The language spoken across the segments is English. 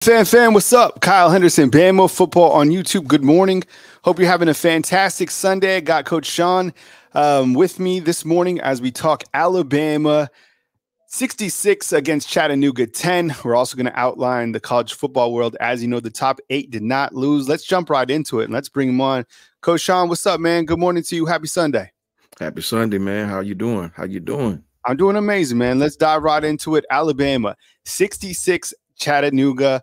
Fan, what's up? Kyle Henderson, Bama Football on YouTube. Good morning. Hope you're having a fantastic Sunday. I got Coach Shawn with me this morning as we talk Alabama 66 against Chattanooga 10. We're also going to outline the college football world. As you know, the top 8 did not lose. Let's jump right into it and let's bring them on. Coach Shawn, what's up, man? Good morning to you. Happy Sunday. Happy Sunday, man. How you doing? How you doing? I'm doing amazing, man. Let's dive right into it. Alabama 66, Chattanooga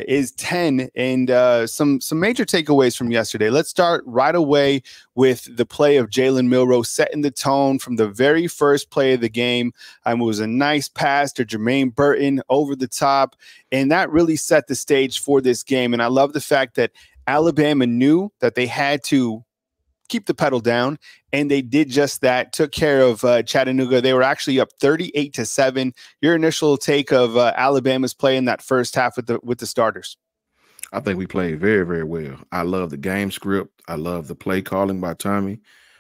is 10, and some major takeaways from yesterday. Let's start right away with the play of Jalen Milroe, setting the tone from the very first play of the game. It was a nice pass to Jermaine Burton over the top, and that really set the stage for this game. And I love the fact that Alabama knew that they had to keep the pedal down, and they did just that. Took care of Chattanooga. They were actually up 38-7. Your initial take of Alabama's play in that first half with the starters? I think we played very, very well. I love the game script. I love the play calling by Tommy.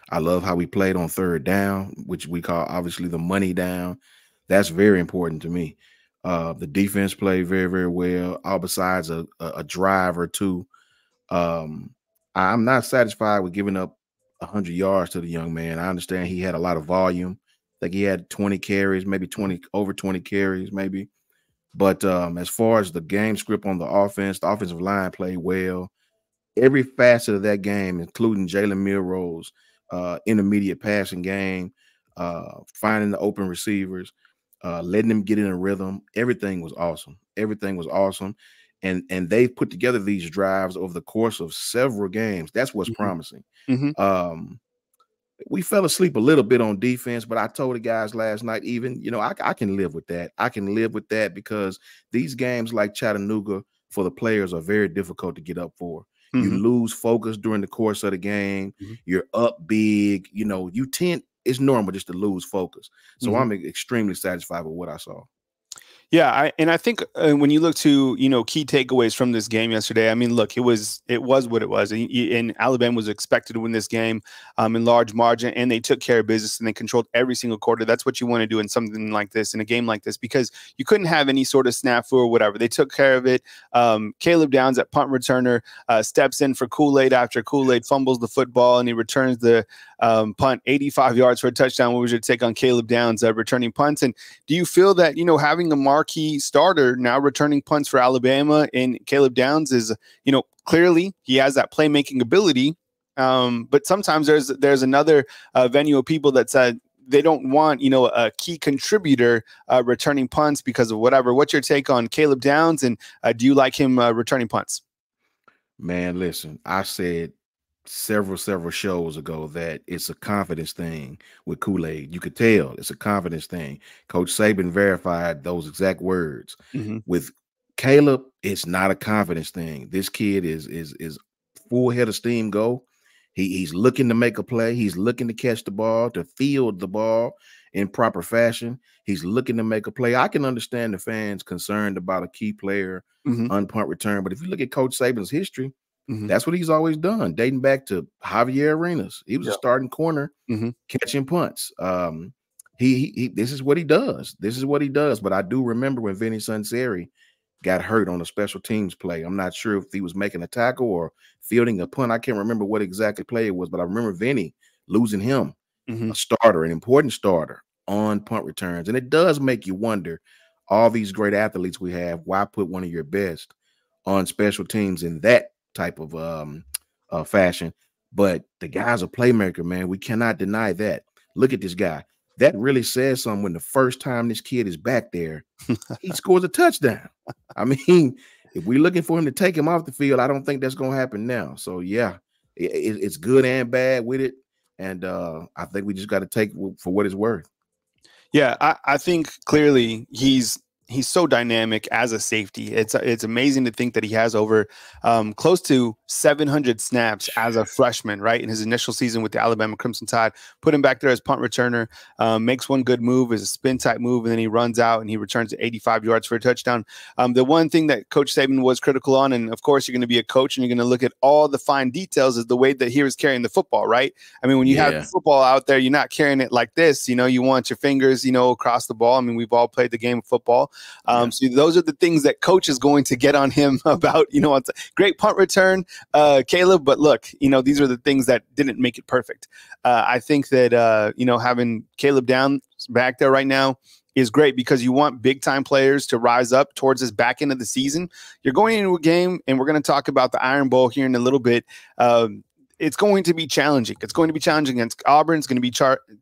I love how we played on third down, which we call obviously the money down. That's very important to me. The defense played very, very well, all besides a drive or two. I'm not satisfied with giving up 100 yards to the young man. I understand he had a lot of volume. I think he had 20 carries, maybe over 20 carries, maybe. But as far as the game script on the offensive line played well. Every facet of that game, including Jalen Milroe's intermediate passing game, finding the open receivers, letting them get in a rhythm. Everything was awesome. Everything was awesome. And they've put together these drives over the course of several games. That's what's promising. We fell asleep a little bit on defense, but I told the guys last night, I can live with that. I can live with that because these games like Chattanooga for the players are very difficult to get up for. You lose focus during the course of the game. You're up big. It's normal just to lose focus. So I'm extremely satisfied with what I saw. Yeah, I think when you look to key takeaways from this game yesterday, I mean, look, it was what it was, and Alabama was expected to win this game in large margin, and they took care of business and they controlled every single quarter. That's what you want to do in something like this, in a game like this, because you couldn't have any sort of snafu or whatever. They took care of it. Caleb Downs at punt returner steps in for Kool-Aid after Kool-Aid fumbles the football, and he returns the punt 85 yards for a touchdown. What was your take on Caleb Downs returning punts? And do you feel that having a marquee starter now returning punts for Alabama and Caleb Downs is clearly he has that playmaking ability, but sometimes there's another venue of people that said they don't want a key contributor returning punts because of whatever. What's your take on Caleb Downs, and do you like him returning punts? Man, listen, I said several shows ago that it's a confidence thing with Kool-Aid. You could tell it's a confidence thing. Coach Saban verified those exact words. With Caleb, it's not a confidence thing. This kid is full head of steam go. He's looking to make a play. He's looking to catch the ball, to field the ball in proper fashion. He's looking to make a play. I can understand the fans concerned about a key player on punt return, but if you look at Coach Saban's history, that's what he's always done, dating back to Javier Arenas. He was a starting corner, catching punts. This is what he does. This is what he does. But I do remember when Vinny Sunseri got hurt on a special teams play. I'm not sure if he was making a tackle or fielding a punt. I can't remember what exactly play it was, but I remember Vinny losing him, a starter, an important starter on punt returns. And it does make you wonder, all these great athletes we have, why put one of your best on special teams in that type of fashion? But the guy's a playmaker, man. We cannot deny that. Look at this guy. That really says something when the first time this kid is back there, he scores a touchdown. I mean, if we're looking for him to take him off the field, I don't think that's going to happen now. So, yeah, it's good and bad with it. And I think we just got to take it for what it's worth. Yeah, I think clearly he's so dynamic as a safety. It's amazing to think that he has over close to 700 snaps as a freshman, right? In his initial season with the Alabama Crimson Tide, put him back there as punt returner, makes one good move, is a spin type move, and then he runs out and he returns to 85 yards for a touchdown. The one thing that Coach Saban was critical on, and of course you're going to be a coach and you're going to look at all the fine details, is the way that he was carrying the football, right? I mean, when you have the football out there, you're not carrying it like this. You want your fingers, across the ball. I mean, we've all played the game of football. So those are the things that coach is going to get on him about. It's a great punt return, Caleb. But look, these are the things that didn't make it perfect. I think that having Caleb down back there right now is great because you want big time players to rise up towards this back end of the season. You're going into a game, and we're going to talk about the Iron Bowl here in a little bit. It's going to be challenging. It's going to be challenging against Auburn. It's going to be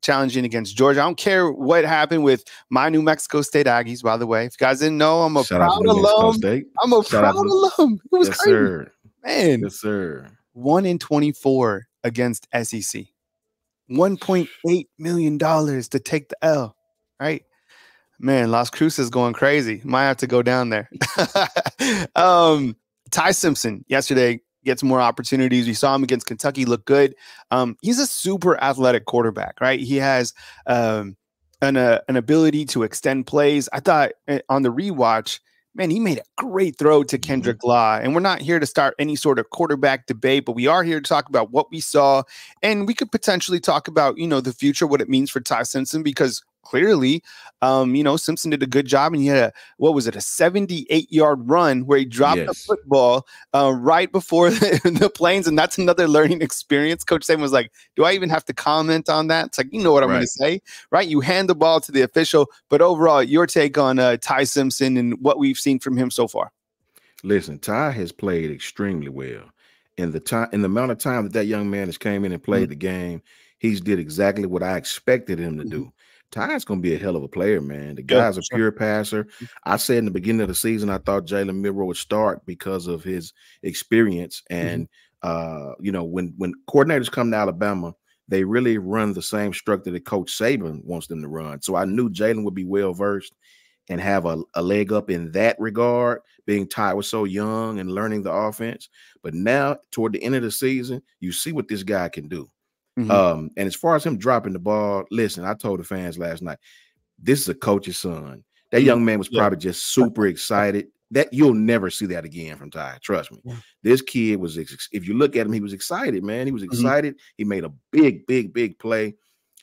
challenging against Georgia. I don't care what happened with my New Mexico State Aggies, by the way. If you guys didn't know, I'm a proud alum. I'm a proud alum. It was crazy. Sir. Man. Yes, sir. 1-24 against SEC. $1.8 million to take the L, right? Man, Las Cruces going crazy. Might have to go down there. Ty Simpson yesterday gets more opportunities. We saw him against Kentucky look good. He's a super athletic quarterback, right? He has an ability to extend plays. I thought on the rewatch, man, he made a great throw to Kendrick Law. And we're not here to start any sort of quarterback debate, but we are here to talk about what we saw. And we could potentially talk about, the future, what it means for Ty Simpson, because clearly, Simpson did a good job, and he had a 78-yard run where he dropped the football right before the Plains, and that's another learning experience. Coach Saban was like, do I even have to comment on that? It's like, you know what I'm going to say, right? You hand the ball to the official, but overall, your take on Ty Simpson and what we've seen from him so far. Listen, Ty has played extremely well. In the amount of time that young man has came in and played the game, he's did exactly what I expected him to do. Ty's going to be a hell of a player, man. The guy's a pure passer. I said in the beginning of the season, I thought Jalen Milroe would start because of his experience. And, when coordinators come to Alabama, they really run the same structure that Coach Saban wants them to run. So I knew Jalen would be well-versed and have a leg up in that regard, being Ty was so young and learning the offense. But now, toward the end of the season, you see what this guy can do. And as far as him dropping the ball, listen, I told the fans last night, this is a coach's son. That young man was probably just super excited. That you'll never see that again from Ty. Trust me. This kid was, if you look at him, he was excited, man. He was excited. He made a big play.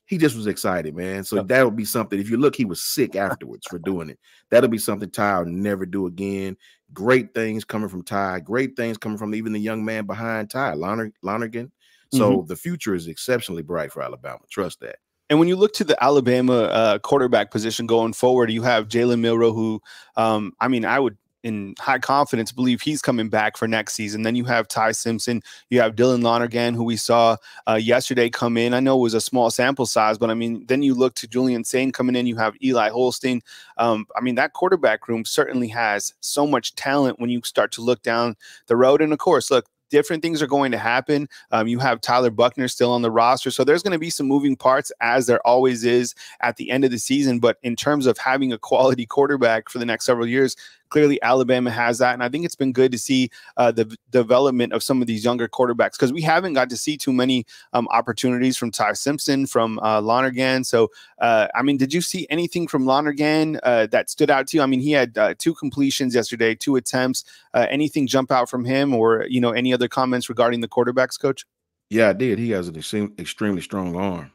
He just was excited, man. So that'll be something. If you look, he was sick afterwards for doing it. That'll be something Ty will never do again. Great things coming from Ty. Great things coming from even the young man behind Ty, Lonergan. So the future is exceptionally bright for Alabama. Trust that. And when you look to the Alabama quarterback position going forward, you have Jalen Milroe, who, I would, in high confidence, believe he's coming back for next season. Then you have Ty Simpson. You have Dylan Lonergan, who we saw yesterday come in. I know it was a small sample size, but then you look to Julian Sain coming in. You have Eli Holstein. That quarterback room certainly has so much talent when you start to look down the road. And of course, look, different things are going to happen. You have Tyler Buckner still on the roster. So there's going to be some moving parts, as there always is at the end of the season. But in terms of having a quality quarterback for the next several years, clearly Alabama has that. And I think it's been good to see the development of some of these younger quarterbacks, because we haven't got to see too many opportunities from Ty Simpson, from Lonergan. So, did you see anything from Lonergan that stood out to you? He had 2 completions yesterday, 2 attempts. Anything jump out from him, or, any other comments regarding the quarterbacks, Coach? Yeah, I did. He has an extremely strong arm.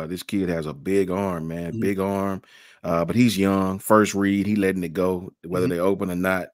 This kid has a big arm, man, big arm. But he's young. First read, he letting it go, whether they open or not.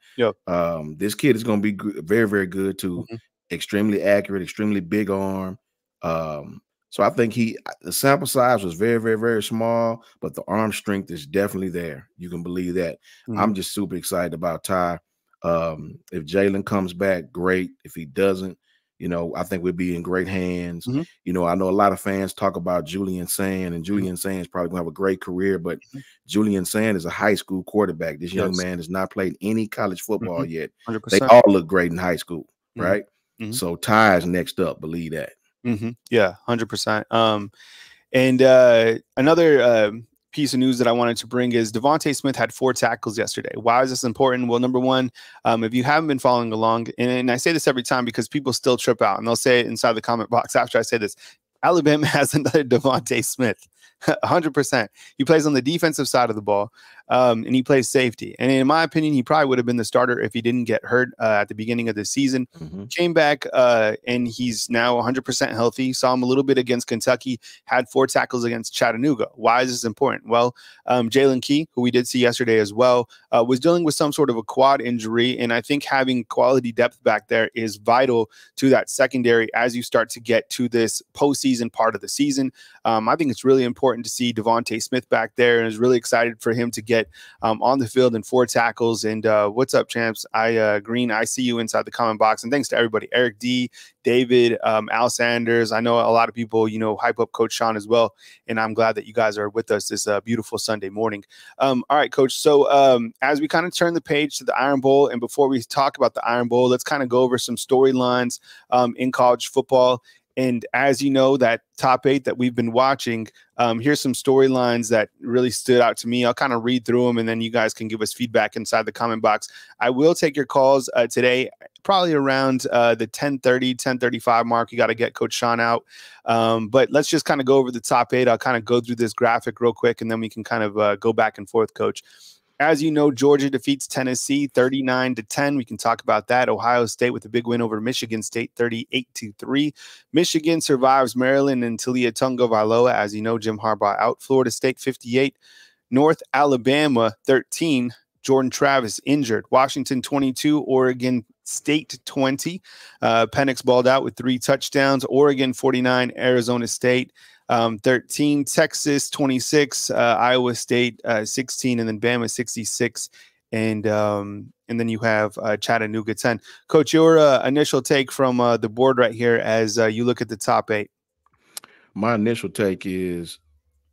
This kid is going to be very, very good too. Extremely accurate, extremely big arm. So I think the sample size was very, very, very small, but the arm strength is definitely there. You can believe that. I'm just super excited about Ty. If Jalen comes back, great. If he doesn't, I think we'll be in great hands. I know a lot of fans talk about Julian Sain, and Julian Sain is probably going to have a great career, but Julian Sain is a high school quarterback. This young man has not played any college football yet. 100%. They all look great in high school, right? So Ty is next up, believe that. Yeah, 100%. And another piece of news that I wanted to bring is Devontae Smith had 4 tackles yesterday. Why is this important? Well, number one, if you haven't been following along, and I say this every time because people still trip out, and they'll say it inside the comment box after I say this, Alabama has another Devontae Smith. 100%. He plays on the defensive side of the ball. and he plays safety. And in my opinion, he probably would have been the starter if he didn't get hurt at the beginning of the season. Came back, and he's now 100% healthy. Saw him a little bit against Kentucky, had 4 tackles against Chattanooga. Why is this important? Well, Jalen Key, who we did see yesterday as well, was dealing with some sort of a quad injury, and I think having quality depth back there is vital to that secondary as you start to get to this postseason part of the season. I think it's really important to see Devontae Smith back there, and I was really excited for him to get on the field in 4 tackles. And what's up, champs? Green, I see you inside the comment box, and thanks to everybody, Eric D, David, Al Sanders. I know a lot of people, hype up Coach Shawn as well, and I'm glad that you guys are with us this beautiful Sunday morning. All right, Coach. So as we kind of turn the page to the Iron Bowl, and before we talk about the Iron Bowl, let's kind of go over some storylines in college football. And as you know, that top 8 that we've been watching, here's some storylines that really stood out to me. I'll kind of read through them, and then you guys can give us feedback inside the comment box. I will take your calls today, probably around the 10:30, 10:35 mark. You got to get Coach Shawn out. But let's just kind of go over the top 8. I'll kind of go through this graphic real quick, and then we can kind of go back and forth, Coach. As you know, Georgia defeats Tennessee 39-10. We can talk about that. Ohio State with a big win over Michigan State 38-3. Michigan survives Maryland and Talia Tagovailoa. As you know, Jim Harbaugh out. Florida State 58. North Alabama 13. Jordan Travis injured. Washington 22. Oregon State 20. Penix balled out with 3 touchdowns. Oregon 49. Arizona State 13, Texas 26, Iowa State 16, and then Bama 66, and then you have Chattanooga 10. Coach, your initial take from the board right here as you look at the top 8. My initial take is,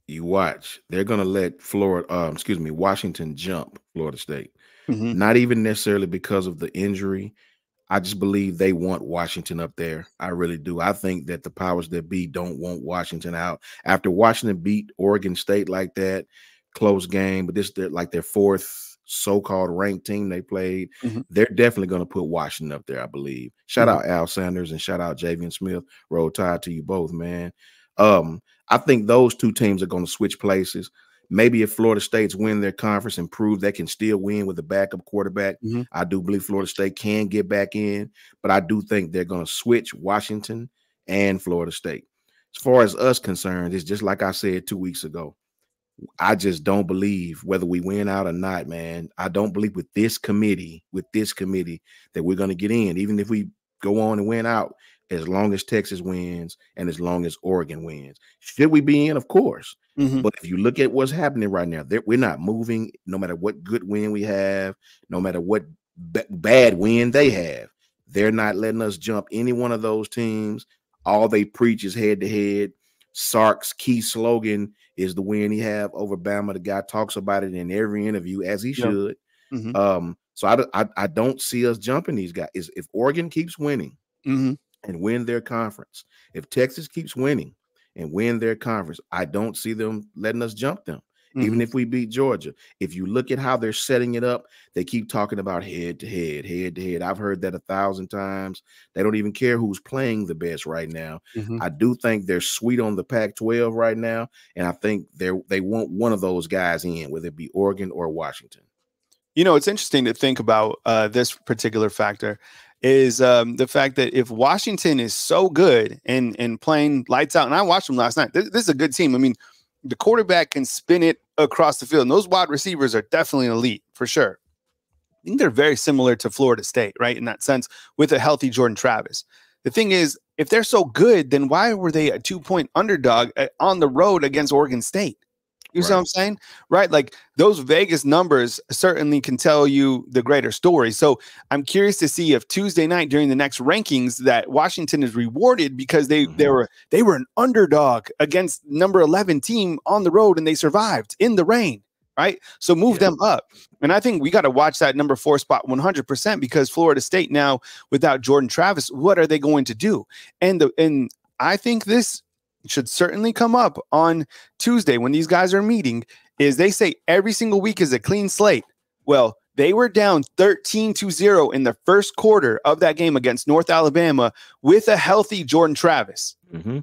you watch, they're going to let Washington jump Florida State. Not even necessarily because of the injury. I just believe they want Washington up there. I really do. I think that the powers that be don't want Washington out. After Washington beat Oregon State like that, close game, but they're like their 4th so-called ranked team they played. They're definitely going to put Washington up there, I believe. Shout out Al Sanders and shout out Javian Smith. Roll Tide to you both, man. I think those 2 teams are going to switch places. Maybe if Florida State's win their conference and prove they can still win with a backup quarterback, I do believe Florida State can get back in, but I do think they're going to switch Washington and Florida State. As far as us concerned, it's just like I said 2 weeks ago. I just don't believe, whether we win out or not, man, I don't believe with this committee that we're going to get in, even if we go on and win out, as long as Texas wins and as long as Oregon wins. Should we be in? Of course. But if you look at what's happening right now, we're not moving, no matter what good win we have, no matter what bad win they have. They're not letting us jump any one of those teams. All they preach is head-to-head. Sark's key slogan is the win he have over Bama. The guy talks about it in every interview, as he should. So I don't see us jumping these guys. If Oregon keeps winning and win their conference, if Texas keeps winning and win their conference, I don't see them letting us jump them, even if we beat Georgia. If you look at how they're setting it up, they keep talking about head-to-head, head-to-head. I've heard that 1,000 times. They don't even care who's playing the best right now. I do think they're sweet on the Pac-12 right now, and I think they want one of those guys in, whether it be Oregon or Washington. It's interesting to think about this particular factor is the fact that if Washington is so good and playing lights out, and I watched them last night, this is a good team. I mean, the quarterback can spin it across the field, and those wide receivers are definitely elite for sure. I think they're very similar to Florida State, right, in that sense, with a healthy Jordan Travis. The thing is, if they're so good, then why were they a 2-point underdog on the road against Oregon State? You see what I'm saying? Right? Like those Vegas numbers certainly can tell you the greater story. So I'm curious to see if Tuesday night during the next rankings that Washington is rewarded because they were an underdog against number 11 team on the road and they survived in the rain. Right? So move them up. And I think we got to watch that number 4 spot 100% because Florida State now without Jordan Travis, what are they going to do? And I think this should certainly come up on Tuesday when these guys are meeting, is they say every single week is a clean slate. Well, They were down 13-0 in the first quarter of that game against North Alabama with a healthy Jordan Travis.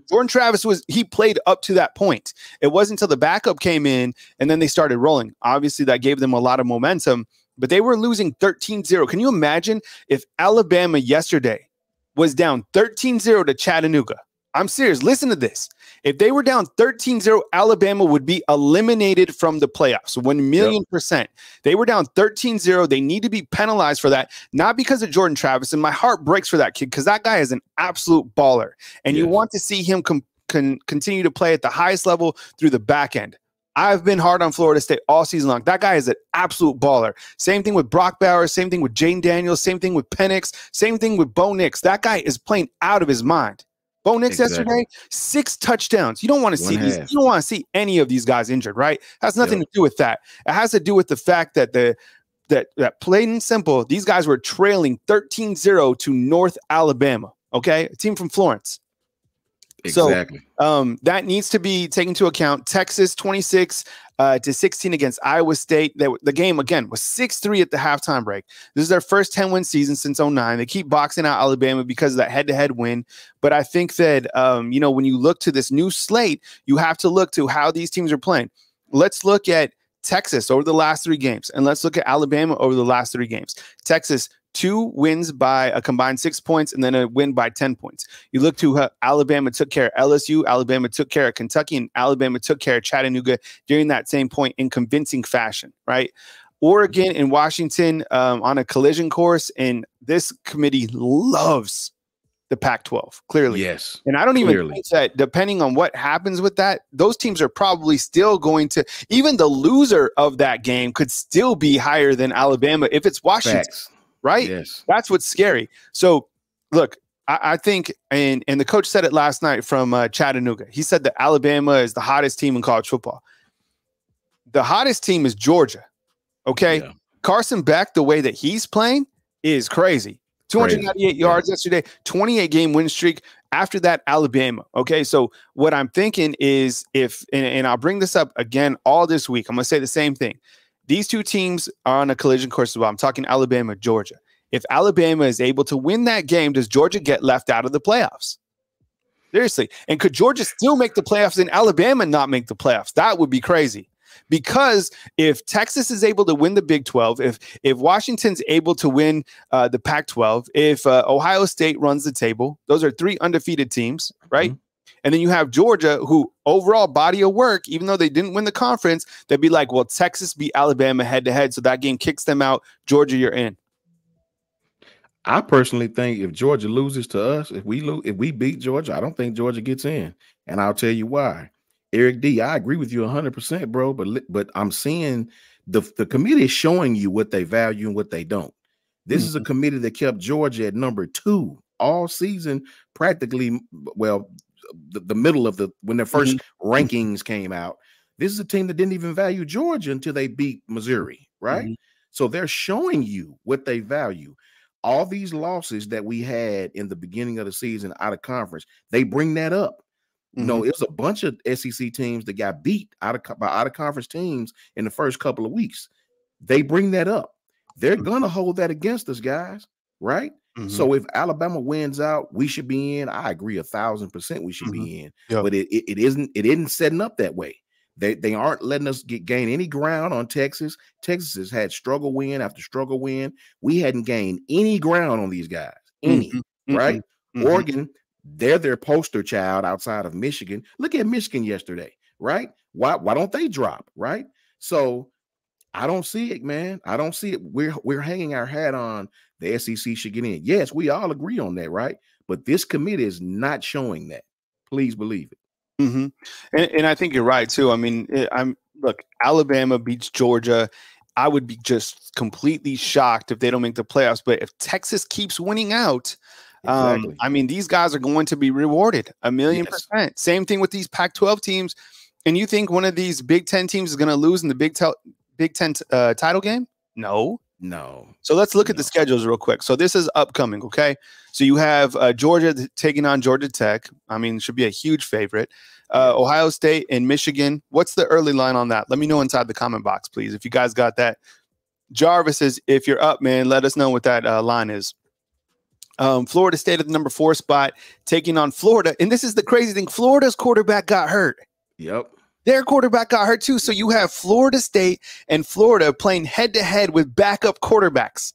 Jordan Travis he played up to that point. It wasn't until the backup came in and then they started rolling. Obviously, that gave them a lot of momentum, but they were losing 13-0. Can you imagine if Alabama yesterday was down 13-0 to Chattanooga? I'm serious. Listen to this. If they were down 13-0, Alabama would be eliminated from the playoffs. 1,000,000%. They were down 13-0. They need to be penalized for that, not because of Jordan Travis. And my heart breaks for that kid because that guy is an absolute baller. And you want to see him continue to play at the highest level through the back end. I've been hard on Florida State all season long. That guy is an absolute baller. Same thing with Brock Bowers. Same thing with Jane Daniels. Same thing with Penix. Same thing with Bo Nix. That guy is playing out of his mind. Bo Nix yesterday, 6 touchdowns. You don't want to see these. You don't want to see any of these guys injured, right? It has nothing to do with that. It has to do with the fact that that plain and simple, these guys were trailing 13-0 to North Alabama. Okay, a team from Florence. Exactly. So that needs to be taken into account. Texas 26-16 against Iowa State. The game again was 6-3 at the halftime break. This is their first 10-win season since 2009. They keep boxing out Alabama because of that head-to-head win. But I think that when you look to this new slate, you have to look to how these teams are playing. Let's look at Texas over the last 3 games, and let's look at Alabama over the last 3 games. Texas, 2 wins by a combined 6 points and then a win by 10 points. You look to Alabama took care of LSU, Alabama took care of Kentucky, and Alabama took care of Chattanooga during that same point in convincing fashion, right? Oregon and Washington on a collision course, and this committee loves the Pac-12, clearly. Yes. And I don't even think that depending on what happens with that, those teams are probably still going to, even the loser of that game could still be higher than Alabama if it's Washington. Facts. Right? Yes. That's what's scary. So, look, I think, and the coach said it last night from Chattanooga. He said that Alabama is the hottest team in college football. The hottest team is Georgia. Okay? Yeah. Carson Beck, the way that he's playing is crazy. 298 yards yesterday, 28-game win streak. After that, Alabama. Okay, so what I'm thinking is and I'll bring this up again all this week. I'm going to say the same thing. These 2 teams are on a collision course as well. I'm talking Alabama, Georgia. If Alabama is able to win that game, does Georgia get left out of the playoffs? Seriously. And could Georgia still make the playoffs and Alabama not make the playoffs? That would be crazy. Because if Texas is able to win the Big 12, if Washington's able to win the Pac-12, if Ohio State runs the table, those are 3 undefeated teams, right? And then you have Georgia, who overall body of work, even though they didn't win the conference, they'd be like, well, Texas beat Alabama head-to-head, so that game kicks them out. Georgia, you're in. I personally think if Georgia loses to us, if we beat Georgia, I don't think Georgia gets in. And I'll tell you why. Eric D., I agree with you 100%, bro, but I'm seeing the committee is showing you what they value and what they don't. This is a committee that kept Georgia at number 2 all season, practically, well, the middle of when their first rankings came out. This is a team that didn't even value Georgia until they beat Missouri, right? So they're showing you what they value. All these losses that we had in the beginning of the season out of conference, they bring that up. You know, it was a bunch of SEC teams that got beat by out of conference teams in the first couple of weeks. They bring that up. They're gonna hold that against us, guys, right? So if Alabama wins out, we should be in. I agree 1,000% we should be in. But it isn't setting up that way. They aren't letting us gain any ground on Texas. Texas has had struggle win after struggle win. We hadn't gained any ground on these guys, right? Oregon, they're their poster child outside of Michigan. Look at Michigan yesterday, right? Why don't they drop, right? So I don't see it, man. I don't see it. We're hanging our hat on the SEC should get in. Yes, we all agree on that, right? But this committee is not showing that. Please believe it. And I think you're right too. I mean, look, Alabama beats Georgia. I would be just completely shocked if they don't make the playoffs. But if Texas keeps winning out, I mean, these guys are going to be rewarded 1,000,000%. Same thing with these Pac-12 teams. And you think one of these Big Ten teams is going to lose in the Big Ten title game? No. So let's look at the schedules real quick. So this is upcoming, okay? So you have Georgia taking on Georgia Tech. I mean, it should be a huge favorite. Ohio State and Michigan. What's the early line on that? Let me know inside the comment box, please, if you guys got that. Jarvis says, if you're up, man, let us know what that line is. Florida State at the number 4 spot, taking on Florida. And this is the crazy thing. Florida's quarterback got hurt. Yep. Their quarterback got hurt too. So you have Florida State and Florida playing head-to-head with backup quarterbacks.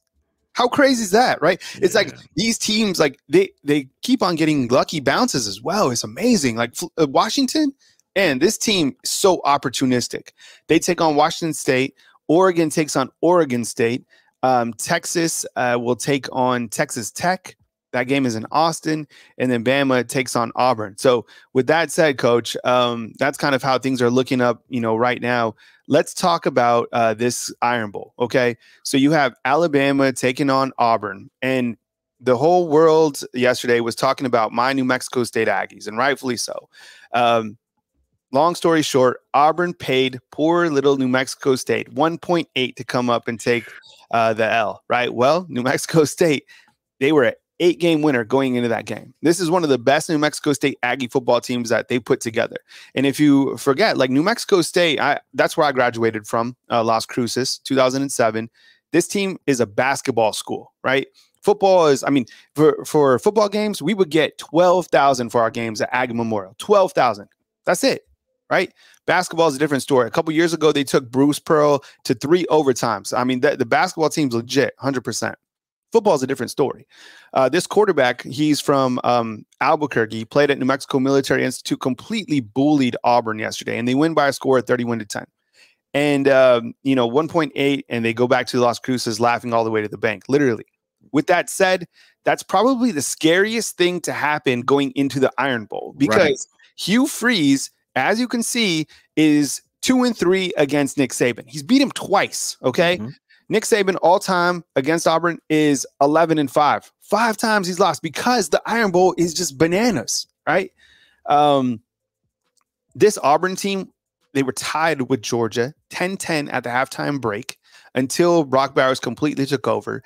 How crazy is that, right? Yeah. It's like these teams, like they keep on getting lucky bounces as well. It's amazing. Like Washington, and this team is so opportunistic. They take on Washington State. Oregon takes on Oregon State. Texas will take on Texas Tech. That game is in Austin. And then Bama takes on Auburn. So with that said, Coach, that's kind of how things are looking up, right now. Let's talk about this Iron Bowl, okay? So you have Alabama taking on Auburn. And the whole world yesterday was talking about my New Mexico State Aggies, and rightfully so. Long story short, Auburn paid poor little New Mexico State 1.8 to come up and take the L, right? Well, New Mexico State, they were an 8-game winner going into that game. This is one of the best New Mexico State Aggie football teams that they put together. And if you forget, like New Mexico State, that's where I graduated from, Las Cruces, 2007. This team is a basketball school, right? Football is, for football games, we would get 12,000 for our games at Aggie Memorial. 12,000. That's it. Right? Basketball is a different story. A couple years ago, they took Bruce Pearl to 3 overtimes. The basketball team's legit, 100%. Football is a different story. This quarterback, he's from Albuquerque, played at New Mexico Military Institute, completely bullied Auburn yesterday, and they win by a score of 31-10. And, 1.8, and they go back to Las Cruces laughing all the way to the bank, literally. With that said, that's probably the scariest thing to happen going into the Iron Bowl, because HUGH FREEZE, as you can see, is 2-3 against Nick Saban. He's beat him twice, okay? Mm-hmm. Nick Saban all-time against Auburn is 11-5. 5 times he's lost because the Iron Bowl is just bananas, right? This Auburn team, they were tied with Georgia 10-10 at the halftime break until Brock Bowers completely took over.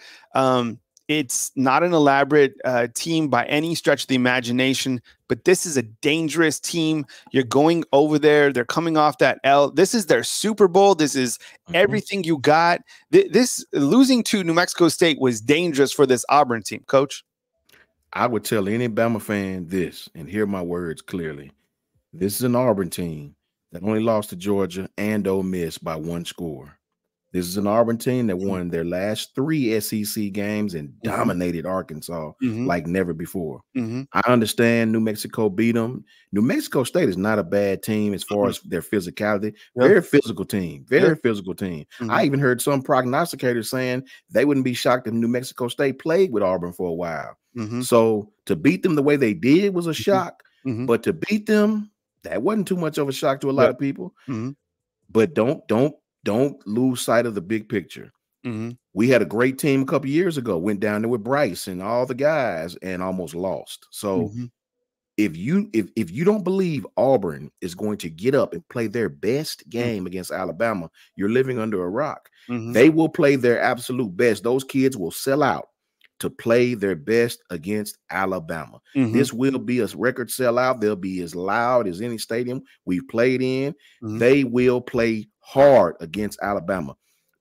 It's not an elaborate team by any stretch of the imagination, but this is a dangerous team. You're going over there. They're coming off that L. This is their Super Bowl. This is everything you got. This losing to New Mexico State was dangerous for this Auburn team, Coach. I would tell any Bama fan this, and hear my words clearly. This is an Auburn team that only lost to Georgia and Ole Miss by 1 score. This is an Auburn team that won their last 3 SEC games and dominated Arkansas like never before. I understand New Mexico beat them. New Mexico State is not a bad team as far as their physicality. Very physical team. Very physical team. I even heard some prognosticators saying they wouldn't be shocked if New Mexico State played with Auburn for a while. So to beat them the way they did was a shock. But to beat them, that wasn't too much of a shock to a lot of people. But don't lose sight of the big picture. We had a great team a couple years ago, went down there with Bryce and all the guys and almost lost. So if you don't believe Auburn is going to get up and play their best game against Alabama, you're living under a rock. They will play their absolute best. Those kids will sell out to play their best against Alabama. This will be a record sellout. They'll be as loud as any stadium we've played in. They will play hard against Alabama.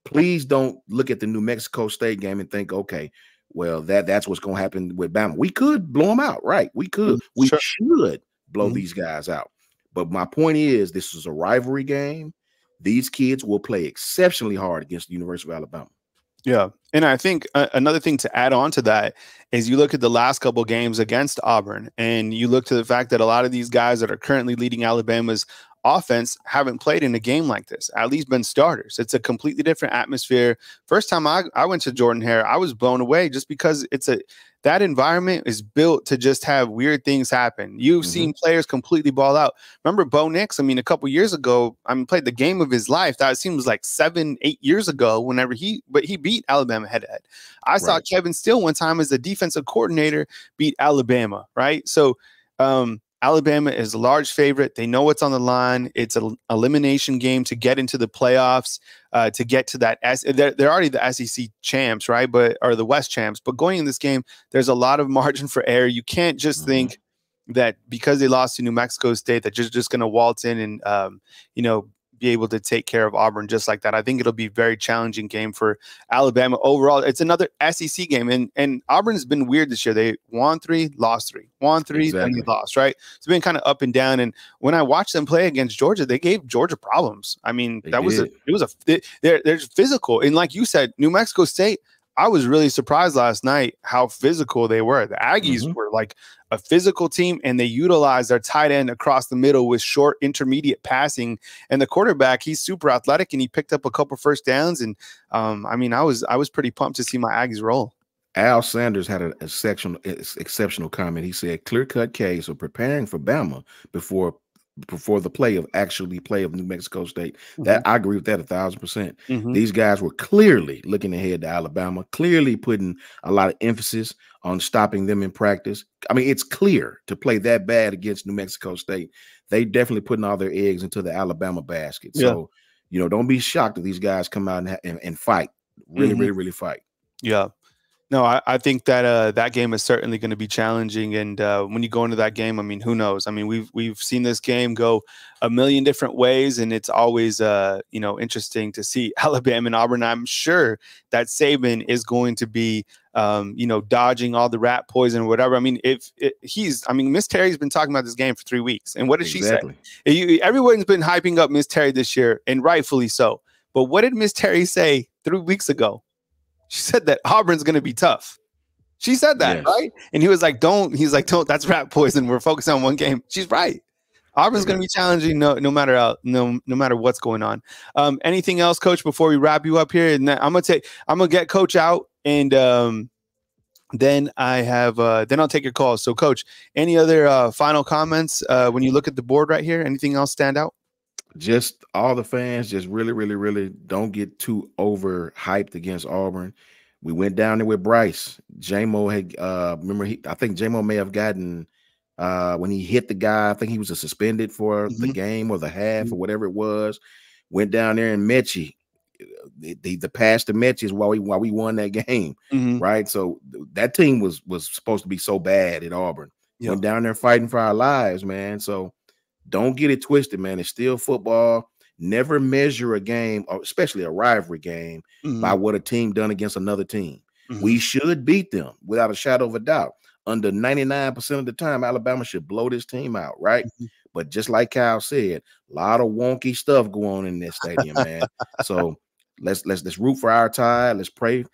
Please don't look at the New Mexico State game and think, okay, well, that's what's going to happen with Bama. We could blow them out, right? We could. We should blow these guys out. But my point is, this is a rivalry game. These kids will play exceptionally hard against the University of Alabama. Yeah. And I think another thing to add on to that is you look at the last couple games against Auburn, and you look to the fact that a lot of these guys that are currently leading Alabama's offense haven't played in a game like this, at least been starters. It's a completely different atmosphere. First time I went to Jordan-Hare, I was blown away just because that environment is built to just have weird things happen. You've seen players completely ball out. Remember Bo Nix? A couple years ago, played the game of his life. That seems like 7-8 years ago, but he beat Alabama head-to-head. I saw Kevin Steele one time as a defensive coordinator beat Alabama, right? So Alabama is a large favorite. They know what's on the line. It's an elimination game to get into the playoffs, to get to that. They're already the SEC champs, right? Or the West champs. But going in this game, there's a lot of margin for error. You can't just think that because they lost to New Mexico State that you're just going to waltz in and, be able to take care of Auburn just like that. I think it'll be a very challenging game for Alabama overall. It's another SEC game, and Auburn has been weird this year. They won 3, lost 3, won 3, exactly. then they lost, right? It's been kind of up and down. And when I watched them play against Georgia, they gave Georgia problems. I mean, they're physical. And like you said, New Mexico State, I was really surprised last night how physical they were. The Aggies were like a physical team, and they utilized their tight end across the middle with short intermediate passing. And the quarterback, he's super athletic, and he picked up a couple first downs. And I mean, I was pretty pumped to see my Aggies roll. Al Sanders had an exceptional comment. He said, clear-cut case of preparing for Bama before the play of New Mexico State. That I agree with that 1,000%. These guys were clearly looking ahead to Alabama, clearly putting a lot of emphasis on stopping them in practice. I mean, it's clear to play that bad against New Mexico State. They definitely putting all their eggs into the Alabama basket. Yeah. So, you know, don't be shocked if these guys come out and fight. Really fight. Yeah. No, I think that that game is certainly going to be challenging, and when you go into that game, I mean, who knows? I mean, we've seen this game go a million different ways, and it's always you know, interesting to see Alabama and Auburn. I'm sure that Saban is going to be you know, dodging all the rat poison or whatever. I mean, Miss Terry's been talking about this game for 3 weeks, and what did she say? Everyone's been hyping up Miss Terry this year, and rightfully so. But what did Miss Terry say 3 weeks ago? She said that Auburn's going to be tough. She said that, right? And he was like, don't, that's rat poison. We're focused on one game. She's right. Auburn's going to be challenging no matter what's going on. Anything else, Coach, before we wrap you up here? And I'm going to get Coach out, and then I'll take your calls. So, Coach, any other final comments when you look at the board right here? Anything else stand out? Just all the fans, just really don't get too overhyped against Auburn. We went down there with Bryce. J-Mo had I think J-Mo may have gotten when he hit the guy, I think he was suspended for the game or the half or whatever it was. Went down there and Mechie. The pass to Mechie is why we won that game. Right. So that team was supposed to be so bad at Auburn. Went down there fighting for our lives, man. So don't get it twisted, man. It's still football. Never measure a game, especially a rivalry game, by what a team done against another team. We should beat them without a shadow of a doubt. Under 99% of the time, Alabama should blow this team out, right? But just like Kyle said, a lot of wonky stuff going on in this stadium, man. So let's root for our Tide. Let's pray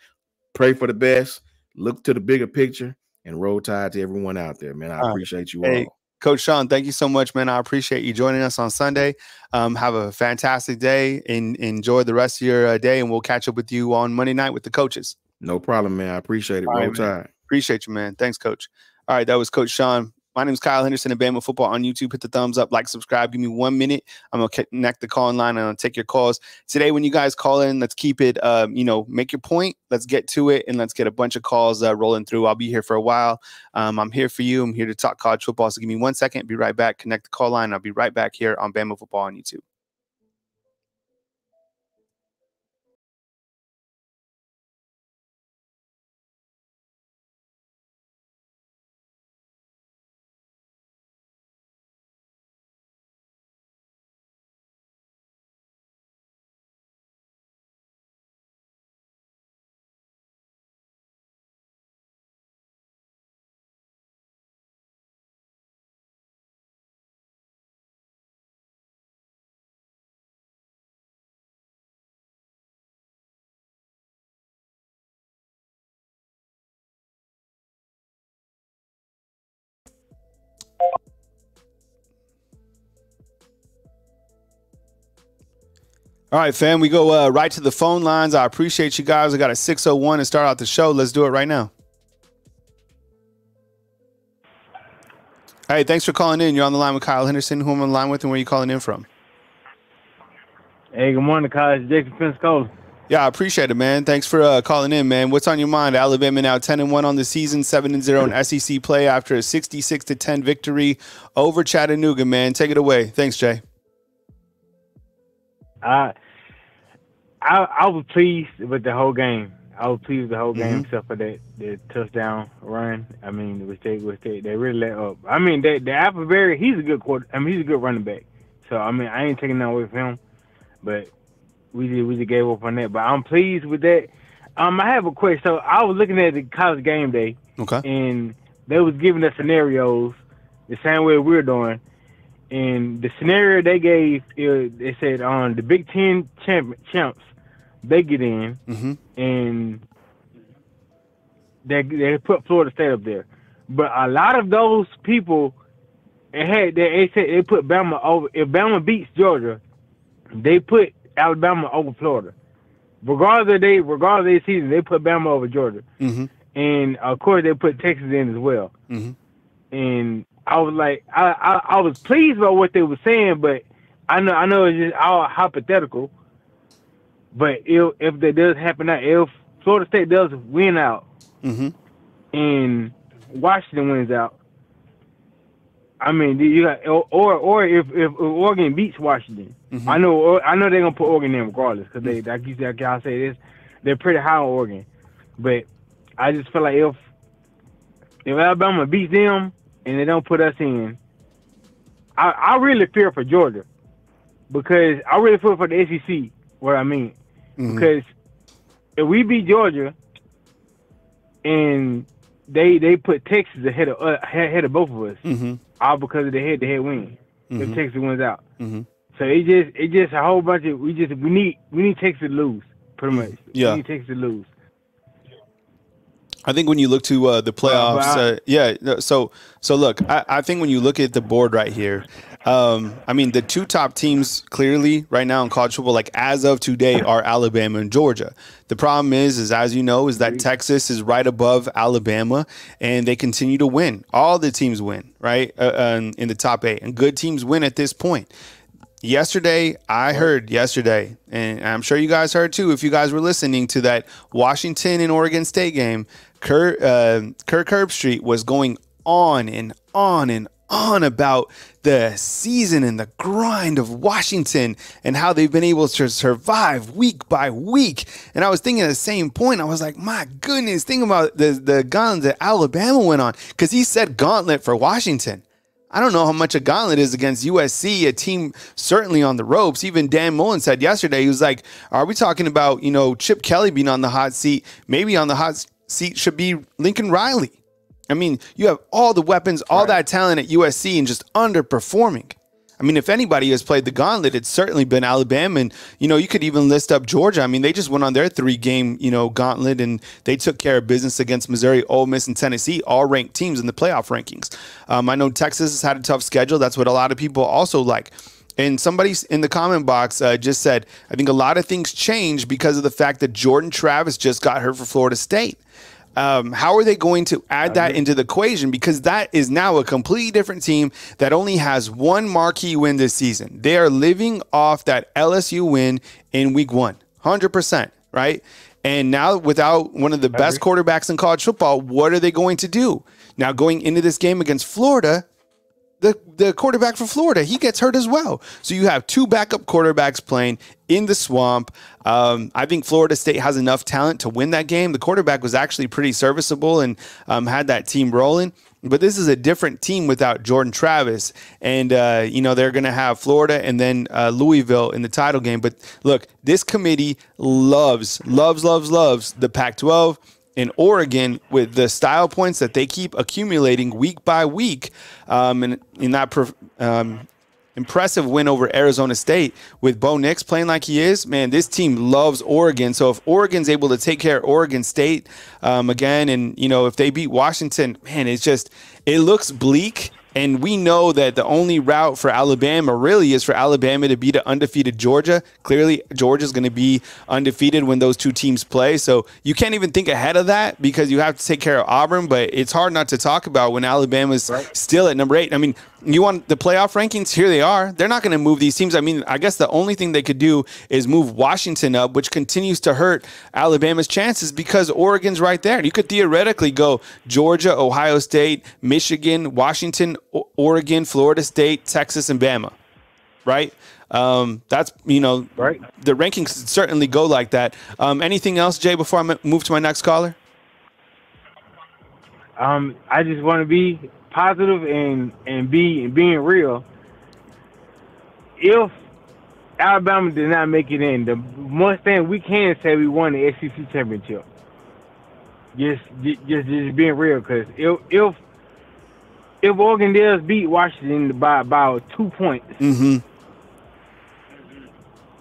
for the best. Look to the bigger picture and roll Tide to everyone out there, man. I appreciate you all. Coach Shawn, thank you so much, man. I appreciate you joining us on Sunday. Have a fantastic day and enjoy the rest of your day, and we'll catch up with you on Monday night with the coaches. No problem, man. I appreciate it. Roll Tide. Appreciate you, man. Thanks, Coach. All right, that was Coach Shawn. My name is Kyle Henderson of Bama Football on YouTube. Hit the thumbs up, like, subscribe. Give me 1 minute. I'm going to connect the call line, and I'll take your calls. Today, when you guys call in, let's keep it, you know, make your point. Let's get to it, and let's get a bunch of calls rolling through. I'll be here for a while. I'm here for you. I'm here to talk college football. So give me 1 second. Be right back. Connect the call line. I'll be right back here on Bama Football on YouTube. All right, fam, we go right to the phone lines. I appreciate you guys. I got a 601 to start out the show. Let's do it right now. Hey, thanks for calling in. You're on the line with Kyle Henderson. Who am I on the line with, and where are you calling in from? Hey, good morning, Kyle. It's Jason Pensacola. Yeah, I appreciate it, man. Thanks for calling in, man. What's on your mind? Alabama now 10-1 on the season, 7-0 in SEC play after a 66-10 victory over Chattanooga, man. Take it away. Thanks, Jay. I was pleased with the whole game. I was pleased with the whole game, except for that touchdown run. I mean, which they really let up. I mean, the Appleberry, he's a good he's a good running back. So I mean, I ain't taking that away from him. but we just gave up on that. But I'm pleased with that. I have a question. So I was looking at the college game day, and they was giving us scenarios the same way we're doing. And the scenario they gave, they said on the Big Ten champs, they get in, and they put Florida State up there. But a lot of those people, they said they put Bama over. If Bama beats Georgia, they put Alabama over Florida. Regardless of their season, they put Bama over Georgia. And of course they put Texas in as well. And I was like, I was pleased about what they were saying, but I know it's just all hypothetical. But if that does happen out, if Florida State does win out, and Washington wins out, I mean, you got or if Oregon beats Washington, I know they're gonna put Oregon in regardless because they, like you said, I say this, they're pretty high on Oregon. But I just feel like if Alabama beats them and they don't put us in, I really fear for Georgia because I really fear for the SEC. What I mean, because if we beat Georgia and they put Texas ahead of both of us, all because of the head-to-head win. If Texas wins out, so it just a whole bunch of we need Texas to lose pretty much. Yeah, we need Texas to lose. I think when you look to the playoffs, So look, I think when you look at the board right here, I mean, the two top teams clearly right now in college football, like as of today, are Alabama and Georgia. The problem is as you know, is that Texas is right above Alabama, and they continue to win. All the teams win, right, in the top 8, and good teams win at this point. I heard yesterday, and I'm sure you guys heard too, if you guys were listening to that Washington and Oregon State game, Kirk Herbstreit was going on and on and on about the season and the grind of Washington and how they've been able to survive week by week. And I was thinking at the same point, I was like, my goodness, think about the gauntlet that Alabama went on, because he said gauntlet for Washington. I don't know how much a gauntlet is against USC, a team certainly on the ropes. Even Dan Mullen said yesterday, he was like, are we talking about, Chip Kelly being on the hot seat? Maybe on the hot seat should be Lincoln Riley. I mean, you have all the weapons, all that talent at USC and just underperforming. I mean, if anybody has played the gauntlet, it's certainly been Alabama. And, you could even list up Georgia. I mean, they just went on their 3-game, gauntlet, and they took care of business against Missouri, Ole Miss, and Tennessee, all ranked teams in the playoff rankings. I know Texas has had a tough schedule. That's what a lot of people also like. And somebody in the comment box just said, I think a lot of things changed because of the fact that Jordan Travis just got hurt for Florida State. How are they going to add that into the equation? Because that is now a completely different team that only has one marquee win this season. They are living off that LSU win in week 1, 100%, right? And now without one of the best quarterbacks in college football, what are they going to do? Now going into this game against Florida, the quarterback for Florida, he gets hurt as well. So you have 2 backup quarterbacks playing in the swamp. I think Florida State has enough talent to win that game. The quarterback was actually pretty serviceable and had that team rolling. But this is a different team without Jordan Travis. And, they're going to have Florida and then Louisville in the title game. But look, this committee loves the Pac-12. In Oregon, with the style points that they keep accumulating week by week, and in that impressive win over Arizona State with Bo Nix playing like he is, man, this team loves Oregon. So if Oregon's able to take care of Oregon State again, and if they beat Washington, man, it looks bleak. And we know that the only route for Alabama really is for Alabama to beat an undefeated Georgia. Clearly, Georgia's going to be undefeated when those two teams play. So you can't even think ahead of that because you have to take care of Auburn. But it's hard not to talk about when Alabama's still at number 8. I mean, you want the playoff rankings? Here they are. They're not going to move these teams. I mean, I guess the only thing they could do is move Washington up, which continues to hurt Alabama's chances because Oregon's right there. You could theoretically go Georgia, Ohio State, Michigan, Washington, Oregon, Florida State, Texas, and Bama, right? That's, right. The rankings certainly go like that. Anything else, Jay, before I move to my next caller? I just want to be positive and being real. If Alabama did not make it in. The one thing we can say, we won the SEC championship. Just being real, because if Oregon does beat Washington by about 2 points,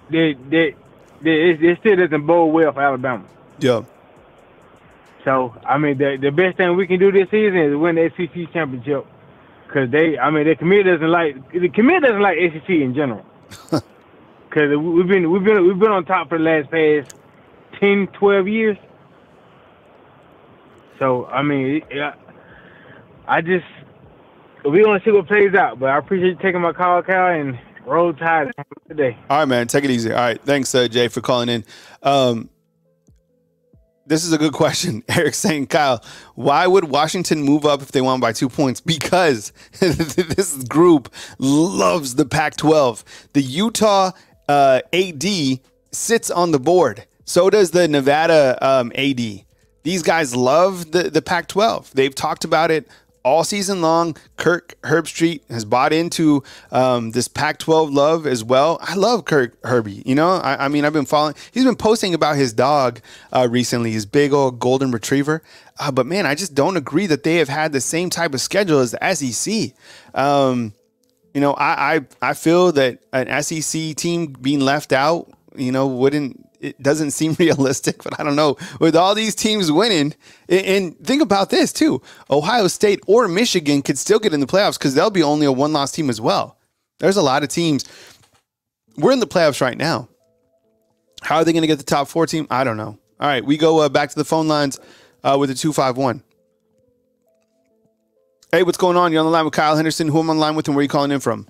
it still doesn't bode well for Alabama. Yeah. So I mean, the best thing we can do this season is win the SEC championship, because the committee doesn't like SEC in general. Because we've been on top for the past 10, 12 years. So I mean, we want to see what plays out. But I appreciate you taking my call, Kyle, and roll tide today. All right, man. Take it easy. All right. Thanks, Jay, for calling in. This is a good question. Eric's saying, Kyle, why would Washington move up if they won by 2 points? Because this group loves the Pac-12. The Utah AD sits on the board. So does the Nevada AD. These guys love the Pac-12. They've talked about it all season long. Kirk Herbstreit has bought into this Pac-12 love as well. I love Kirk Herbie. You know, I mean, I've been following. He's been posting about his dog recently, his big old golden retriever. But man, I just don't agree that they have had the same type of schedule as the SEC. You know, I feel that an SEC team being left out, you know, it doesn't seem realistic, but I don't know. With all these teams winning, and think about this too, Ohio State or Michigan could still get in the playoffs because they'll be only a one-loss team as well. There's a lot of teams. We're in the playoffs right now. How are they going to get the top 4 team? I don't know. All right, we go back to the phone lines with the 251. Hey, what's going on? You're on the line with Kyle Henderson. Who am I on the line with, and where are you calling in from?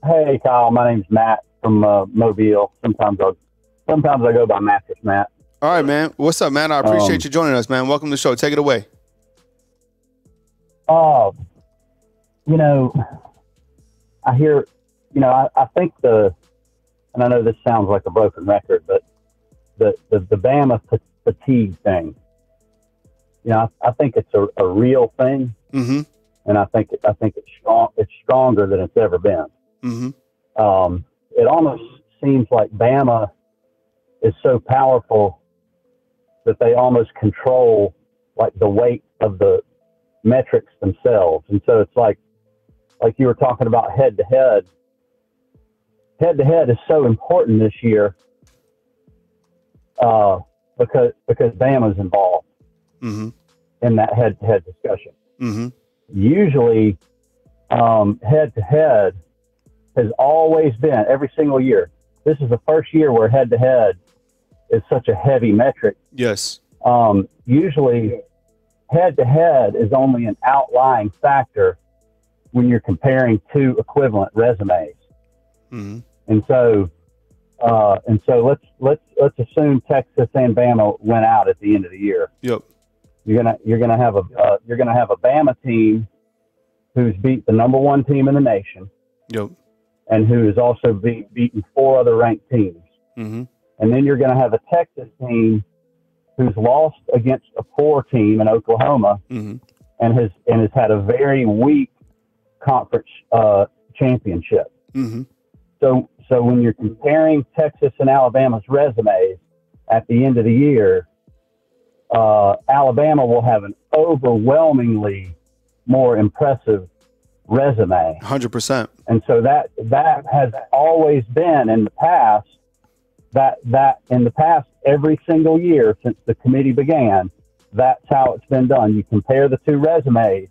Hey, Kyle. My name's Matt from Mobile. Sometimes I go by Mattress Matt. All right, man. What's up, man? I appreciate you joining us, man. Welcome to the show. Take it away. You know, I hear, you know, I think and I know this sounds like a broken record, but the Bama fatigue thing, you know, I think it's a real thing. Mm-hmm. And I think it's strong. It's stronger than it's ever been. Mm-hmm. It almost seems like Bama is so powerful that they almost control like the weight of the metrics themselves. And so it's like you were talking about head to head. Head to head is so important this year because Bama's involved in that head to head discussion. Mm-hmm. Usually, head to head has always been every single year. This is the first year where head to head is such a heavy metric. Yes. Usually head to head is only an outlying factor when you're comparing 2 equivalent resumes. Mm-hmm. And so let's assume Texas and Bama went out at the end of the year. Yep. You're gonna have a Bama team who's beat the number 1 team in the nation. Yep. And who has also beaten 4 other ranked teams. Mm-hmm. And then you're going to have a Texas team who's lost against a poor team in Oklahoma and has had a very weak conference championship. Mm-hmm. So when you're comparing Texas and Alabama's resumes at the end of the year, Alabama will have an overwhelmingly more impressive resume. 100%. And so that has always been in the past, that in the past, every single year since the committee began, that's how it's been done. You compare the 2 resumes,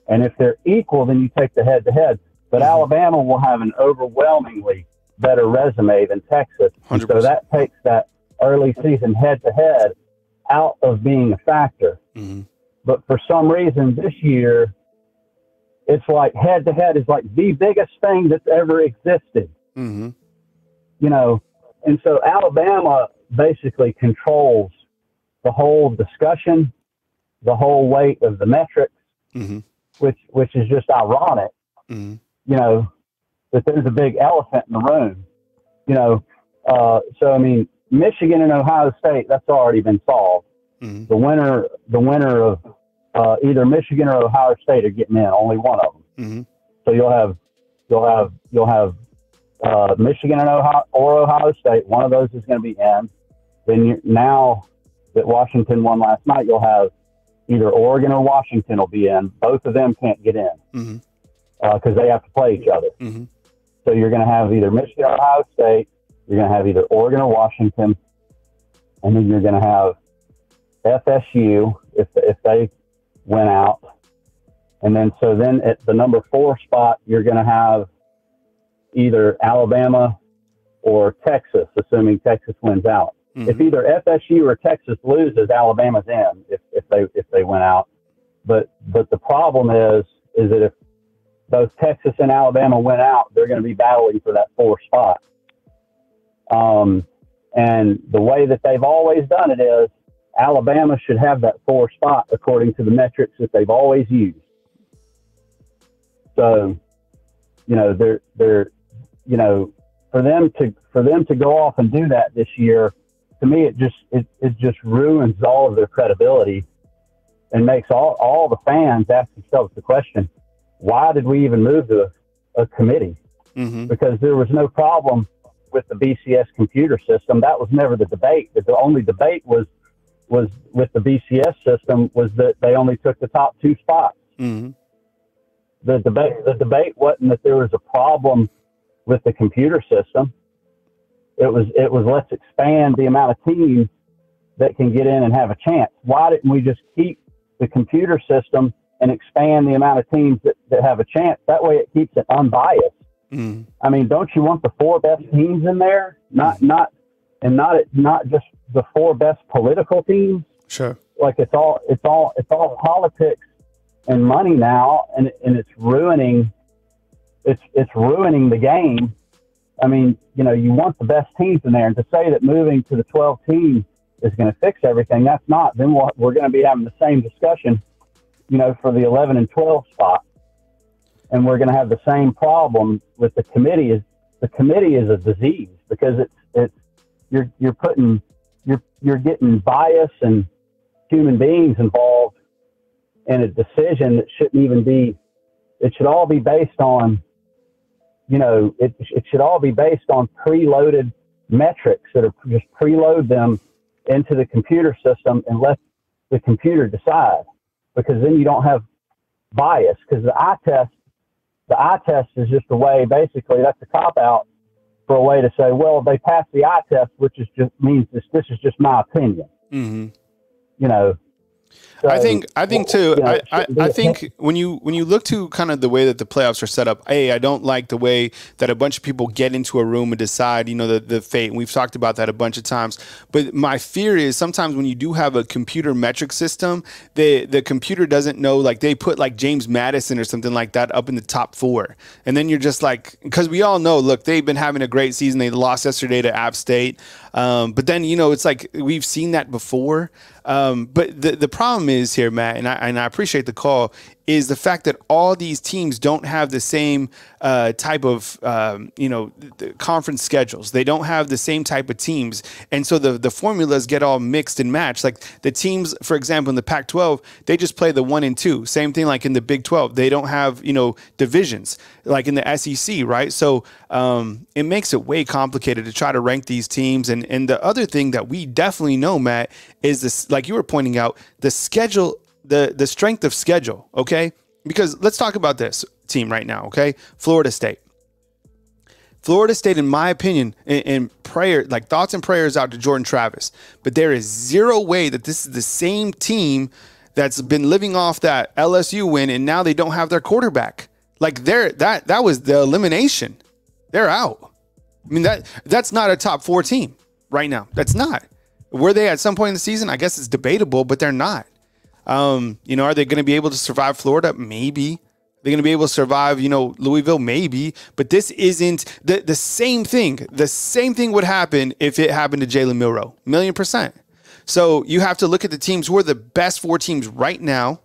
and if they're equal, then you take the head to head. But Alabama will have an overwhelmingly better resume than Texas. And so that takes that early season head to head out of being a factor. Mm-hmm. But for some reason this year, it's like head to head is like the biggest thing that's ever existed. Mm-hmm. You know, and so Alabama basically controls the whole discussion, the whole weight of the metrics, which is just ironic. Mm-hmm. You know, that there's a big elephant in the room. You know, so I mean, Michigan and Ohio State, that's already been solved. Mm-hmm. The winner of either Michigan or Ohio State are getting in, only one of them. Mm-hmm. So you'll have Michigan and Ohio State. One of those is going to be in. Then now that Washington won last night, you'll have either Oregon or Washington will be in. Both of them can't get in because they have to play each other. So you're going to have either Michigan or Ohio State. You're going to have either Oregon or Washington, and then you're going to have FSU if they win out. And then at the number 4 spot, you're going to have either Alabama or Texas, assuming Texas wins out. If either FSU or Texas loses, Alabama's in if they win out. But the problem is that if both Texas and Alabama win out, they're going to be battling for that 4 spot. And the way that they've always done it is Alabama should have that 4 spot according to the metrics that they've always used. So, they're for them to go off and do that this year, to me, it just ruins all of their credibility and makes all the fans ask themselves the question, why did we even move to a committee? Because there was no problem with the BCS computer system. That was never the debate. The only debate was with the BCS system was that they only took the top 2 spots. The debate wasn't that there was a problem with the computer system. It was let's expand the amount of teams that can get in and have a chance. Why didn't we just keep the computer system and expand the amount of teams that have a chance? That way it keeps it unbiased. I mean, don't you want the 4 best teams in there? Not just the 4 best political teams. Sure. Like it's all politics and money now, and it's ruining the game. I mean, you want the best teams in there, and to say that moving to the 12 team is going to fix everything, that's not. Then we're going to be having the same discussion, for the 11 and 12 spot, and we're going to have the same problem with the committee. The committee is a disease because you're getting bias and human beings involved in a decision that shouldn't even be. It should all be based on. It should all be based on preloaded metrics that are just preload them into the computer system and let the computer decide, because then you don't have bias. Because the eye test is just a way, basically, that's a cop out for a way to say, well, they passed the eye test, which is just means this is just my opinion. So, I think too. I think when you look to kind of the way that the playoffs are set up, I don't like the way that a bunch of people get into a room and decide, the fate. And we've talked about that a bunch of times. But my fear is sometimes when you do have a computer metric system, the computer doesn't know, like they put like James Madison or something like that up in the top 4. And then you're just like, because we all know, look, they've been having a great season. They lost yesterday to App State. But then, it's like we've seen that before. But the problem is here, Matt, and I appreciate the call, is the fact that all these teams don't have the same type of, the conference schedules. They don't have the same type of teams. And so the formulas get all mixed and matched. Like the teams, for example, in the Pac-12, they just play the 1 and 2. Same thing like in the Big 12. They don't have, divisions like in the SEC, right? So it makes it way complicated to try to rank these teams. And the other thing that we definitely know, Matt, is this, like you were pointing out, the schedule, the strength of schedule, okay? Because let's talk about this team right now, okay? Florida State. Florida State, in my opinion, and prayer, like thoughts and prayers out to Jordan Travis, but there is zero way that this is the same team that's been living off that LSU win, and now they don't have their quarterback. Like that was the elimination. They're out. I mean, that's not a top 4 team right now. That's not. Were they at some point in the season? I guess it's debatable, but they're not. Are they going to be able to survive Florida? Maybe. They're going to be able to survive, Louisville? Maybe. But this isn't the same thing. The same thing would happen if it happened to Jalen Milroe. 1,000,000%. So you have to look at the teams who are the best 4 teams right now,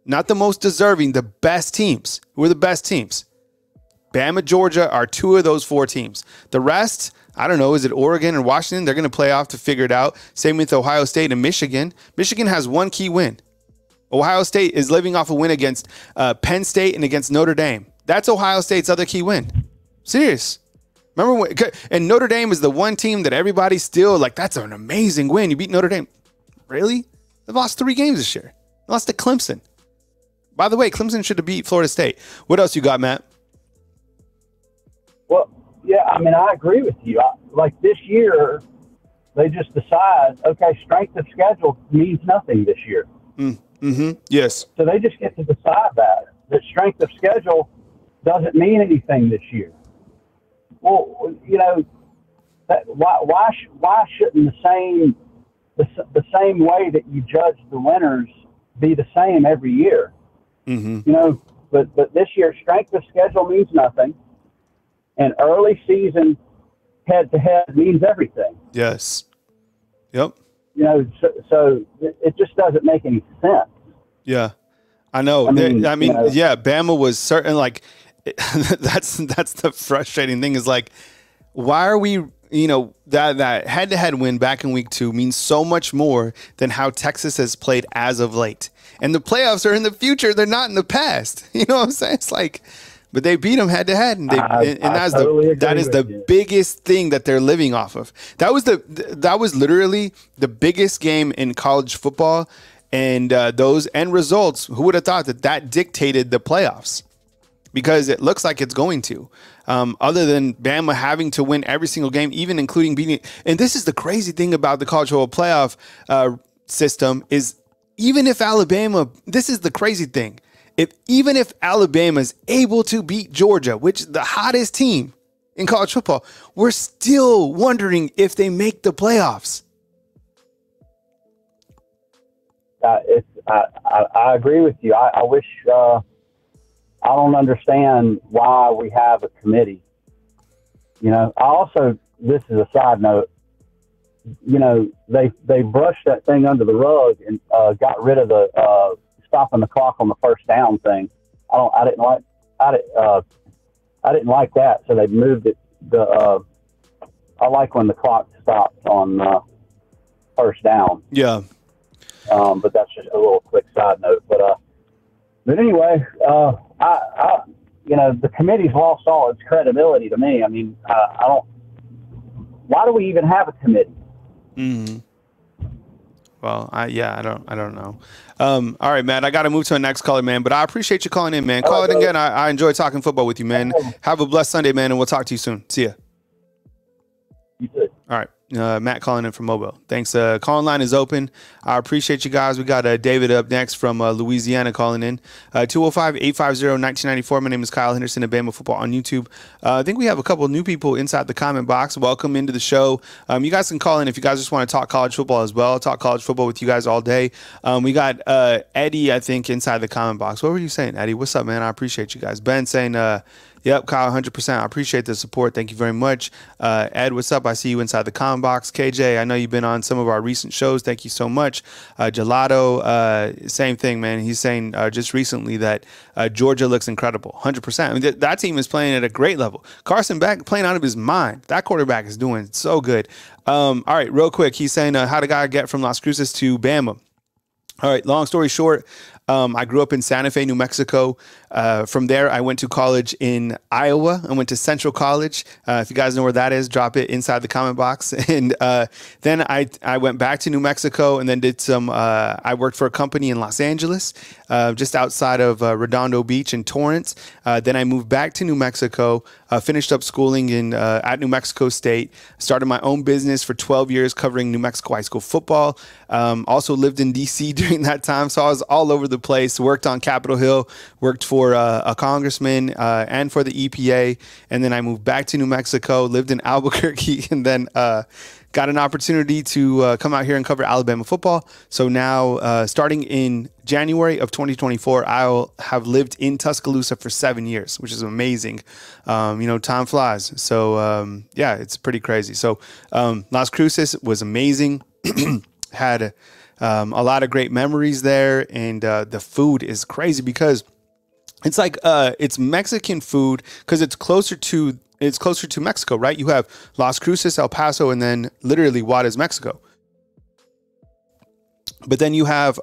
not the most deserving, the best teams. Who are the best teams? Bama, Georgia are 2 of those 4 teams. The rest, I don't know, is it Oregon and Washington? They're going to play off to figure it out. Same with Ohio State and Michigan. Michigan has one key win. Ohio State is living off a win against Penn State and against Notre Dame. That's Ohio State's other key win. Serious. Remember when? And Notre Dame is the one team that everybody's still like, that's an amazing win. You beat Notre Dame. Really? They've lost 3 games this year. They lost to Clemson. By the way, Clemson should have beat Florida State. What else you got, Matt? Well, yeah, I mean, I agree with you. Like this year, they just decide, okay, strength of schedule means nothing this year. Yes. So they just get to decide that strength of schedule doesn't mean anything this year. Well, you know, why shouldn't the same way that you judge the winners be the same every year? You know, but this year strength of schedule means nothing, and early season head-to-head means everything. Yes. Yep. You know, so it just doesn't make any sense. Yeah, I know. I mean, you know, yeah, Bama was certain. Like, that's the frustrating thing is like, why are we? You know, that head-to-head win back in week 2 means so much more than how Texas has played as of late. And the playoffs are in the future; they're not in the past. You know what I'm saying? It's like, but they beat them head-to-head, and that is the biggest thing that they're living off of. That was literally the biggest game in college football, and those end results. Who would have thought that dictated the playoffs? Because it looks like it's going to. Other than Bama having to win every single game, even including beating. And this is the crazy thing about the college football playoff system is even if Alabama, this is the crazy thing. Even if Alabama is able to beat Georgia, which is the hottest team in college football, we're still wondering if they make the playoffs. I agree with you. I wish. I don't understand why we have a committee. You know, this is a side note, you know, they brushed that thing under the rug and got rid of the stopping the clock on the first down thing. I didn't like that, so they moved it. I like when the clock stops on first down. Yeah. But that's just a little quick side note. But anyway, you know, the committee's lost all its credibility to me. I mean, why do we even have a committee? Well, I don't know. All right, Matt, I got to move to the next caller, man, but I appreciate you calling in, man. Call it again. I enjoy talking football with you, man. Have a blessed Sunday, man, and we'll talk to you soon. See ya. You too. All right. Matt calling in from Mobile. Thanks. Calling line is open. I appreciate you guys. We got David up next from Louisiana calling in. 205-850-1994. My name is Kyle Henderson of Bama Football on YouTube. I think we have a couple new people inside the comment box. Welcome into the show. You guys can call in if you guys just want to talk college football as well. I'll talk college football with you guys all day. We got Eddie, I think, inside the comment box. What were you saying, Eddie? What's up, man? I appreciate you guys. Ben saying, yep, Kyle, 100%. I appreciate the support. Thank you very much. Ed, what's up? I see you inside the comment box. KJ, I know you've been on some of our recent shows. Thank you so much. Gelato, same thing, man. He's saying just recently that Georgia looks incredible. 100%. I mean, that team is playing at a great level. Carson Beck playing out of his mind. That quarterback is doing so good. All right, real quick. He's saying how did guy get from Las Cruces to Bama? All right, long story short, I grew up in Santa Fe, New Mexico. From there, I went to college in Iowa. I went to Central College. If you guys know where that is, drop it inside the comment box. And then I went back to New Mexico and then did some, I worked for a company in Los Angeles, just outside of Redondo Beach and Torrance. Then I moved back to New Mexico, finished up schooling at New Mexico State, started my own business for 12 years covering New Mexico high school football. Also lived in D.C. during that time, so I was all over the place, worked on Capitol Hill, worked for a congressman and for the EPA, and then I moved back to New Mexico, lived in Albuquerque, and then got an opportunity to come out here and cover Alabama football. So now, starting in January of 2024, I'll have lived in Tuscaloosa for 7 years, which is amazing. You know, time flies. So, yeah, it's pretty crazy. So Las Cruces was amazing. Had a lot of great memories there, and the food is crazy because it's like it's Mexican food because it's closer to Mexico, right? You have Las Cruces, El Paso, and then literally Juarez, Mexico. But then you have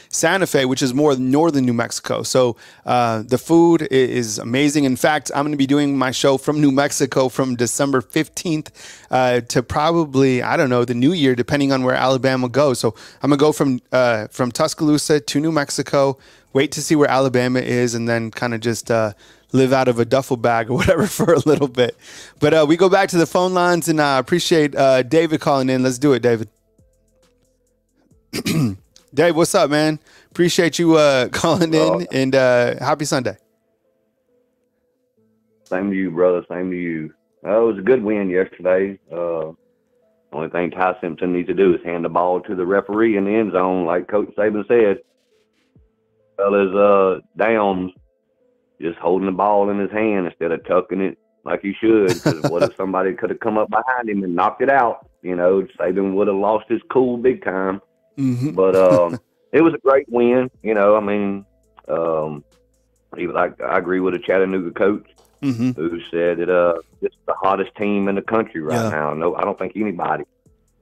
Santa Fe, which is more northern New Mexico. So the food is amazing. In fact, I'm going to be doing my show from New Mexico from December 15th to probably, I don't know, the new year, depending on where Alabama goes. So I'm going to go from Tuscaloosa to New Mexico, wait to see where Alabama is, and then kind of just live out of a duffel bag or whatever for a little bit. But we go back to the phone lines, and I appreciate David calling in. Let's do it, David. Dave, what's up, man? Appreciate you calling in, and happy Sunday. Same to you, brother. Same to you. It was a good win yesterday. Only thing Ty Simpson needs to do is hand the ball to the referee in the end zone, like Coach Saban said. Fellas, Downs just holding the ball in his hand instead of tucking it like he should. Because what if somebody could have come up behind him and knocked it out? You know, Saban would have lost his cool big time. Mm-hmm. But it was a great win. You know, I mean, I agree with the Chattanooga coach who said that it's the hottest team in the country right now. No, I don't think anybody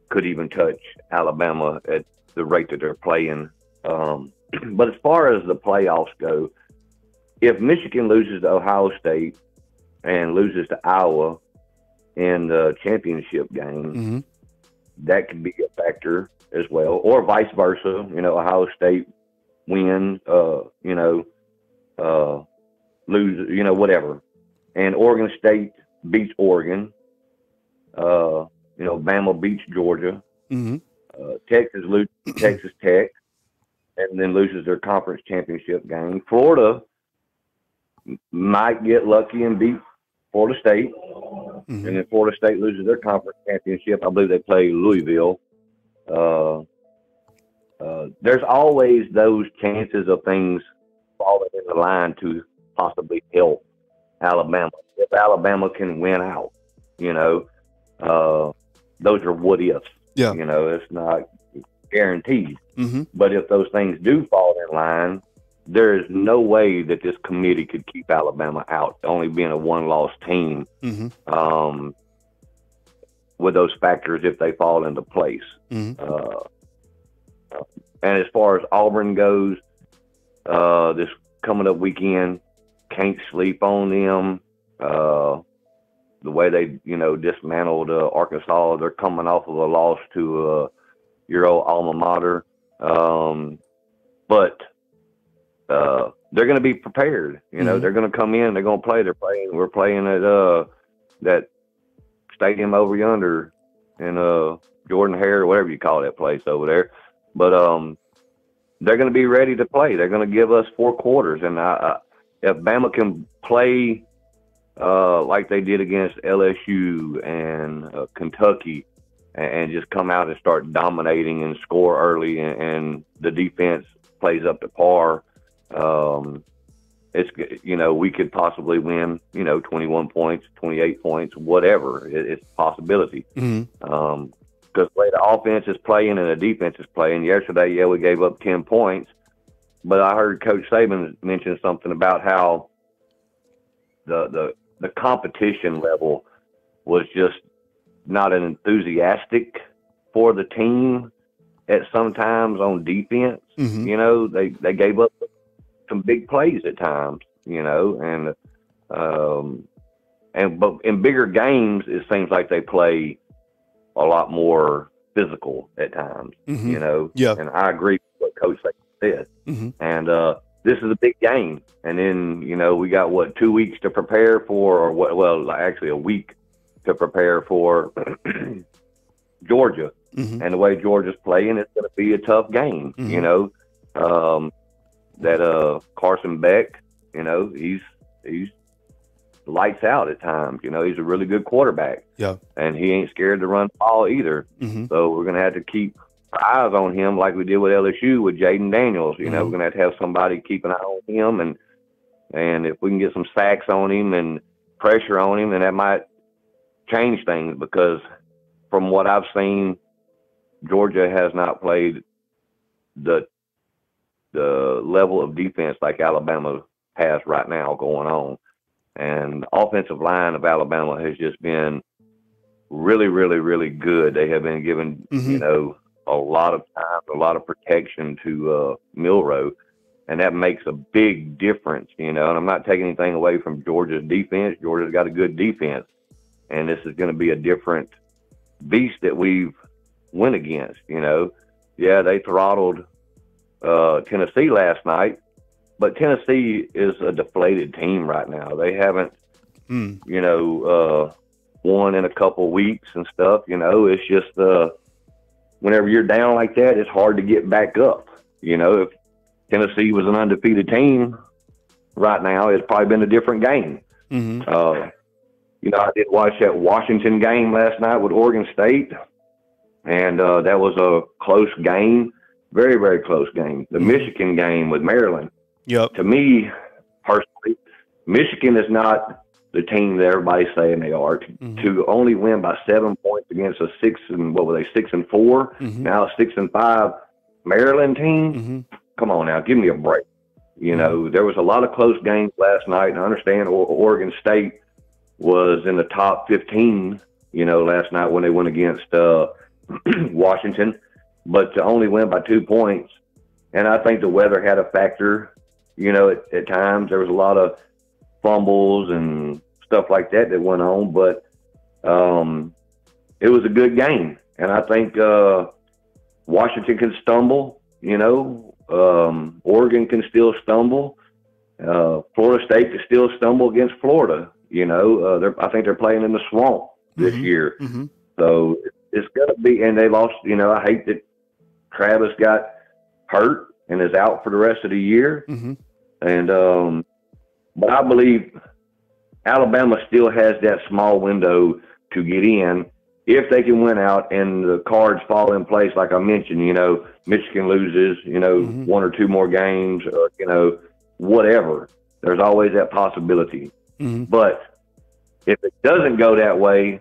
could even touch Alabama at the rate that they're playing. But as far as the playoffs go, if Michigan loses to Ohio State and loses to Iowa in the championship game, that could be a factor as well, or vice versa. You know, Ohio State win, lose, whatever. And Oregon State beats Oregon. Bama beats Georgia. Texas loses Texas Tech, and then loses their conference championship game. Florida might get lucky and beat Florida State, and then Florida State loses their conference championship. I believe they play Louisville. There's always those chances of things falling in the line to possibly help Alabama. If Alabama can win out, those are what ifs. Yeah. It's not guaranteed. But if those things do fall in line, there is no way that this committee could keep Alabama out, only being a one-loss team. With those factors, if they fall into place. And as far as Auburn goes, this coming up weekend, can't sleep on them. The way they, dismantled Arkansas, they're coming off of a loss to your old alma mater. But they're going to be prepared. They're going to come in, they're going to play. We're playing at that stadium over yonder in Jordan Hare, whatever you call that place over there. But they're going to be ready to play. They're going to give us 4 quarters. And if Bama can play like they did against LSU and Kentucky and just come out and start dominating and score early and the defense plays up to par, we could possibly win, 21 points, 28 points, whatever. It's a possibility. Because the way the offense is playing and the defense is playing, yesterday, we gave up 10 points. But I heard Coach Saban mention something about how the competition level was just not an enthusiastic for the team at sometimes on defense. They gave up some big plays at times, but in bigger games, it seems like they play a lot more physical at times, And I agree with what Coach said. And this is a big game. And then, we got 2 weeks to prepare for, actually a week to prepare for Georgia. And the way Georgia's playing, it's going to be a tough game, that Carson Beck, he's lights out at times. He's a really good quarterback. Yeah. And he ain't scared to run the ball either. So we're going to have to keep our eyes on him like we did with LSU with Jaden Daniels. We're going to have somebody keep an eye on him. And if we can get some sacks on him and pressure on him, then that might change things, because from what I've seen, Georgia has not played the level of defense like Alabama has right now going on. And the offensive line of Alabama has just been really, really, really good. They have been given, a lot of time, a lot of protection to Milroe, and that makes a big difference, you know. And I'm not taking anything away from Georgia's defense. Georgia's got a good defense, and this is going to be a different beast that we've went against, you know. Yeah, they throttled Tennessee last night, but Tennessee is a deflated team right now. They haven't, you know, won in a couple weeks and stuff. You know, it's just whenever you're down like that, it's hard to get back up. You know, if Tennessee was an undefeated team right now, it's probably been a different game. You know, I did watch that Washington game last night with Oregon State, and that was a close game, very, very close game. The Michigan game with Maryland. To me, personally, Michigan is not the team that everybody's saying they are. To only win by 7 points against a 6-4, now a 6-5 Maryland team. Come on now, give me a break. You know, there was a lot of close games last night, and I understand Oregon State was in the top 15, you know, last night when they went against Washington, but to only win by 2 points. And I think the weather had a factor, you know, at times. There was a lot of fumbles and stuff like that went on, but it was a good game. And I think Washington can stumble, you know, Oregon can still stumble. Florida State can still stumble against Florida. You know, I think they're playing in the swamp this year. So it's going to be, and they lost, you know, I hate that Travis got hurt and is out for the rest of the year. And, but I believe Alabama still has that small window to get in if they can win out and the cards fall in place. Like I mentioned, you know, Michigan loses, you know, 1 or 2 more games, or, you know, whatever. There's always that possibility. But if it doesn't go that way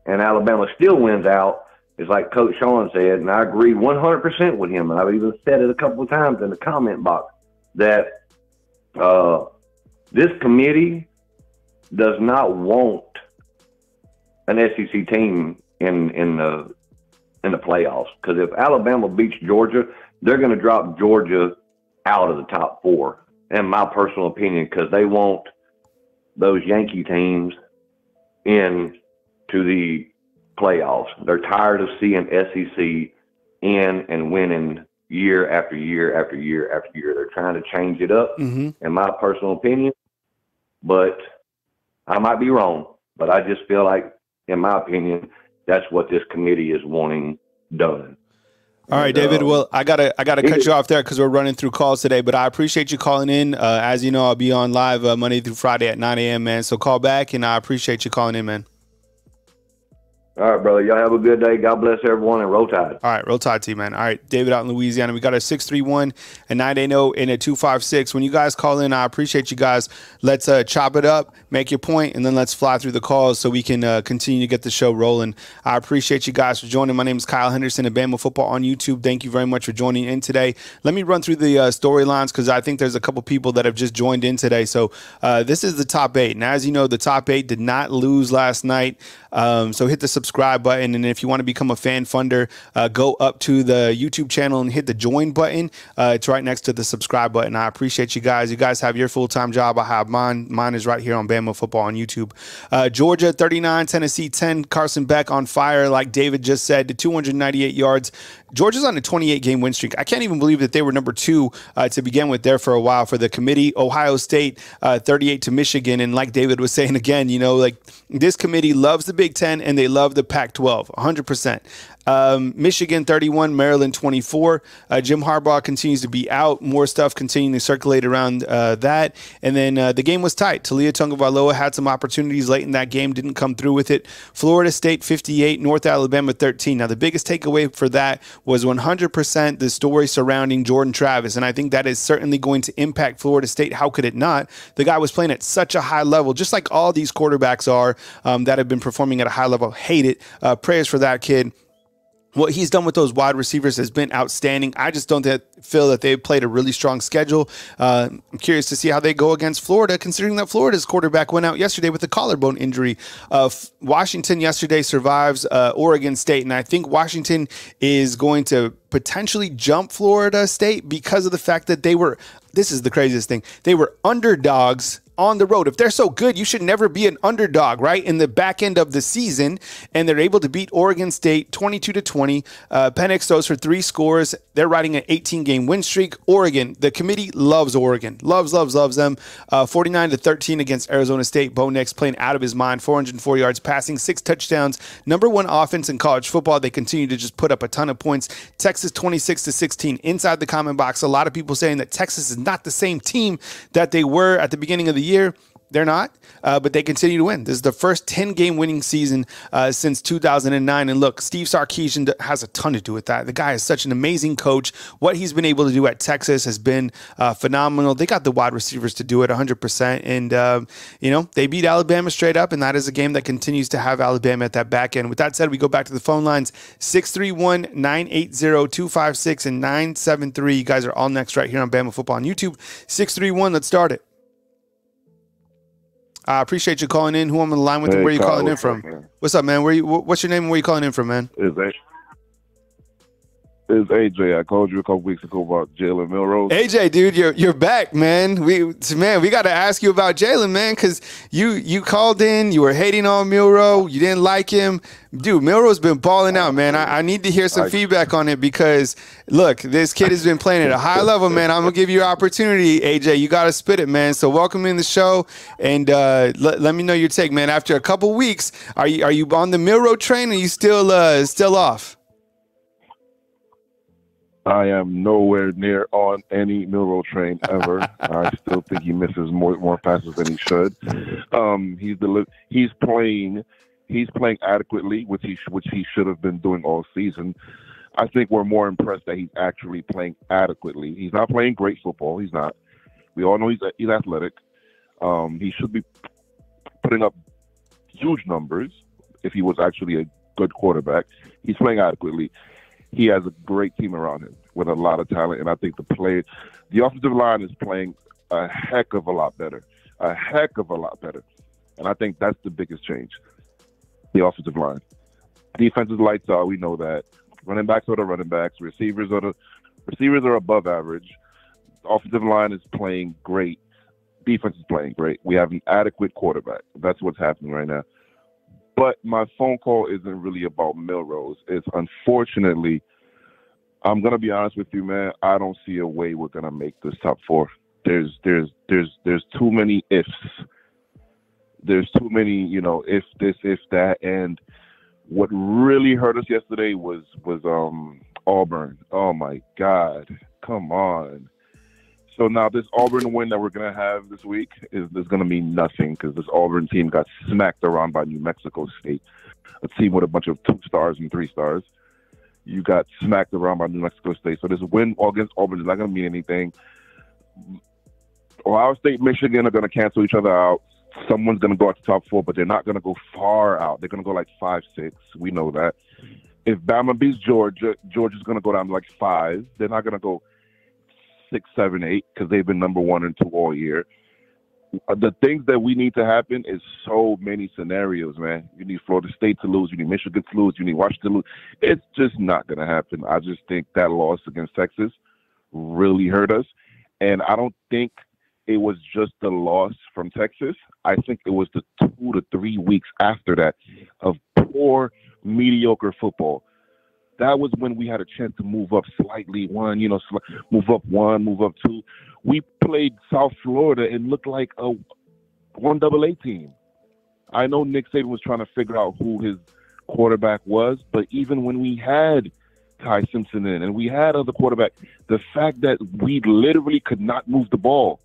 and Alabama still wins out, it's like Coach Shawn said, and I agree 100% with him, and I've even said it a couple of times in the comment box, that this committee does not want an SEC team in the playoffs. Because if Alabama beats Georgia, they're going to drop Georgia out of the top 4, in my personal opinion, because they want those Yankee teams in to the playoffs. They're tired of seeing SEC in and winning year after year after year after year. They're trying to change it up, in my personal opinion. But I might be wrong. But I just feel like, in my opinion, that's what this committee is wanting done. All right, David. Well, I gotta cut you off there because we're running through calls today. But I appreciate you calling in. As you know, I'll be on live Monday through Friday at 9 a.m., man. So call back, and I appreciate you calling in, man. All right, brother. Y'all have a good day. God bless everyone, and roll tide. All right, roll tide to you, man. All right, David out in Louisiana. We got a 631, a 980, and a 256. When you guys call in, I appreciate you guys. Let's chop it up, make your point, and then let's fly through the calls so we can continue to get the show rolling. I appreciate you guys for joining. My name is Kyle Henderson of Bama Football on YouTube. Thank you very much for joining in today. Let me run through the storylines because I think there's a couple people that have just joined in today. So this is the top 8. And as you know, the top 8 did not lose last night. So hit the subscribe button, and if you want to become a fan funder, go up to the YouTube channel and hit the join button. It's right next to the subscribe button. I appreciate you guys. You guys have your full-time job. I have mine. Mine is right here on Bama Football on YouTube. Georgia 39, Tennessee 10. Carson Beck on fire, like David just said, to 298 yards. Georgia's on a 28-game win streak. I can't even believe that they were number 2 to begin with there for a while for the committee. Ohio State 38 to Michigan, and like David was saying again, you know, like this committee loves the Big Ten and they love the Pac-12, 100%. Michigan 31, Maryland 24. Jim Harbaugh continues to be out. More stuff continuing to circulate around that. And then the game was tight. Talia Tagovailoa had some opportunities late in that game, didn't come through with it. Florida State 58, North Alabama 13. Now, the biggest takeaway for that was 100% the story surrounding Jordan Travis. And I think that is certainly going to impact Florida State. How could it not? The guy was playing at such a high level, just like all these quarterbacks are that have been performing at a high level. Hate it. Prayers for that kid. what he's done with those wide receivers has been outstanding. I just don't feel that they've played a really strong schedule. I'm curious to see how they go against Florida, considering that Florida's quarterback went out yesterday with a collarbone injury. Washington yesterday survives Oregon State, and I think Washington is going to potentially jump Florida State because of the fact that this is the craziest thing, they were underdogs on the road. If they're so good, you should never be an underdog, right? In the back end of the season, and they're able to beat Oregon State 22-20. Penix throws for 3 scores. They're riding an 18-game win streak. Oregon, the committee loves Oregon. Loves them. 49-13 against Arizona State. Bo Nix playing out of his mind. 404 yards passing, 6 touchdowns. Number 1 offense in college football. They continue to just put up a ton of points. Texas 26-16 inside the comment box. A lot of people saying that Texas is not the same team that they were at the beginning of the year. They're not, but they continue to win. This is the first 10-game winning season since 2009. And look, Steve Sarkisian has a ton to do with that. The guy is such an amazing coach. What he's been able to do at Texas has been phenomenal. They got the wide receivers to do it 100%. And, they beat Alabama straight up, and that is a game that continues to have Alabama at that back end. With that said, we go back to the phone lines, 631-980-256 and 973. You guys are all next right here on Bama Football on YouTube. 631, let's start it. I appreciate you calling in. Who I'm on the line with and where you calling in from? What's up, man? What's your name and where you calling in from, man? It's AJ. I called you a couple weeks ago about Jalen Milroe. AJ, dude, you're back, man. We got to ask you about Jalen, man, because you called in, you were hating on Milroe, you didn't like him. Dude, Milroe's been balling out, man. I need to hear some feedback on it because, look, this kid has been playing at a high level, man. I'm going to give you an opportunity, AJ. You got to spit it, man. So welcome in the show, and let me know your take, man. After a couple weeks, are you on the Milroe train or are you still off? I am nowhere near on any Milroe train ever. I still think he misses more passes than he should. He's playing adequately, which he should have been doing all season. I think we're more impressed that he's actually playing adequately. He's not playing great football. He's not. We all know he's athletic. He should be putting up huge numbers if he was actually a good quarterback. He's playing adequately. He has a great team around him with a lot of talent, and I think the offensive line is playing a heck of a lot better, and I think that's the biggest change. The offensive line, defense is lights out. We know that. Running backs are the running backs. Receivers are above average. The offensive line is playing great. Defense is playing great. We have an adequate quarterback. That's what's happening right now. But my phone call isn't really about Milroe. It's unfortunately, I'm gonna be honest with you, man. I don't see a way we're gonna make this top 4. There's too many ifs. There's too many, if this, if that. And what really hurt us yesterday was Auburn. Oh my God, come on. So now this Auburn win that we're going to have this week is going to mean nothing because this Auburn team got smacked around by New Mexico State, a team with a bunch of 2 stars and 3 stars. You got smacked around by New Mexico State. So this win against Auburn is not going to mean anything. Ohio State, Michigan are going to cancel each other out. Someone's going to go out to top 4, but they're not going to go far out. They're going to go like 5, 6. We know that. If Bama beats Georgia, Georgia's going to go down to like 5. They're not going to go 6, 7, 8 because they've been number 1 and 2 all year. The things that we need to happen is so many scenarios, man. You need Florida State to lose. You need Michigan to lose. You need Washington to lose. It's just not going to happen. I just think that loss against Texas really hurt us. And I don't think it was just the loss from Texas. I think it was the 2 to 3 weeks after that of poor, mediocre football. That was when we had a chance to move up slightly, move up 1, move up 2. We played South Florida and looked like a 1AA team. I know Nick Saban was trying to figure out who his quarterback was, but even when we had Ty Simpson in and we had other quarterbacks, the fact that we literally could not move the ball,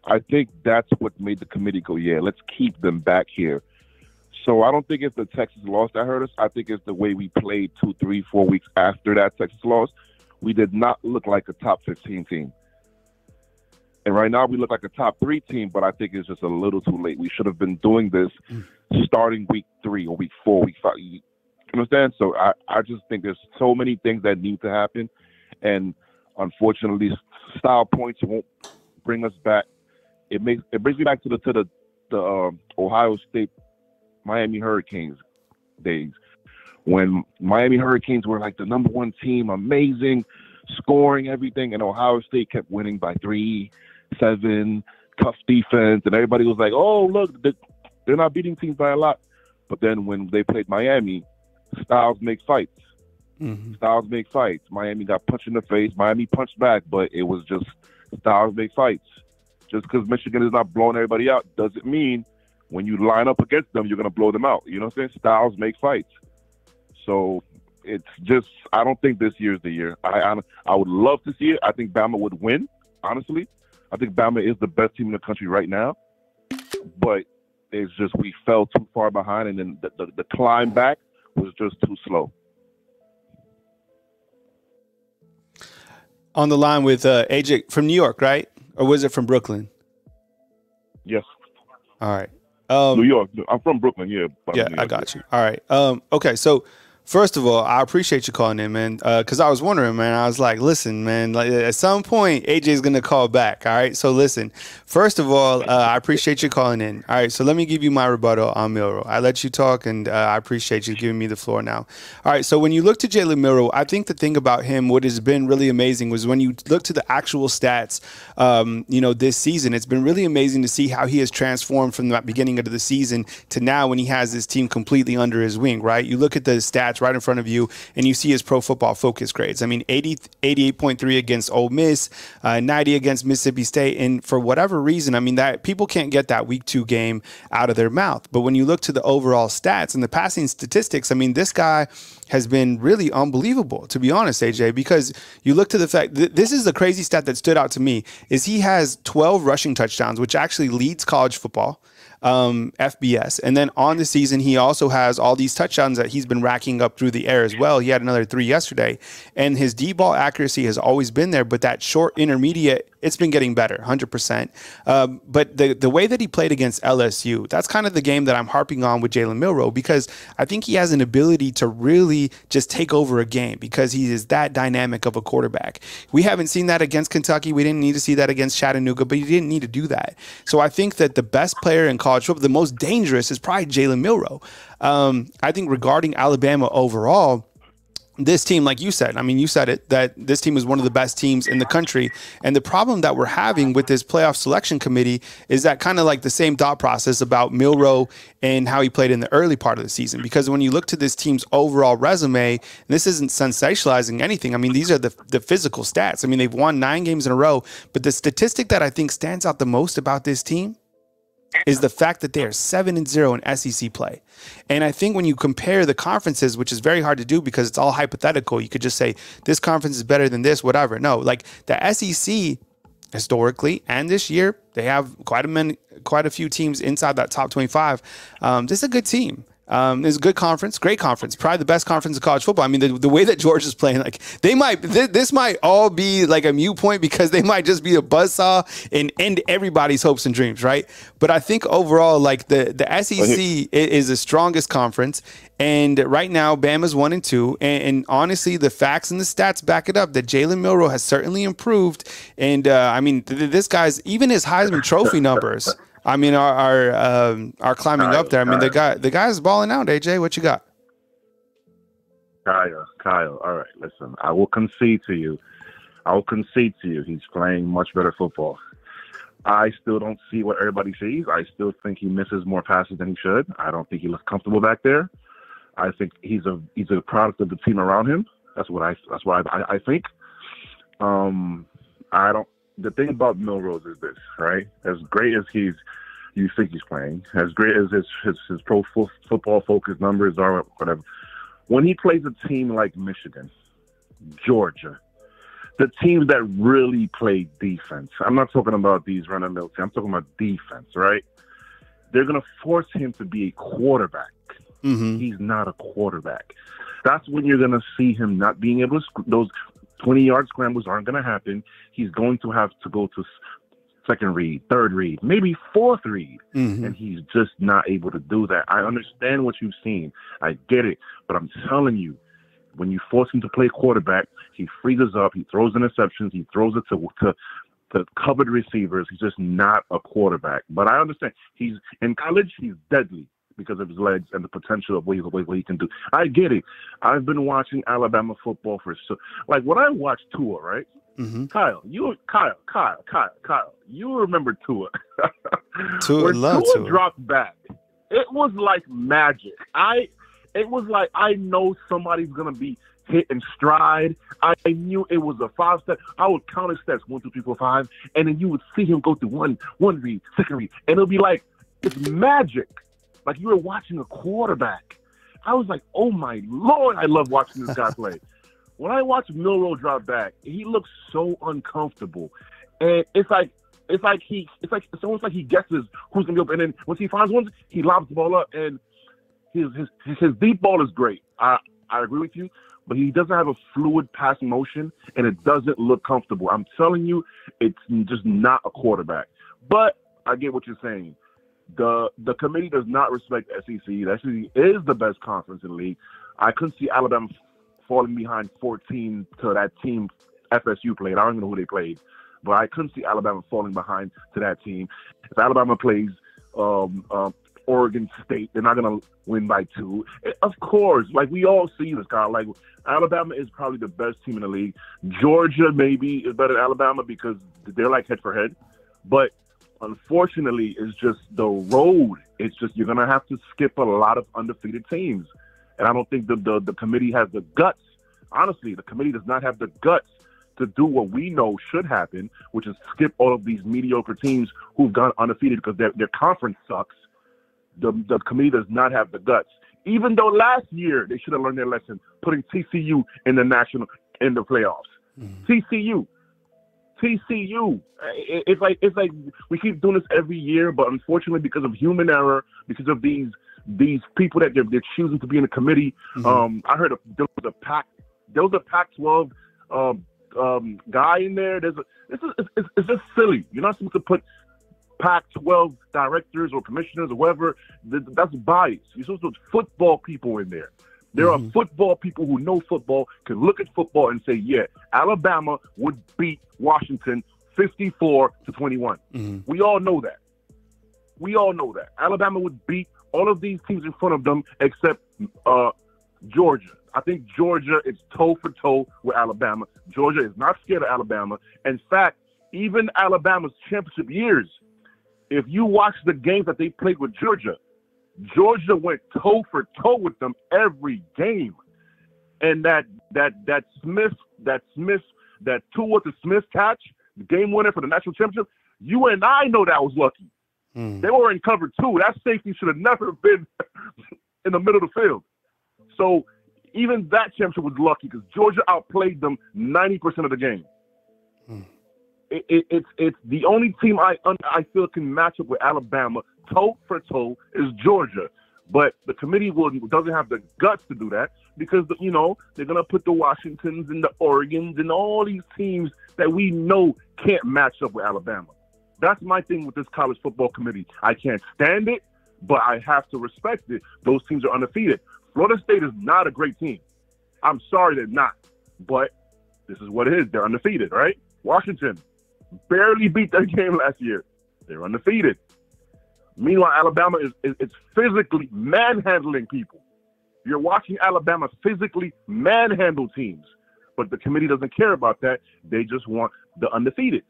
I think that's what made the committee go, yeah, let's keep them back here. So I don't think it's the Texas loss that hurt us. I think it's the way we played 2, 3, 4 weeks after that Texas loss. We did not look like a top 15 team. And right now we look like a top 3 team, but I think it's just a little too late. We should have been doing this starting week 3 or week 4, week 5, understand? So I just think there's so many things that need to happen, and unfortunately, style points won't bring us back. It brings me back to the Ohio State Miami Hurricanes days, when Miami Hurricanes were like the #1 team, amazing, scoring everything, and Ohio State kept winning by 3-7, tough defense, and everybody was like, "Oh, look, they're not beating teams by a lot." But then when they played Miami, styles make fights. Mm-hmm. Styles make fights. Miami got punched in the face. Miami punched back, but it was just styles make fights. Just because Michigan is not blowing everybody out doesn't mean when you line up against them, you're going to blow them out. You know what I'm saying? Styles make fights. So it's just, I don't think this year's the year. I would love to see it. I think Bama would win, honestly. I think Bama is the best team in the country right now. But it's just we fell too far behind, and then the climb back was just too slow. On the line with AJ from New York, right? Or was it from Brooklyn? Yes. All right. New York. I'm from Brooklyn, yeah. Yeah, I got you. All right. Okay, so first of all, I appreciate you calling in, man, because I was wondering, man. I was like, listen, man, like, at some point, AJ's going to call back, all right? So listen, first of all, I appreciate you calling in. All right, so let me give you my rebuttal on Milroe. I let you talk, and I appreciate you giving me the floor now. All right, so when you look to Jalen Milroe, I think the thing about him, what has been really amazing, was when you look to the actual stats, this season, it's been really amazing to see how he has transformed from the beginning of the season to now when he has this team completely under his wing, right? You look at the stats right in front of you, and you see his Pro Football Focus grades. I mean, 88.3 against Ole Miss, 90 against Mississippi State, and for whatever reason, I mean, that people can't get that Week 2 game out of their mouth. But when you look to the overall stats and the passing statistics, I mean, this guy has been really unbelievable, to be honest, AJ, because you look to the fact that this is the crazy stat that stood out to me, is he has 12 rushing touchdowns, which actually leads college football. FBS. And then on the season, he also has all these touchdowns that he's been racking up through the air as well. He had another 3 yesterday, and his deep ball accuracy has always been there, but that short intermediate, it's been getting better, 100%. But the way that he played against LSU, that's kind of the game that I'm harping on with Jalen Milroe, because I think he has an ability to really just take over a game because he is that dynamic of a quarterback. We haven't seen that against Kentucky. We didn't need to see that against Chattanooga, but he didn't need to do that. So I think that the best player in college football, the most dangerous, is probably Jalen Milroe. I think regarding Alabama overall, this team, like you said, I mean, you said it, that this team is one of the best teams in the country. And the problem that we're having with this playoff selection committee is that kind of like the same thought process about Milroe and how he played in the early part of the season. Because when you look to this team's overall resume, this isn't sensationalizing anything. I mean, these are the physical stats. I mean, they've won 9 games in a row. But the statistic that I think stands out the most about this team is the fact that they are 7-0 in SEC play. And I think when you compare the conferences, which is very hard to do because it's all hypothetical, you could just say this conference is better than this, whatever. No, like the SEC historically and this year, they have quite a few teams inside that top 25. This is a good team. It's a good conference, great conference, probably the best conference in college football. I mean, the way that Georgia is playing, like this might all be like a mute point because they might just be a buzzsaw and end everybody's hopes and dreams, right? But I think overall, like the SEC is the strongest conference, and right now Bama's 1-2, and honestly, the facts and the stats back it up that Jalen Milroe has certainly improved, and I mean, this guy's even his Heisman Trophy numbers, I mean, are climbing up there. I mean, the guy's balling out. AJ, what you got? Kyle. All right, listen. I will concede to you. He's playing much better football. I still don't see what everybody sees. I still think he misses more passes than he should. I don't think he looks comfortable back there. I think he's a product of the team around him. That's what I think. The thing about Milroe is this, right? As great as you think he's playing, as great as his Pro Football Focus numbers are, whatever, when he plays a team like Michigan, Georgia, the teams that really play defense, I'm not talking about these run-of-the-mill teams, I'm talking about defense, right? They're going to force him to be a quarterback. Mm-hmm. He's not a quarterback. That's when you're going to see him not being able to, those 20-yard scrambles aren't going to happen. He's going to have to go to second read, third read, maybe fourth read. And he's just not able to do that. I understand what you've seen. I get it. But I'm telling you, when you force him to play quarterback, he freezes up, he throws interceptions, he throws it to covered receivers. He's just not a quarterback. But I understand. He's in college, he's deadly because of his legs and the potential of what he can do. I get it. I've been watching Alabama football like when I watch Tua, right? Kyle, you remember Tua. When Tua dropped back, it was like magic. It was like I know somebody's gonna be hit in stride. I knew it was a 5-step. I would count his steps 1, 2, 3, 4, 5, and then you would see him go through one read, second read, and it'll be like it's magic. Like you were watching a quarterback. I was like, oh my Lord, I love watching this guy play. When I watch Milroe drop back, he looks so uncomfortable, and it's almost like he guesses who's gonna be open, and then once he finds one, he lobs the ball up, and his deep ball is great. I agree with you, but he doesn't have a fluid pass motion, and it doesn't look comfortable. I'm telling you, it's just not a quarterback. But I get what you're saying. The committee does not respect SEC. The SEC is the best conference in the league. I couldn't see Alabama falling behind 14 to that team FSU played. I don't even know who they played, but I couldn't see Alabama falling behind to that team. If Alabama plays Oregon State, they're not going to win by 2. Of course, like we all see this guy. Like Alabama is probably the best team in the league. Georgia maybe is better than Alabama because they're like head for head. But unfortunately, it's just the road. It's just you're going to have to skip a lot of undefeated teams. And I don't think the committee has the guts. Honestly, the committee does not have the guts to do what we know should happen, which is skip all of these mediocre teams who've gone undefeated because their conference sucks. The committee does not have the guts. Even though last year they should have learned their lesson, putting TCU in the playoffs. TCU. It's like we keep doing this every year, but unfortunately, because of human error, because of these people that they're choosing to be in the committee. I heard there was a Pac-12 guy in there. It's just silly. You're not supposed to put Pac-12 directors or commissioners or whoever. That's bias. You're supposed to put football people in there. There are football people who know football, can look at football and say, yeah, Alabama would beat Washington 54-21. We all know that. Alabama would beat all of these teams in front of them except Georgia. I think Georgia is toe for toe with Alabama. Georgia is not scared of Alabama. In fact, even Alabama's championship years, if you watch the games that they played with Georgia went toe for toe with them every game. And that Tua to Smith catch, the game winner for the national championship, you and I know that was lucky. They were in cover 2. That safety should have never been in the middle of the field. So even that championship was lucky because Georgia outplayed them 90% of the game. It's the only team I feel can match up with Alabama toe for toe is Georgia. But the committee doesn't have the guts to do that because, they're going to put the Washingtons and the Oregons and all these teams that we know can't match up with Alabama. That's my thing with this college football committee. I can't stand it, but I have to respect it. Those teams are undefeated. Florida State is not a great team. I'm sorry they're not, but this is what it is. They're undefeated, right? Washington barely beat their game last year. They're undefeated. Meanwhile, Alabama is physically manhandling people. You're watching Alabama physically manhandle teams, but the committee doesn't care about that. They just want the undefeated.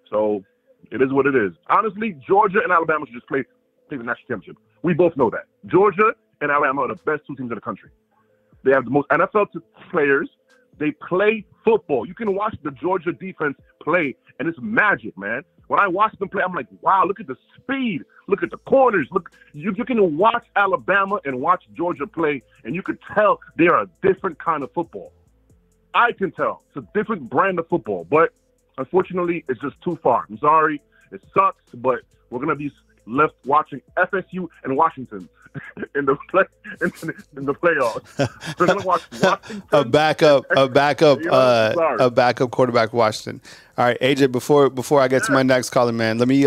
So it is what it is. Honestly, Georgia and Alabama should just play the national championship. We both know that. Georgia and Alabama are the best 2 teams in the country. They have the most NFL players. They play football. You can watch the Georgia defense play, and it's magic, man. When I watch them play, I'm like, wow, look at the speed. Look at the corners. Look, you can watch Alabama and watch Georgia play, and you can tell they are a different kind of football. I can tell. It's a different brand of football, but unfortunately, it's just too far. I'm sorry. It sucks, but we're going to be left watching FSU and Washington in the playoffs. They're gonna watch Washington. a backup quarterback Washington. All right, AJ, before I get to my next caller, man, let me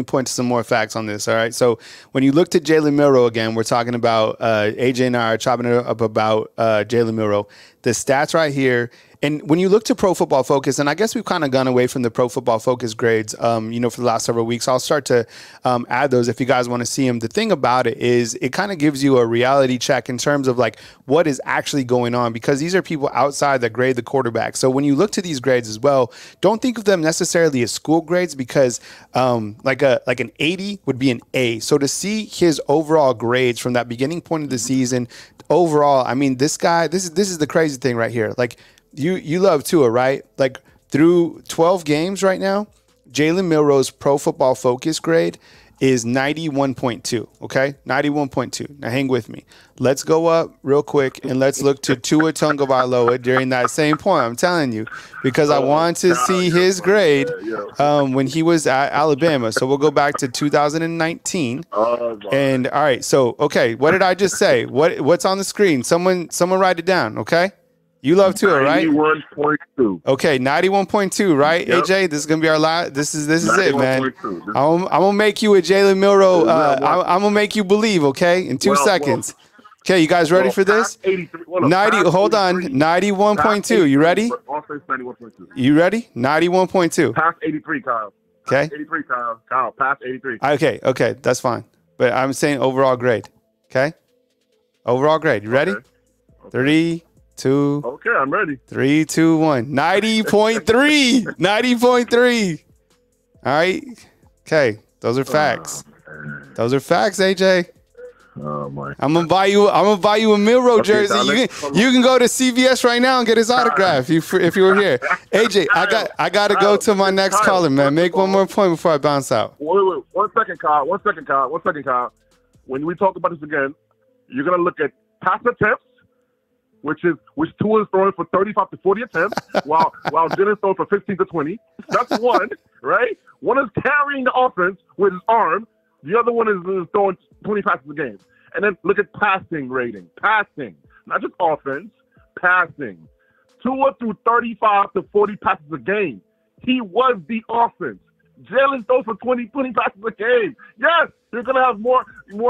point to some more facts on this. All right. So when you look to Jalen Milroe again, we're talking about AJ and I are chopping it up about Jalen Milroe. The stats right here. And when you look to Pro Football Focus, and I guess we've kind of gone away from the Pro Football Focus grades, for the last several weeks. I'll start to add those if you guys want to see them. The thing about it is it kind of gives you a reality check in terms of like what is actually going on, because these are people outside that grade the quarterback. So when you look to these grades as well, don't think of them necessarily as school grades, because like an 80 would be an A. So to see his overall grades from that beginning point of the season, overall, I mean, this guy, this is the crazy thing right here. Like, You love Tua, right? Like through 12 games right now, Jalen Milroe's Pro Football Focus grade is 91.2, okay? 91.2. Now hang with me. Let's go up real quick and let's look to Tua Tagovailoa during that same point. I'm telling you, because I want to see his grade when he was at Alabama. So we'll go back to 2019. And all right, so okay, what did I just say? What's on the screen? Someone write it down, okay? You love Tua, right? 91.2. Okay, 91.2, right? Yep. AJ, this is gonna be our last. This is it, man. I'm gonna make you a Jalen Milroe. I'm gonna make you believe. Okay, in 2 seconds. Okay, you guys ready for this? 90. Hold on, 91.2. You ready? You ready? 91.2. Past 83, Kyle. Okay. 83, Kyle. Kyle, past 83. Okay, that's fine. But I'm saying overall grade. Okay. Overall grade. You ready? Okay. 3, 2. Okay, I'm ready. 3, 2, 1. 90.3. 90.3. All right. Okay. Those are facts. Those are facts, AJ. Oh my! I'm gonna buy you a Milroe jersey. You can go to CVS right now and get his autograph if you were here. AJ, I gotta go to my next caller, man. Make one more point before I bounce out. Wait. 1 second, Kyle. 1 second, When we talk about this again, you're gonna look at pass attempts, which Tua is throwing for 35 to 40 attempts, while Jalen's throwing for 15 to 20. That's one, right? One is carrying the offense with his arm. The other one is throwing 20 passes a game. And then look at passing rating. Passing. Not just offense. Passing. Tua threw 35 to 40 passes a game. He was the offense. Jalen throws for 20 passes a game. Yes, you're gonna have more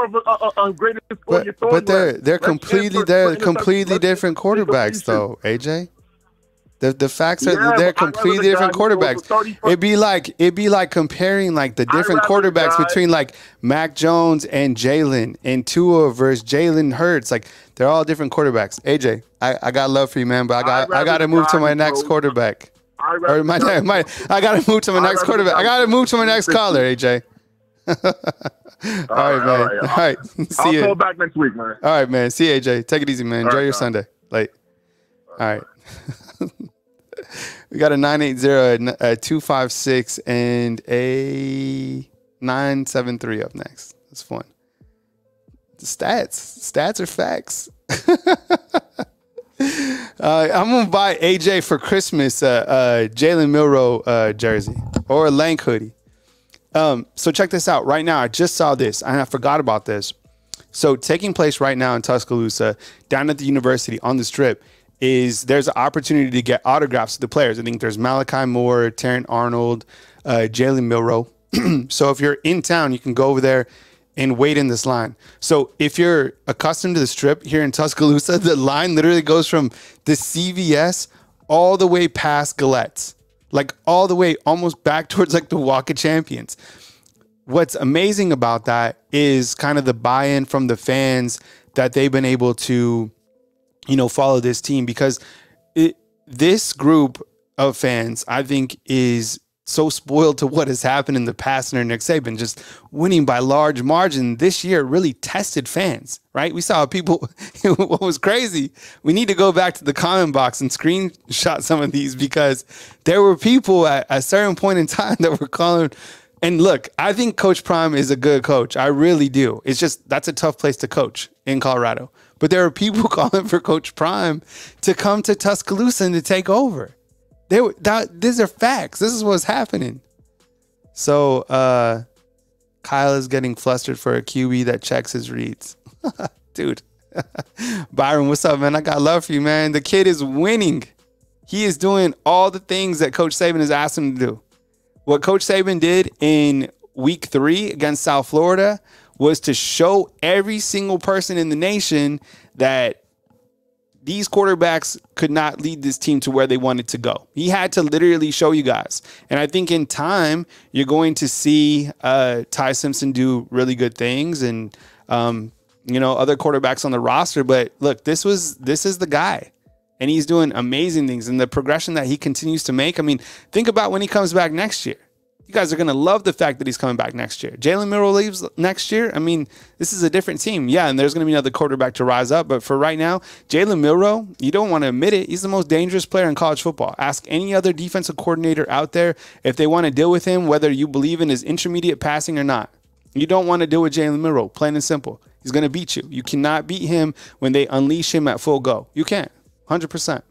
of a greatest score. But they're completely different quarterbacks though, AJ. The facts are they're completely different quarterbacks. It'd be like comparing like the different quarterbacks between like Mac Jones and Jalen and Tua versus Jalen Hurts. Like they're all different quarterbacks. AJ, I got love for you, man, but I got to move to my next quarterback. I got to move to my next quarterback. I got to move to my next caller, AJ. All right, man. All right. See you. I'll call back next week, man. All right, man. See you, AJ. Take it easy, man. Enjoy your Sunday. Late. All right. We got a 980, a 256, and a 973 up next. That's fun. The stats are facts. I'm gonna buy AJ for Christmas Jalen Milroe jersey or a Lank hoodie. So check this out. Right now, I just saw this and I forgot about this. So taking place right now in Tuscaloosa, down at the university on the Strip, there's an opportunity to get autographs to the players. I think there's Malachi Moore, Terrence Arnold, Jalen Milroe. So if you're in town, you can go over there and wait in this line. So if you're accustomed to the Strip here in Tuscaloosa, the line literally goes from the CVS all the way past Galette's, like all the way almost back towards like the Walk of Champions. What's amazing about that is kind of the buy-in from the fans that they've been able to follow this team, because this group of fans, I think, is so spoiled to what has happened in the past under Nick Saban, just winning by large margin. This year really tested fans, right? We saw people, what was crazy, we need to go back to the comment box and screenshot some of these, because there were people at a certain point in time that were calling. And look, I think Coach Prime is a good coach. I really do. It's just, that's a tough place to coach in Colorado. But there are people calling for Coach Prime to come to Tuscaloosa and to take over. These are facts. This is what's happening. So Kyle is getting flustered for a QB that checks his reads. Dude. Byron, what's up, man? I got love for you, man. The kid is winning. He is doing all the things that Coach Saban has asked him to do. What Coach Saban did in week 3 against South Florida was to show every single person in the nation that these quarterbacks could not lead this team to where they wanted to go. He had to literally show you guys. And I think in time, you're going to see Ty Simpson do really good things and, other quarterbacks on the roster. But look, this is the guy. And he's doing amazing things. And the progression that he continues to make, I mean, think about when he comes back next year. You guys are going to love the fact that he's coming back next year. Jalen Milroe leaves next year. I mean, this is a different team. Yeah, and there's going to be another quarterback to rise up. But for right now, Jalen Milroe, you don't want to admit it, he's the most dangerous player in college football. Ask any other defensive coordinator out there if they want to deal with him, whether you believe in his intermediate passing or not. You don't want to deal with Jalen Milroe, plain and simple. He's going to beat you. You cannot beat him when they unleash him at full go. You can't. 100%.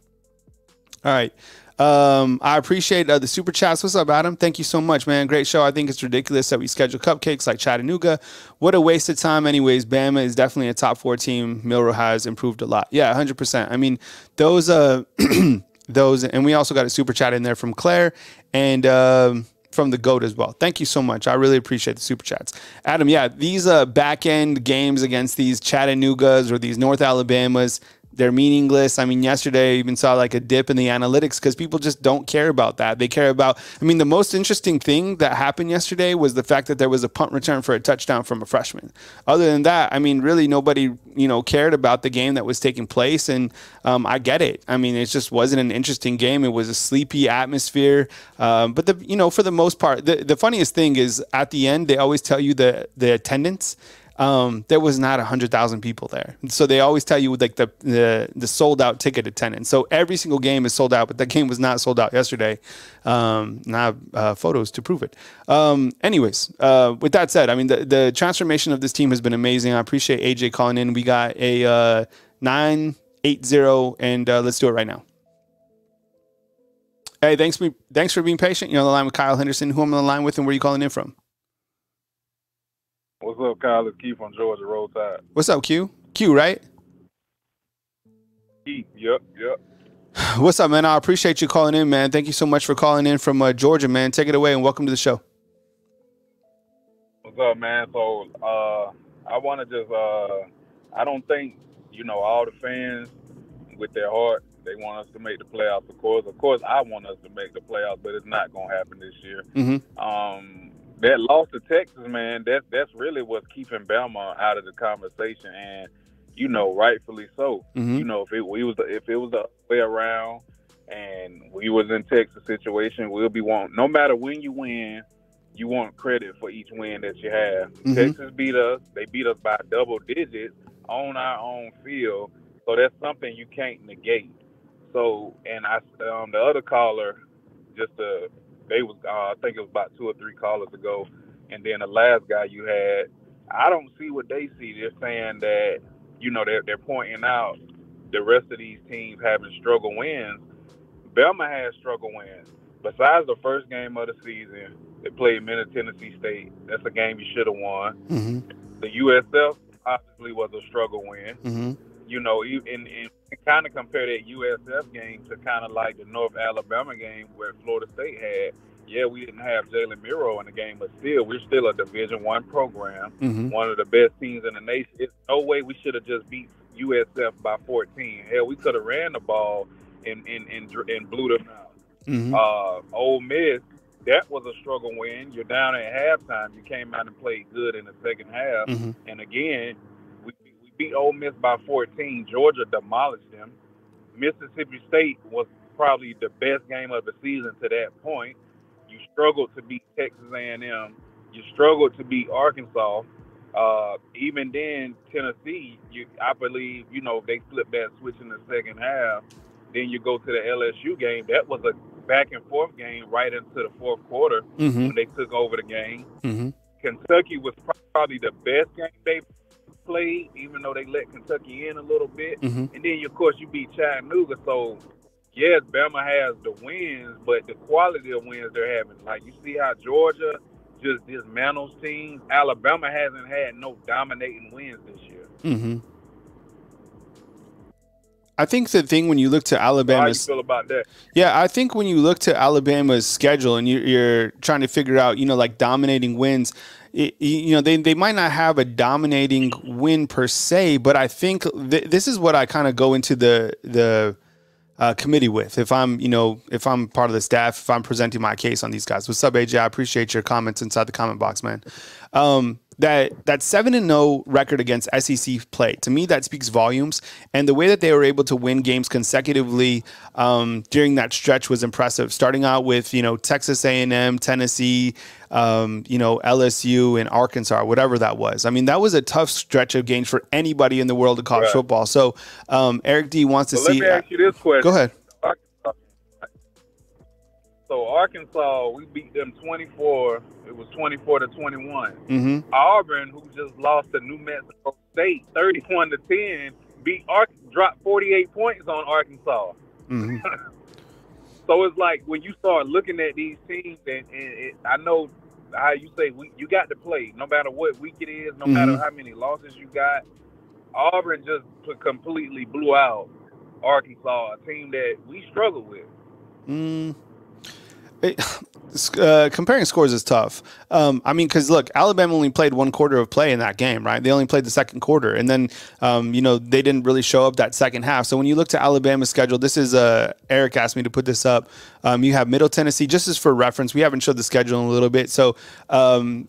All right. I appreciate the super chats. What's up, Adam? Thank you so much, man. Great show. I think it's ridiculous that we schedule cupcakes like Chattanooga. What a waste of time. Anyways, Bama is definitely a top 4 team. Milroe has improved a lot. Yeah, 100%. I mean, those, and we also got a super chat in there from Claire and from the GOAT as well. Thank you so much. I really appreciate the super chats. Adam, yeah, these back end games against these Chattanoogas or these North Alabamas, they're meaningless. I mean, yesterday I even saw like a dip in the analytics because people just don't care about that. They care about, I mean, the most interesting thing that happened yesterday was the fact that there was a punt return for a touchdown from a freshman. Other than that, I mean, really nobody, cared about the game that was taking place. And I get it. I mean, it just wasn't an interesting game. It was a sleepy atmosphere. But for the most part, the funniest thing is at the end, they always tell you the attendance. There was not 100,000 people there. So they always tell you like the sold out ticket attendance. So every single game is sold out, but that game was not sold out yesterday. And I have photos to prove it. Anyways, with that said, I mean, the transformation of this team has been amazing. I appreciate AJ calling in. We got a 980 and let's do it right now. Hey, thanks for being patient. You're on the line with Kyle Henderson. Who I'm on the line with and where are you calling in from? What's up, Kyle? It's Q from Georgia Roll Tide. What's up, Q? Q, right? Yep. What's up, man? I appreciate you calling in, man. Thank you so much for calling in from Georgia, man. Take it away and welcome to the show. What's up, man? So I want to just I don't think, all the fans with their heart, they want us to make the playoffs, of course. Of course, I want us to make the playoffs, but it's not going to happen this year. Mm-hmm. That loss to Texas, man, that's really what's keeping Bama out of the conversation, and rightfully so. Mm-hmm. If it was the other way around, and we was in Texas situation, we'll be wanting. No matter when you win, you want credit for each win that you have. Mm-hmm. Texas beat us; they beat us by double digits on our own field, so that's something you can't negate. So, and the other caller, I think it was about 2 or 3 callers ago, and then the last guy you had, I don't see what they see. They're saying that, they're pointing out the rest of these teams having struggle wins. Bama has struggle wins. Besides the first game of the season, they played Middle Tennessee State. That's a game you should have won. Mm-hmm. The USF obviously was a struggle win. Mm-hmm. And kind of compare that USF game to kind of like the North Alabama game where Florida State had. Yeah, we didn't have Jalen Milroe in the game, but still, we're still a Division I program, mm-hmm. one of the best teams in the nation. There's no way we should have just beat USF by 14. Hell, we could have ran the ball and blew them out. Mm-hmm. Ole Miss, that was a struggle win. You're down at halftime. You came out and played good in the second half. Mm-hmm. And again, we beat Ole Miss by 14. Georgia demolished them. Mississippi State was probably the best game of the season to that point. You struggled to beat Texas A&M. You struggled to beat Arkansas. Even then, Tennessee, I believe, they flipped that switch in the second half. Then you go to the LSU game. That was a back-and-forth game right into the fourth quarter mm-hmm. when they took over the game. Mm-hmm. Kentucky was probably the best game they played, even though they let Kentucky in a little bit. Mm-hmm. And then, of course, you beat Chattanooga. So, yes, Bama has the wins, but the quality of wins they're having. Like, you see how Georgia just dismantles teams. Alabama hasn't had no dominating wins this year. Mm-hmm. I think the thing when you look to Alabama's, how you feel about that? Yeah, I think when you look to Alabama's schedule and you're trying to figure out, like dominating wins, they might not have a dominating win per se, but I think this is what I kind of go into the committee with. If I'm part of the staff, if I'm presenting my case on these guys. What's up, AJ? I appreciate your comments inside the comment box, man. That 7-0 record against SEC play, to me, that speaks volumes. And the way that they were able to win games consecutively during that stretch was impressive. Starting out with, Texas A&M, Tennessee, LSU, and Arkansas, whatever that was. I mean, that was a tough stretch of games for anybody in the world of college football. So Eric D wants to see. Let me ask you this question. Go ahead. So Arkansas, we beat them 24. It was 24-21. Mm-hmm. Auburn, who just lost to New Mexico State 31-10, dropped 48 points on Arkansas. Mm-hmm. So it's like when you start looking at these teams, and I know how you say you got to play no matter what week it is, no matter how many losses you got. Auburn just completely blew out Arkansas, a team that we struggle with. Comparing scores is tough. Because look, Alabama only played one quarter of play in that game, right? They only played the second quarter, and then they didn't really show up that second half. So when you look to Alabama's schedule, this is Eric asked me to put this up. You have Middle Tennessee, just as for reference. We haven't showed the schedule in a little bit. So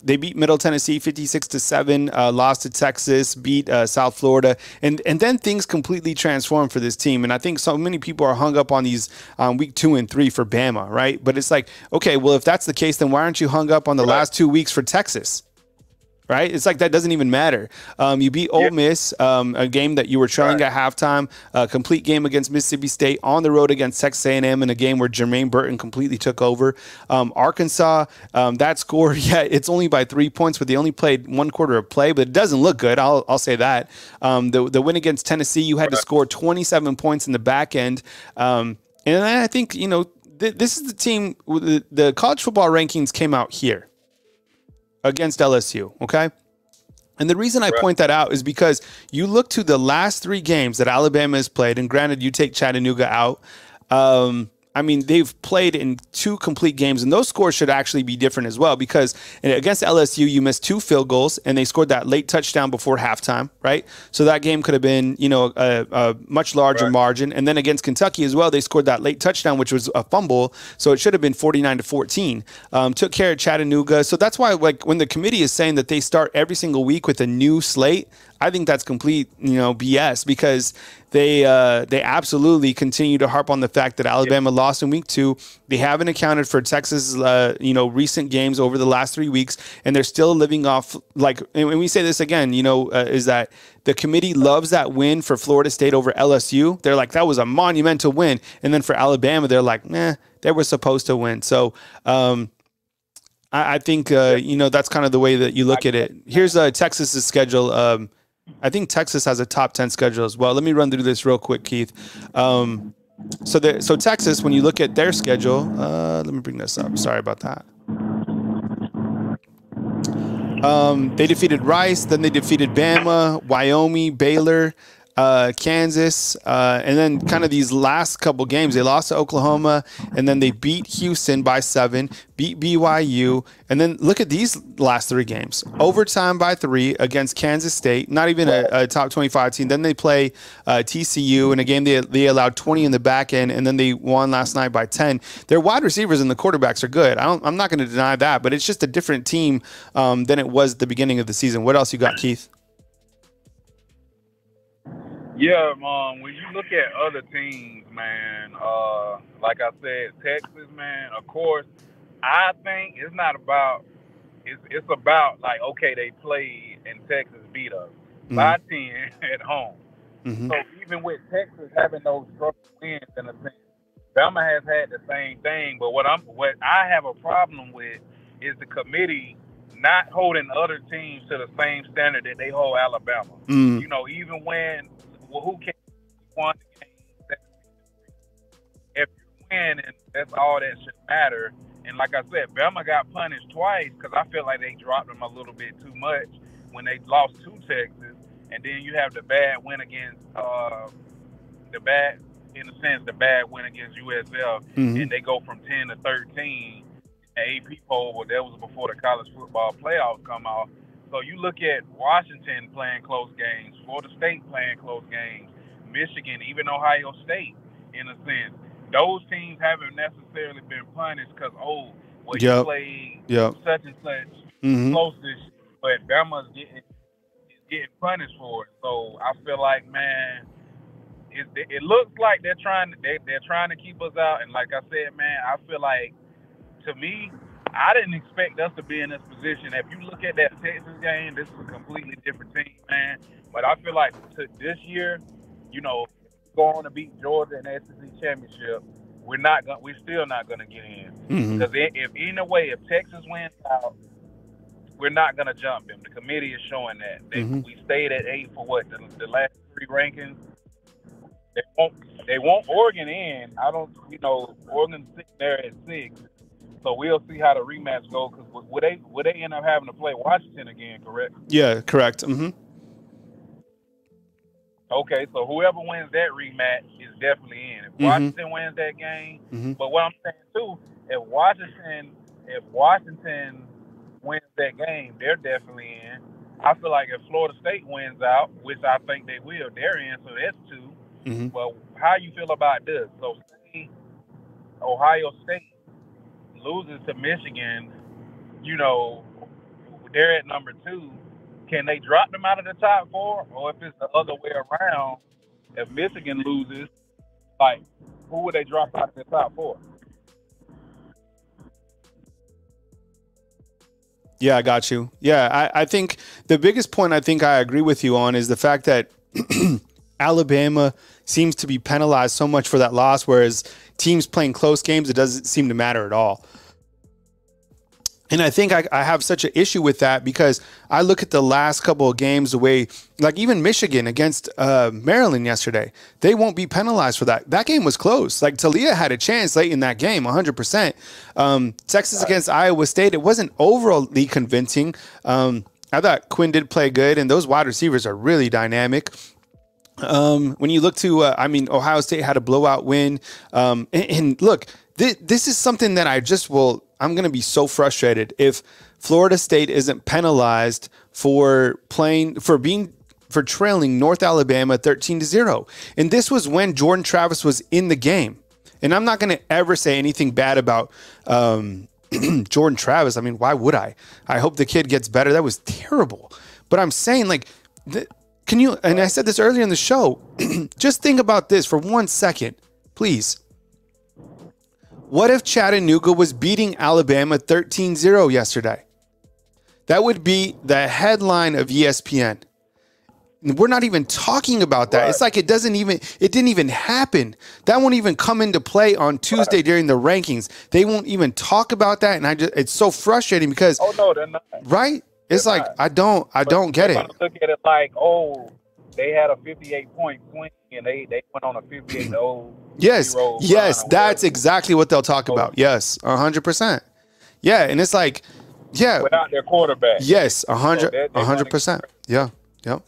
they beat Middle Tennessee 56-7, lost to Texas, beat South Florida, and then things completely transformed for this team. And I think so many people are hung up on these week 2 and 3 for Bama, right? But it's like, okay, well, if that's the case, then why aren't you hung up on the last 2 weeks for Texas? Right? It's like that doesn't even matter. You beat Ole Miss, a game that you were trailing at halftime, a complete game against Mississippi State, on the road against Texas A&M in a game where Jermaine Burton completely took over. Arkansas, that score, it's only by 3 points, but they only played one quarter of play, but it doesn't look good. I'll say that. The win against Tennessee, you had to score 27 points in the back end. And I think, this is the team, the college football rankings came out here against LSU, okay? And the reason I point that out is because you look to the last 3 games that Alabama has played, and granted, you take Chattanooga out, they've played in 2 complete games, and those scores should actually be different as well, because against LSU, you missed 2 field goals, and they scored that late touchdown before halftime, right? So that game could have been, a much larger margin. And then against Kentucky as well, they scored that late touchdown, which was a fumble, so it should have been 49-14. Took care of Chattanooga. So that's why, when the committee is saying that they start every single week with a new slate, I think that's complete, BS, because they absolutely continue to harp on the fact that Alabama lost in week 2. They haven't accounted for Texas, recent games over the last 3 weeks, and they're still living off, and we say this again, is that the committee loves that win for Florida State over LSU. They're like, that was a monumental win. And then for Alabama, they're like, they were supposed to win. So, I think, that's kind of the way that you look at it. Here's Texas's schedule. I think Texas has a top 10 schedule as well. Let me run through this real quick, Keith. So Texas, when you look at their schedule, let me bring this up. Sorry about that. They defeated Rice, then they defeated Bama, Wyoming, Baylor, Kansas, and then kind of these last couple games, they lost to Oklahoma, and then they beat Houston by 7, beat BYU, and then look at these last 3 games. Overtime by 3 against Kansas State, not even a top 25 team. Then they play TCU in a game they allowed 20 in the back end, and then they won last night by 10. Their wide receivers and the quarterbacks are good. I'm not going to deny that, but it's just a different team than it was at the beginning of the season. What else you got, Keith? Yeah, when you look at other teams, man, like I said, Texas, man, of course, I think it's not about it's about like, okay, they played and Texas beat us by 10 at home. So even with Texas having those struggle wins in a sense, Bama has had the same thing. But what I have a problem with is the committee not holding other teams to the same standard that they hold Alabama. Even when who can won the game? If you win, and that's all that should matter. And like I said, Bama got punished twice because I feel like they dropped them a little bit too much when they lost to Texas. And then you have the bad win against the bad win against USF, and they go from 10 to 13. The AP poll, well, that was before the college football playoffs come out. So you look at Washington playing close games, Florida State playing close games, Michigan, even Ohio State, in a sense. Those teams haven't necessarily been punished because, you played such and such closest, but Bama's getting punished for it. So I feel like, man, it looks like they're trying to keep us out. And like I said, man, I feel like, to me, I didn't expect us to be in this position. If you look at that Texas game, this is a completely different team, man. But I feel like this year, going to beat Georgia in the SEC championship, we're still not gonna get in. Because if Texas wins out, we're not gonna jump them. The committee is showing that. We stayed at 8 for what the last 3 rankings. They want Oregon in. Oregon's sitting there at 6. So we'll see how the rematch goes. Because would they end up having to play Washington again? Correct? Yeah, correct. Okay, so whoever wins that rematch is definitely in. If Washington wins that game, but what I'm saying too, if Washington wins that game, they're definitely in. I feel like if Florida State wins out, which I think they will, they're in. So that's 2. But how you feel about this? So say Ohio State loses to Michigan, they're at number 2. Can they drop them out of the top 4? Or if it's the other way around, if Michigan loses, who would they drop out of the top 4? Yeah, I got you. Yeah, I think the biggest point I think I agree with you on is the fact that Alabama seems to be penalized so much for that loss, whereas teams playing close games, it doesn't seem to matter at all. And I think I have such an issue with that because I look at the last couple of games, the way, like even Michigan against Maryland yesterday, they won't be penalized for that. That game was close. Like Talia had a chance late in that game, 100%. Texas against Iowa State, it wasn't overly convincing. I thought Quinn did play good, and those wide receivers are really dynamic. When you look to, Ohio State had a blowout win. And look, this is something that I'm going to be so frustrated if Florida State isn't penalized for trailing North Alabama 13-0. And this was when Jordan Travis was in the game. And I'm not going to ever say anything bad about Jordan Travis. I mean, why would I? I hope the kid gets better. That was terrible. But I'm saying, and I said this earlier in the show, just think about this for 1 second, please. What if Chattanooga was beating Alabama 13-0 yesterday? That would be the headline of ESPN. We're not even talking about that. Right. It's like it didn't even happen. That won't even come into play on Tuesday during the rankings. They won't even talk about that. And it's so frustrating because, they're not. Right? It's like, I don't get it. Look at it like, they had a 58-point swing and they went on a 58-0. Yes, that's exactly what they'll talk about. Yes, 100%. Yeah, and it's like, without their quarterback. Yes, 100%. Yeah, yep.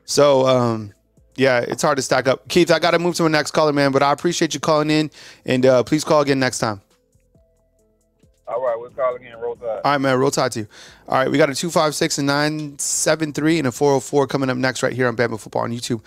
So, it's hard to stack up. Keith, I got to move to the next caller, man, but I appreciate you calling in, and please call again next time. All right, we'll call again. Roll Tide. All right, man. Roll Tide to you. All right, we got a 256 and 973 and a 404 coming up next right here on Bama Football on YouTube.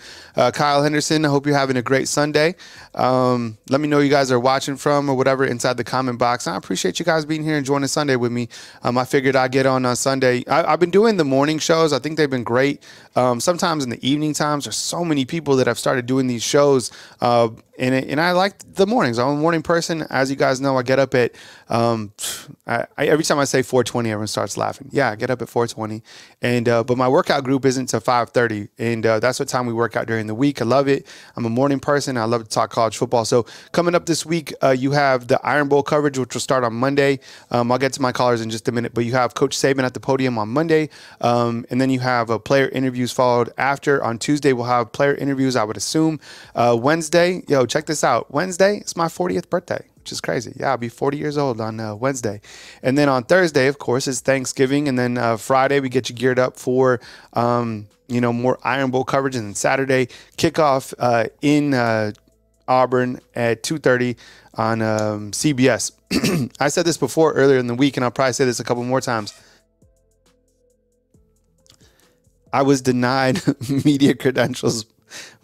Kyle Henderson, I hope you're having a great Sunday. Let me know you guys are watching from or whatever inside the comment box. I appreciate you guys being here and joining Sunday with me. I figured I'd get on Sunday. I've been doing the morning shows. I think they've been great. Sometimes in the evening times, there's so many people that have started doing these shows. And I like the mornings. I'm a morning person. As you guys know, I get up at every time I say 4:20, everyone starts laughing. Yeah, I get up at 4:20, and but my workout group isn't till 5:30, and that's what time we work out during the week. I love it. I'm a morning person. I love to talk college football. So coming up this week, you have the Iron Bowl coverage, which will start on Monday. I'll get to my callers in just a minute, but you have Coach Saban at the podium on Monday, and then you have player interviews followed after. On Tuesday, we'll have player interviews, I would assume. Wednesday, check this out. Wednesday, it's my 40th birthday. which is crazy. Yeah, I'll be 40 years old on Wednesday. And then on Thursday, of course, is Thanksgiving. And then Friday, we get you geared up for, more Iron Bowl coverage. And then Saturday, kickoff in Auburn at 2:30 on CBS. I said this before earlier in the week, and I'll probably say this a couple more times. I was denied media credentials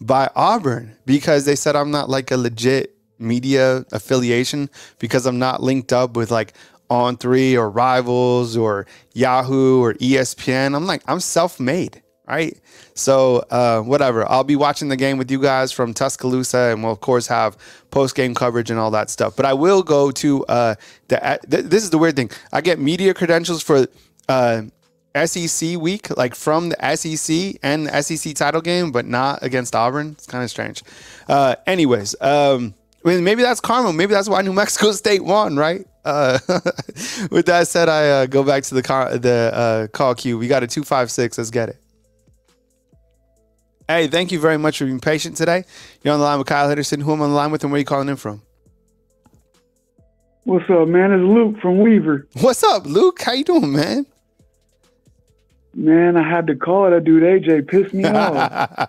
by Auburn because they said I'm not like a legit media affiliation because I'm not linked up with like On3 or Rivals or Yahoo or ESPN. I'm like, I'm self-made, right? So whatever. I'll be watching the game with you guys from Tuscaloosa, and we'll of course have post-game coverage and all that stuff. But I will go to this is the weird thing. I get media credentials for SEC week, like from the SEC and the SEC title game, but not against Auburn. It's kind of strange. Anyways, maybe that's karma. Maybe that's why New Mexico State won, right? With that said, I go back to the call queue. We got a 256. Let's get it. Hey, thank you very much for being patient today. You're on the line with Kyle Henderson. Who am I on the line with, and where are you calling in from? What's up, man? It's Luke from Weaver. What's up, Luke? How you doing, man? Man, I had to call it. That dude AJ pissed me off.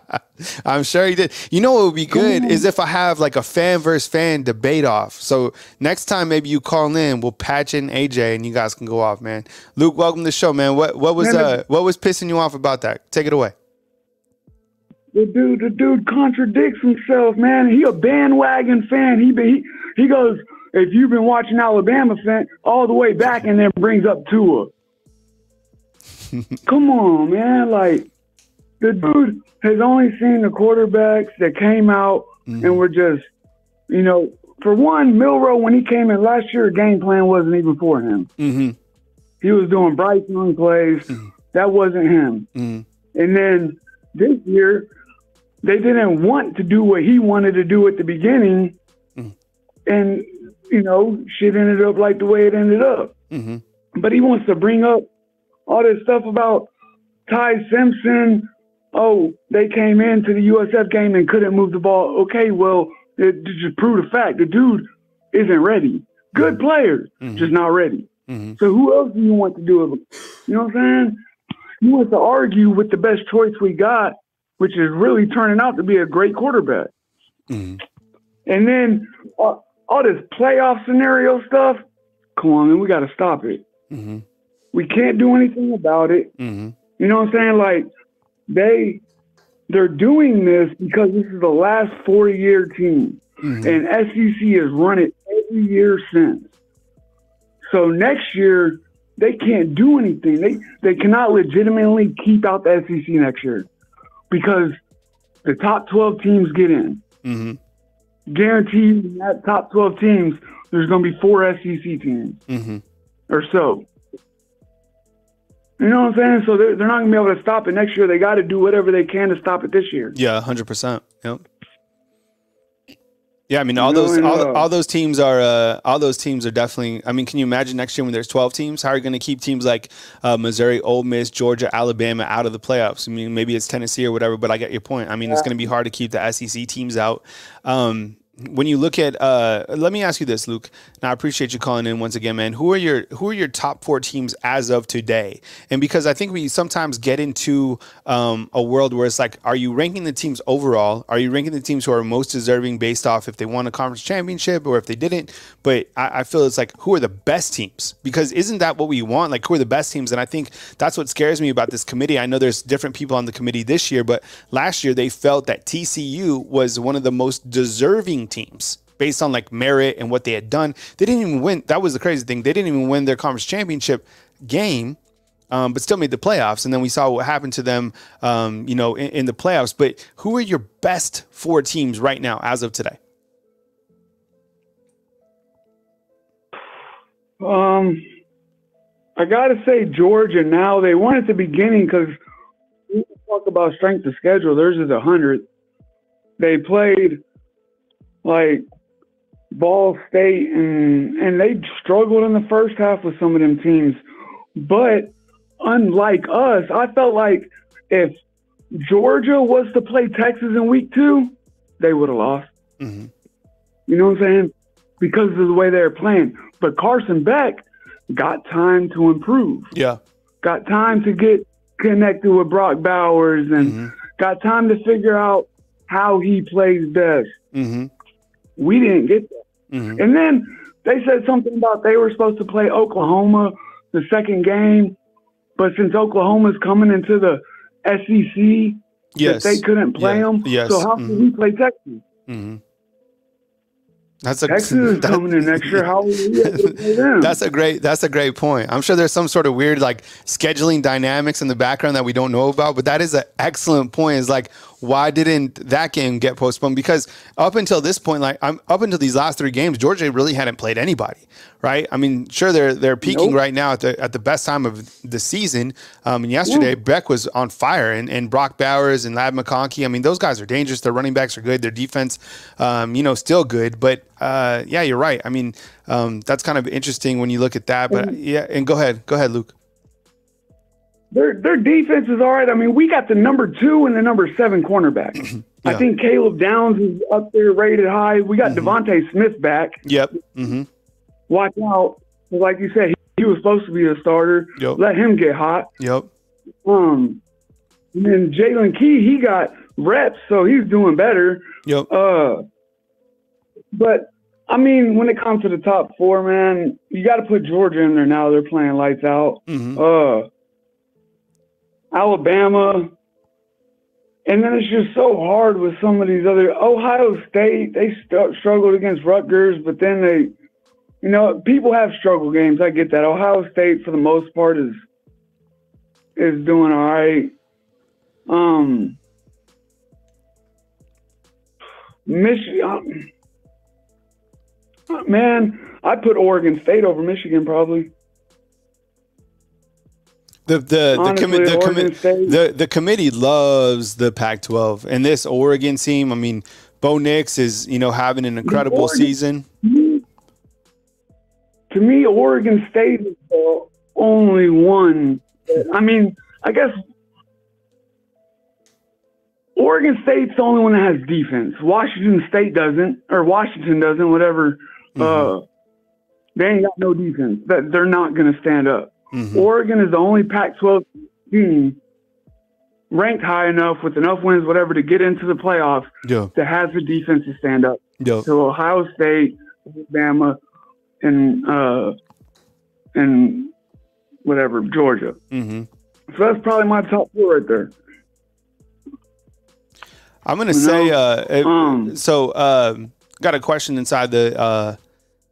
I'm sure he did. You know what would be good is if I have like a fan versus fan debate off. So next time maybe you call in, we'll patch in AJ and you guys can go off, man. Luke, welcome to the show, man. What was pissing you off about that? Take it away. The dude contradicts himself, man. He a bandwagon fan. He goes, if you've been watching Alabama fan all the way back, and then brings up Tua. Come on, man. Like, the dude has only seen the quarterbacks that came out and were just, for one, Milroe, when he came in last year, game plan wasn't even for him. Mm-hmm. He was doing Bryce Young plays. Mm-hmm. That wasn't him. Mm-hmm. And then this year, they didn't want to do what he wanted to do at the beginning. Mm-hmm. And, shit ended up like the way it ended up. Mm-hmm. But he wants to bring up all this stuff about Ty Simpson. Oh, they came into the USF game and couldn't move the ball. Okay, well, it just proved the fact. The dude isn't ready. Good player, just not ready. Mm-hmm. So who else do you want to do it? You know what I'm saying? He wants to argue with the best choice we got, which is really turning out to be a great quarterback. Mm-hmm. And then all this playoff scenario stuff, come on, man, we got to stop it. Mm-hmm. We can't do anything about it. Mm-hmm. You know what I'm saying? Like, they're doing this because this is the last 4-year team. Mm-hmm. And SEC has run it every year since. So next year, they can't do anything. They cannot legitimately keep out the SEC next year because the top 12 teams get in. Mm-hmm. Guaranteed in that top 12 teams, there's going to be 4 SEC teams or so. You know what I'm saying? So they're not going to be able to stop it next year. They got to do whatever they can to stop it this year. Yeah, 100%. Yep. Yeah, I mean, all those teams are definitely. I mean, can you imagine next year when there's 12 teams? How are you going to keep teams like Missouri, Ole Miss, Georgia, Alabama out of the playoffs? I mean, maybe it's Tennessee or whatever, but I get your point. I mean, it's going to be hard to keep the SEC teams out. When you look at, let me ask you this, Luke. Now, I appreciate you calling in once again, man. Who are your top 4 teams as of today? And because I think we sometimes get into a world where it's like, are you ranking the teams overall? Are you ranking the teams who are most deserving based off if they won a conference championship or if they didn't? But I feel it's like, who are the best teams? Because isn't that what we want? Like, who are the best teams? And I think that's what scares me about this committee. I know there's different people on the committee this year, but last year they felt that TCU was one of the most deserving teams based on like merit and what they had done. They didn't even win. That was the crazy thing. They didn't even win their conference championship game, but still made the playoffs. And then we saw what happened to them, in the playoffs. But who are your best 4 teams right now as of today? I got to say Georgia now. They won at the beginning because we talk about strength of schedule. Theirs is 100. They played like Ball State, and they struggled in the first half with some of them teams. But unlike us, I felt like if Georgia was to play Texas in week 2, they would have lost. Mm-hmm. You know what I'm saying? because of the way they're playing. But Carson Beck got time to improve. Yeah. Got time to get connected with Brock Bowers and got time to figure out how he plays best. We didn't get that. And then they said something about they were supposed to play Oklahoma the second game, but since Oklahoma's coming into the SEC, that they couldn't play them. So how can we play Texas? Texas is coming in next year. How will we able to play them? That's a great point. I'm sure there's some sort of weird like scheduling dynamics in the background that we don't know about, but that is an excellent point. Is like, why didn't that game get postponed? Because up until this point, like up until these last 3 games, Georgia really hadn't played anybody, right? I mean, sure they're peaking right now at the best time of the season. And yesterday Beck was on fire, and Brock Bowers and Ladd McConkey. I mean, those guys are dangerous. Their running backs are good. Their defense, still good. But yeah, you're right. I mean, that's kind of interesting when you look at that. But yeah, and go ahead, Luke. Their defense is all right. I mean, we got the number 2 and the number 7 cornerback. I think Caleb Downs is up there rated high. We got Devontae Smith back. Yep. Watch out. Like you said, he was supposed to be a starter. Let him get hot. And then Jalen Key, he got reps, so he's doing better. But, I mean, when it comes to the top 4, man, you got to put Georgia in there now. They're playing lights out. Alabama, and then it's just so hard with some of these other. Ohio State, they struggled against Rutgers, but then they, people have struggle games. I get that. Ohio State, for the most part, is doing all right. Michigan, man, I'd put Oregon State over Michigan probably. The committee loves the Pac-12, and this Oregon team. I mean, Bo Nix is having an incredible season. To me, Oregon State is the only one. I mean, I guess Oregon State's the only one that has defense. Washington doesn't, whatever. They ain't got no defense. That they're not going to stand up. Oregon is the only Pac-12 team ranked high enough with enough wins, whatever, to get into the playoffs that has the defense to stand up. So Ohio State, Alabama, and whatever, Georgia. So that's probably my top 4 right there. I'm going to say, got a question inside the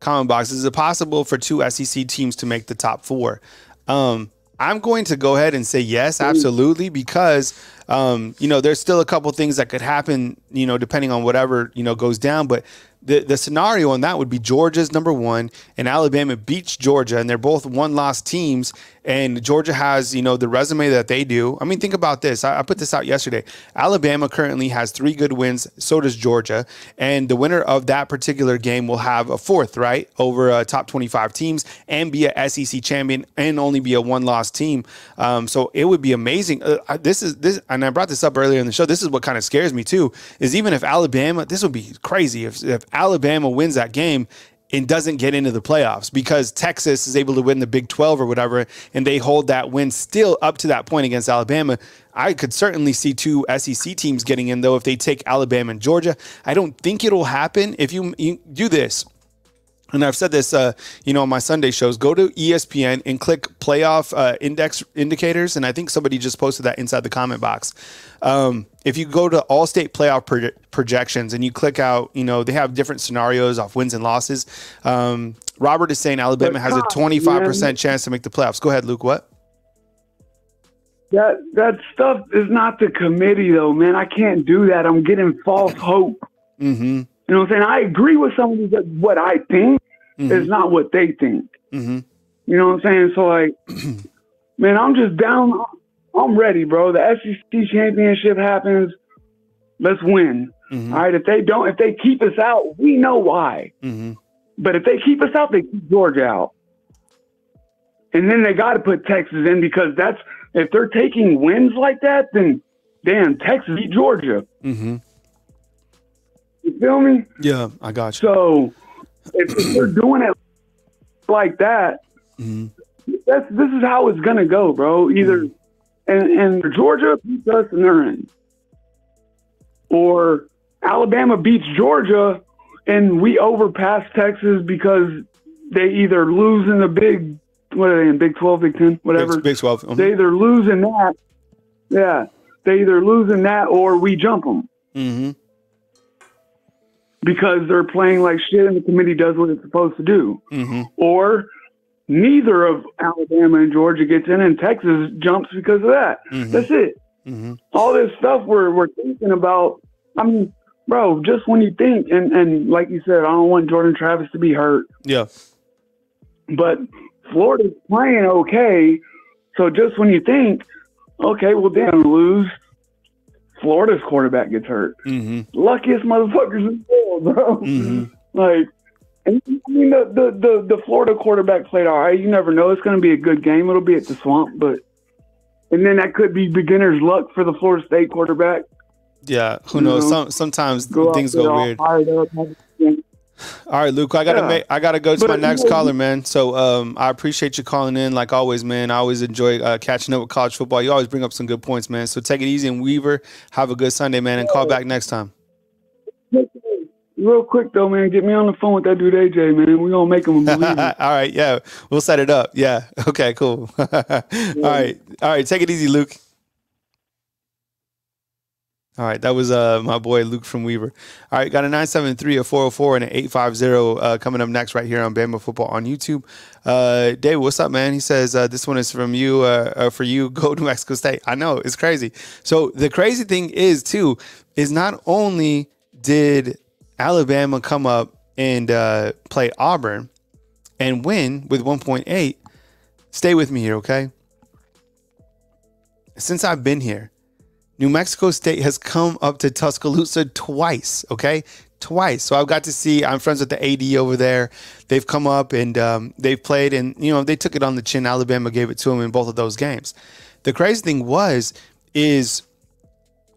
comment box. Is it possible for 2 SEC teams to make the top 4? I'm going to go ahead and say yes, absolutely, because, there's still a couple things that could happen, depending on whatever, goes down. But the scenario on that would be Georgia's number 1 and Alabama beats Georgia, and they're both 1-loss teams. And Georgia has, the resume that they do. I mean, think about this. I put this out yesterday. Alabama currently has 3 good wins. So does Georgia. And the winner of that particular game will have a 4th, right, over top 25 teams and be a SEC champion and only be a 1-loss team. So it would be amazing. This, and I brought this up earlier in the show. This is what kind of scares me too, is even if Alabama, this would be crazy if Alabama wins that game and doesn't get into the playoffs, because Texas is able to win the Big 12 or whatever, and they hold that win still up to that point against Alabama. I could certainly see 2 SEC teams getting in, though, if they take Alabama and Georgia. I don't think it'll happen. If you do this, and I've said this, on my Sunday shows, go to ESPN and click playoff indicators. And I think somebody just posted that inside the comment box. If you go to all state playoff projections and you click out, they have different scenarios off wins and losses. Robert is saying Alabama has a 25% chance to make the playoffs. Go ahead, Luke. What? That stuff is not the committee, though, man. I can't do that. I'm getting false hope. You know what I'm saying? I agree with some of these, that what I think is not what they think. You know what I'm saying? So, like, man, I'm just down. I'm ready, bro. The SEC championship happens. Let's win. All right. If they keep us out, we know why. But if they keep us out, they keep Georgia out. And then they got to put Texas in, because if they're taking wins like that, then damn, Texas beat Georgia. You feel me? Yeah, I got you. So if they're doing it like that, this is how it's gonna go, bro. Either and Georgia beats us and they're in, or Alabama beats Georgia and we overpass Texas because they either lose in the Big 12, Big 10, whatever. Big 12. They either lose in that, they either lose in that or we jump them. Because they're playing like shit and the committee does what it's supposed to do. Or neither of Alabama and Georgia gets in and Texas jumps because of that. That's it. All this stuff we're thinking about, I mean, bro, just when you think, and like you said, I don't want Jordan Travis to be hurt. Yeah. But Florida's playing okay, so just when you think, okay, well, then lose, Florida's quarterback gets hurt. Luckiest motherfuckers in the world, bro. Like, and, I mean, the Florida quarterback played all right. You never know. It's going to be a good game. It'll be at the Swamp, and then that could be beginner's luck for the Florida State quarterback. Yeah, who knows? Sometimes things go weird. All right, Luke, I gotta go to my next caller, man. So I appreciate you calling in, like always, man. I always enjoy catching up with college football. You always bring up some good points, man. So take it easy in Weaver. Have a good Sunday, man, and call back next time. Real quick though, man, get me on the phone with that dude AJ, man. We're gonna make him a believer. All right, yeah, we'll set it up. Yeah, okay, cool. All right, take it easy, Luke. All right, that was my boy Luke from Weaver. All right, got a 973, a 404, and an 850 coming up next right here on Bama Football on YouTube. Dave, what's up, man? He says this one is from you, for you. Go to Mexico State. I know, it's crazy. So the crazy thing is, too, is not only did Alabama come up and play Auburn and win with 1.8, stay with me here, okay? Since I've been here, New Mexico State has come up to Tuscaloosa twice, okay? Twice. So I've got to see, I'm friends with the AD over there. They've come up and they've played, and, you know, they took it on the chin. Alabama gave it to them in both of those games. The crazy thing is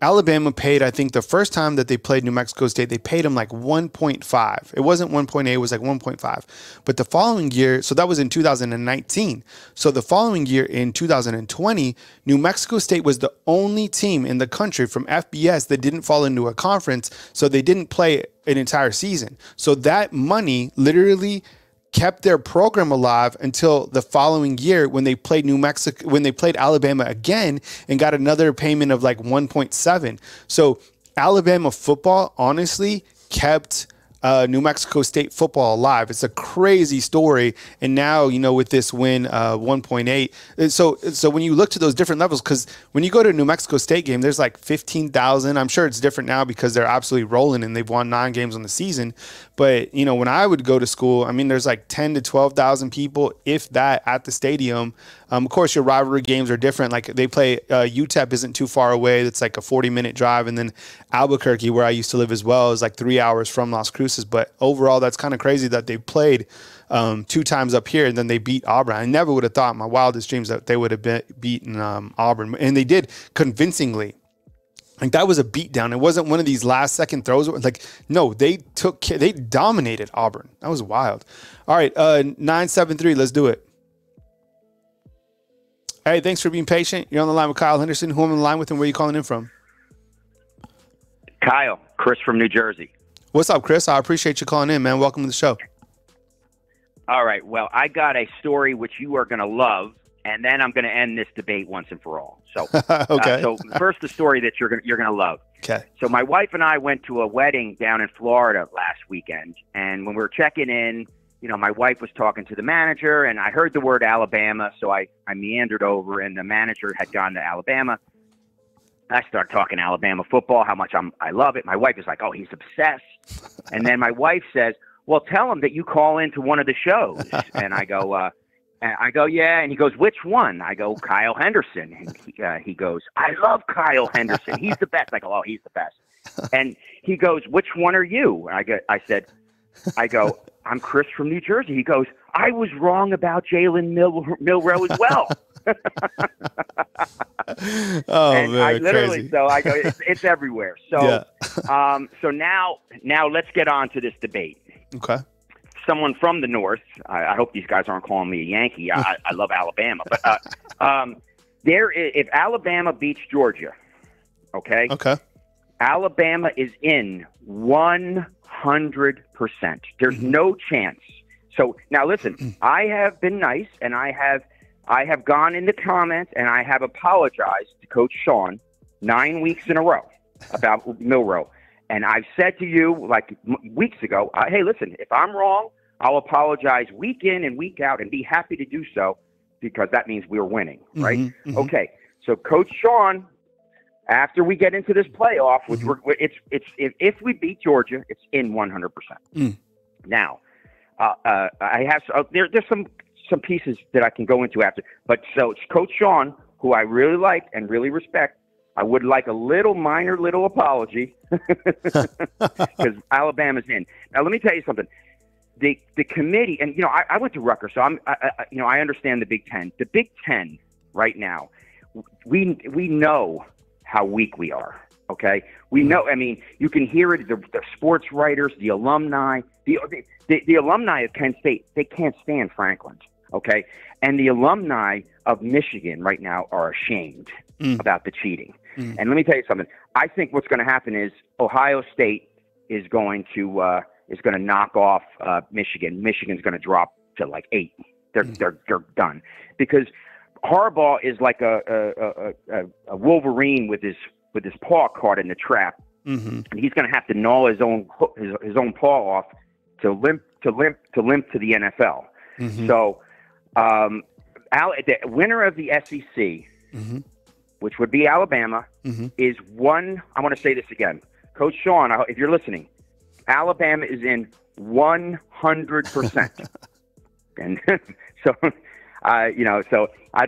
Alabama paid, I think the first time that they played New Mexico State, they paid them like 1.5. It wasn't 1.8, it was like 1.5. But the following year, so that was in 2019. So the following year in 2020, New Mexico State was the only team in the country from FBS that didn't fall into a conference. So they didn't play an entire season. So that money literally kept their program alive until the following year when they played Alabama again and got another payment of like 1.7. So Alabama football honestly kept New Mexico State football alive. It's a crazy story. And now, you know, with this win, 1.8. So when you look to those different levels, because when you go to a New Mexico State game, there's like 15,000. I'm sure it's different now because they're absolutely rolling and they've won 9 games on the season. But, you know, when I would go to school, I mean, there's like 10 to 12,000 people, if that, at the stadium. Of course, your rivalry games are different. Like they play UTEP isn't too far away. It's like a 40-minute drive. And then Albuquerque, where I used to live as well, is like 3 hours from Las Cruces. But overall, that's kind of crazy that they played 2 times up here and then they beat Auburn. I never would have thought in my wildest dreams that they would have beaten Auburn. And they did convincingly. Like that was a beatdown. It wasn't one of these last-second throws. Like, no, they dominated Auburn. That was wild. All right, 973, let's do it. Hey, thanks for being patient. You're on the line with Kyle Henderson. Who am I on the line with and where are you calling in from? Kyle, Chris from New Jersey. What's up, Chris? I appreciate you calling in, man. Welcome to the show. All right. Well, I got a story which you are going to love, and then I'm going to end this debate once and for all. So, okay. So first, the story that you're going to love. Okay. So my wife and I went to a wedding down in Florida last weekend, and when we were checking in, you know, my wife was talking to the manager, and I heard the word Alabama, so I meandered over, and the manager had gone to Alabama. I started talking Alabama football, how much I love it. My wife is like, oh, he's obsessed. And then my wife says, well, tell him that you call into one of the shows. And I go, yeah. And he goes, which one? I go, Kyle Henderson. And he goes, I love Kyle Henderson. He's the best. I go, oh, he's the best. And he goes, which one are you? And I said, I'm Chris from New Jersey. He goes, I was wrong about Jalen Milroe as well. Oh, and man, I literally, crazy. so I go, it's everywhere. So, yeah. so now let's get on to this debate. Okay. someone from the North, I hope these guys aren't calling me a Yankee. I love Alabama. But if Alabama beats Georgia, okay? Alabama is in 100%. There's no chance. So now listen, I have been nice, and I have gone in the comments, and I have apologized to Coach Shawn 9 weeks in a row about Milroe. And I've said to you like weeks ago, hey, listen, if I'm wrong, I'll apologize week in and week out and be happy to do so because that means we're winning, right? Okay, so Coach Shawn, after we get into this playoff, which if we beat Georgia, it's in 100%. Now, I have there's some pieces that I can go into after, but so it's Coach Shawn, who I really like and really respect. I would like a minor apology because Alabama's in. Now, let me tell you something. The committee, and I went to Rutgers, so I understand the Big Ten. The Big Ten right now, we know how weak we are. Okay, we know. I mean, you can hear it. The sports writers, the alumni, the alumni of Kent State, they can't stand Franklin. Okay, and the alumni of Michigan right now are ashamed about the cheating. And let me tell you something. I think what's going to happen is Ohio State is going to knock off Michigan. Michigan's going to drop to like 8. They're done because Harbaugh is like a Wolverine with his paw caught in the trap, and he's going to have to gnaw his own paw off to limp to the NFL. So, the winner of the SEC. Which would be Alabama, is one. I want to say this again. Coach Shawn, if you're listening, Alabama is in 100%. And so,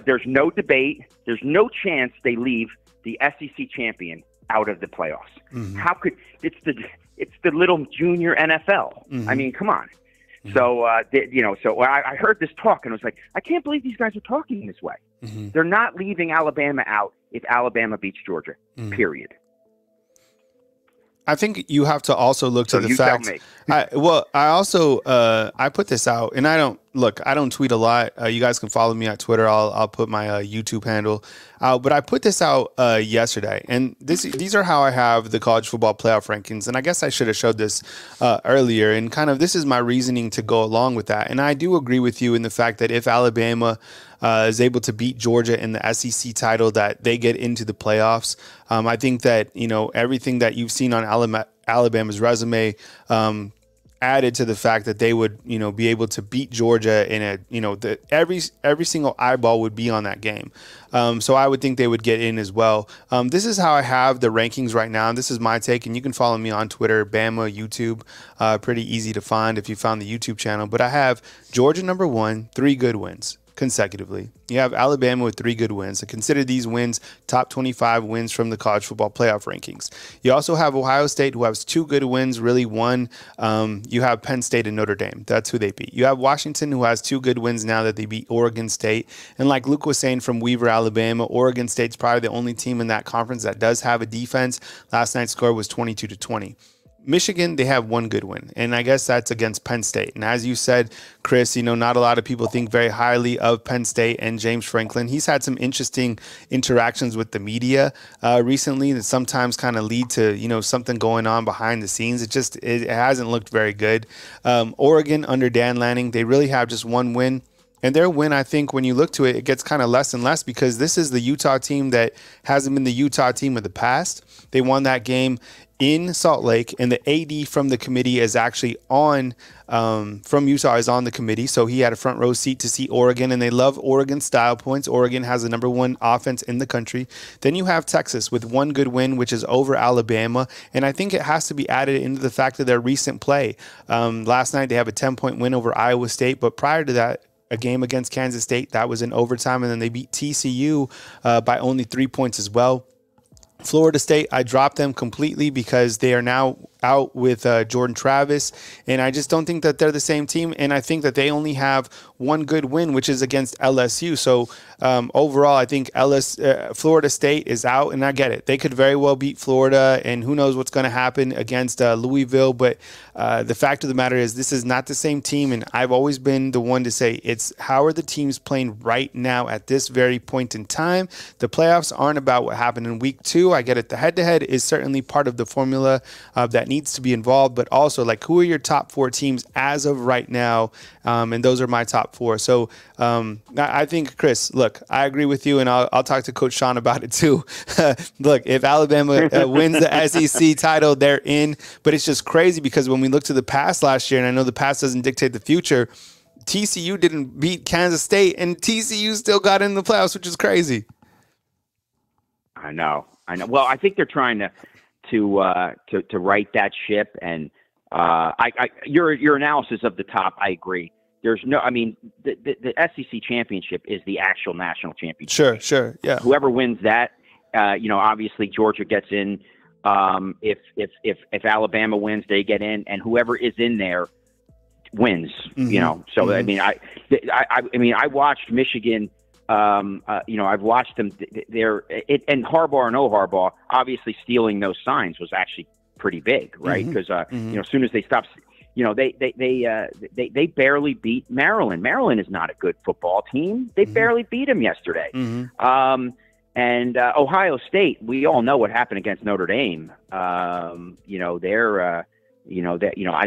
there's no debate. There's no chance they leave the SEC champion out of the playoffs. How could it's the little junior NFL? I mean, come on. So, so I heard this talk and I was like, I can't believe these guys are talking this way. They're not leaving Alabama out if Alabama beats Georgia, period. I think you have to also look to the fact. I put this out, and I don't tweet a lot. You guys can follow me at Twitter. I'll put my YouTube handle out. But I put this out yesterday, and these are how I have the college football playoff rankings. And I guess I should have showed this earlier. And kind of this is my reasoning to go along with that. And I do agree with you in the fact that if Alabama is able to beat Georgia in the SEC title, that they get into the playoffs. I think that everything that you've seen on Alabama's resume added to the fact that they would be able to beat Georgia in a every single eyeball would be on that game. So I would think they would get in as well. This is how I have the rankings right now. This is my take, and you can follow me on Twitter, Bama, YouTube. Pretty easy to find if you found the YouTube channel. But I have Georgia number 1, 3 good wins consecutively. You have Alabama with 3 good wins. So consider these wins top 25 wins from the college football playoff rankings. You also have Ohio State, who has 2 good wins, really one. You have Penn State and Notre Dame. That's who they beat. You have Washington, who has 2 good wins now that they beat Oregon State. And like Luke was saying from Weaver, Alabama, Oregon State's probably the only team in that conference that does have a defense. Last night's score was 22-20. Michigan, they have 1 good win, and I guess that's against Penn State. And as you said, Chris, not a lot of people think very highly of Penn State and James Franklin. He's had some interesting interactions with the media recently that sometimes kind of lead to, something going on behind the scenes. It hasn't looked very good. Oregon under Dan Lanning, they really have just 1 win. And their win, I think, when you look to it, it gets kind of less and less because this is the Utah team that hasn't been the Utah team of the past. They won that game in Salt Lake, and the AD from the committee is actually from Utah is on the committee, so he had a front row seat to see Oregon, and they love Oregon style points. Oregon has the number 1 offense in the country. Then you have Texas with 1 good win, which is over Alabama, and I think it has to be added into the fact of their recent play. Last night they have a 10-point win over Iowa State, but prior to that, a game against Kansas State, that was in overtime, and then they beat TCU by only 3 points as well. Florida State, I dropped them completely because they are now out with Jordan Travis, and I just don't think that they're the same team. And I think that they only have one good win, which is against LSU. So overall, I think Florida State is out, and I get it. They could very well beat Florida, and who knows what's going to happen against Louisville. But the fact of the matter is this is not the same team, and I've always been the one to say it's how are the teams playing right now at this very point in time. The playoffs aren't about what happened in week 2. I get it. The head-to-head is certainly part of the formula that needs to be involved, but also like who are your top 4 teams as of right now, and those are my top 4. So I think, Chris, look, I agree with you, and I'll talk to Coach Shawn about it too. Look, if Alabama wins the SEC title, they're in, but it's just crazy because when we look to the past last year, and I know the past doesn't dictate the future, TCU didn't beat Kansas State, and TCU still got in the playoffs, which is crazy. I know. Well, I think they're trying to right that ship, and your analysis of the top, I agree. There's no, I mean, the SEC championship is the actual national championship. Sure, yeah. Whoever wins that, obviously Georgia gets in. If Alabama wins, they get in, and whoever is in there wins. Mm-hmm. So I mean, I watched Michigan. I've watched them. And Harbaugh or no Harbaugh, obviously stealing those signs was actually pretty big, right? Because as soon as they stopped, they barely beat Maryland. Maryland is not a good football team. They barely beat them yesterday. And Ohio State, we all know what happened against Notre Dame. I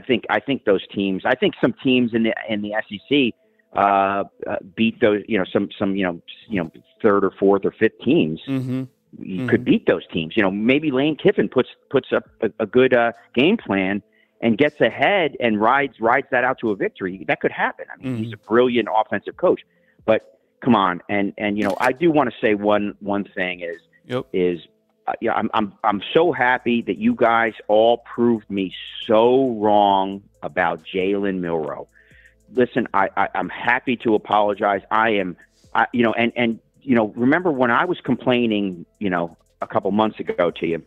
think those teams. I think some teams in the SEC beat those. Some third or fourth or fifth teams. You could beat those teams. Maybe Lane Kiffin puts up a good game plan and gets ahead and rides that out to a victory. That could happen. I mean, he's a brilliant offensive coach. But come on, and I do want to say one thing is I'm so happy that you guys all proved me so wrong about Jalen Milroe. Listen, I'm happy to apologize. Remember when I was complaining, a couple months ago to you,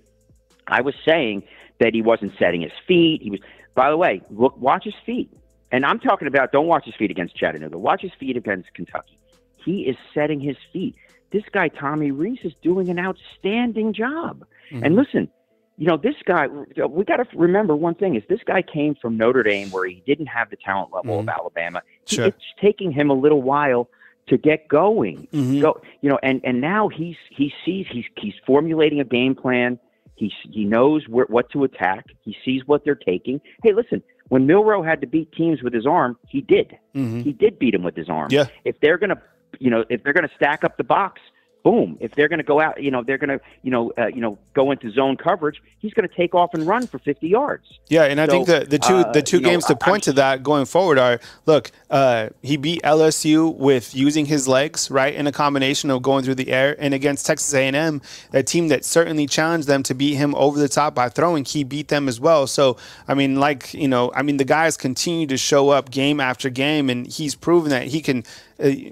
I was saying that he wasn't setting his feet. He was, by the way, watch his feet. And I'm talking about, don't watch his feet against Chattanooga. Watch his feet against Kentucky. He is setting his feet. This guy, Tommy Rees, is doing an outstanding job. And listen, this guy, we got to remember one thing is this guy came from Notre Dame where he didn't have the talent level of Alabama. Sure. It's taking him a little while to get going. And now he's formulating a game plan. He knows what to attack. He sees what they're taking. Hey, listen, when Milroe had to beat teams with his arm, he did. He did beat them with his arm. Yeah. If they're gonna stack up the box, boom. If they're gonna go out, they're gonna go into zone coverage. He's gonna take off and run for 50 yards. Yeah, and I think the two games to point to that going forward are, look, he beat LSU with using his legs, right, in a combination of going through the air, and against Texas A&M, a team that certainly challenged them to beat him over the top by throwing, he beat them as well. So, the guys continue to show up game after game, and he's proven that he can,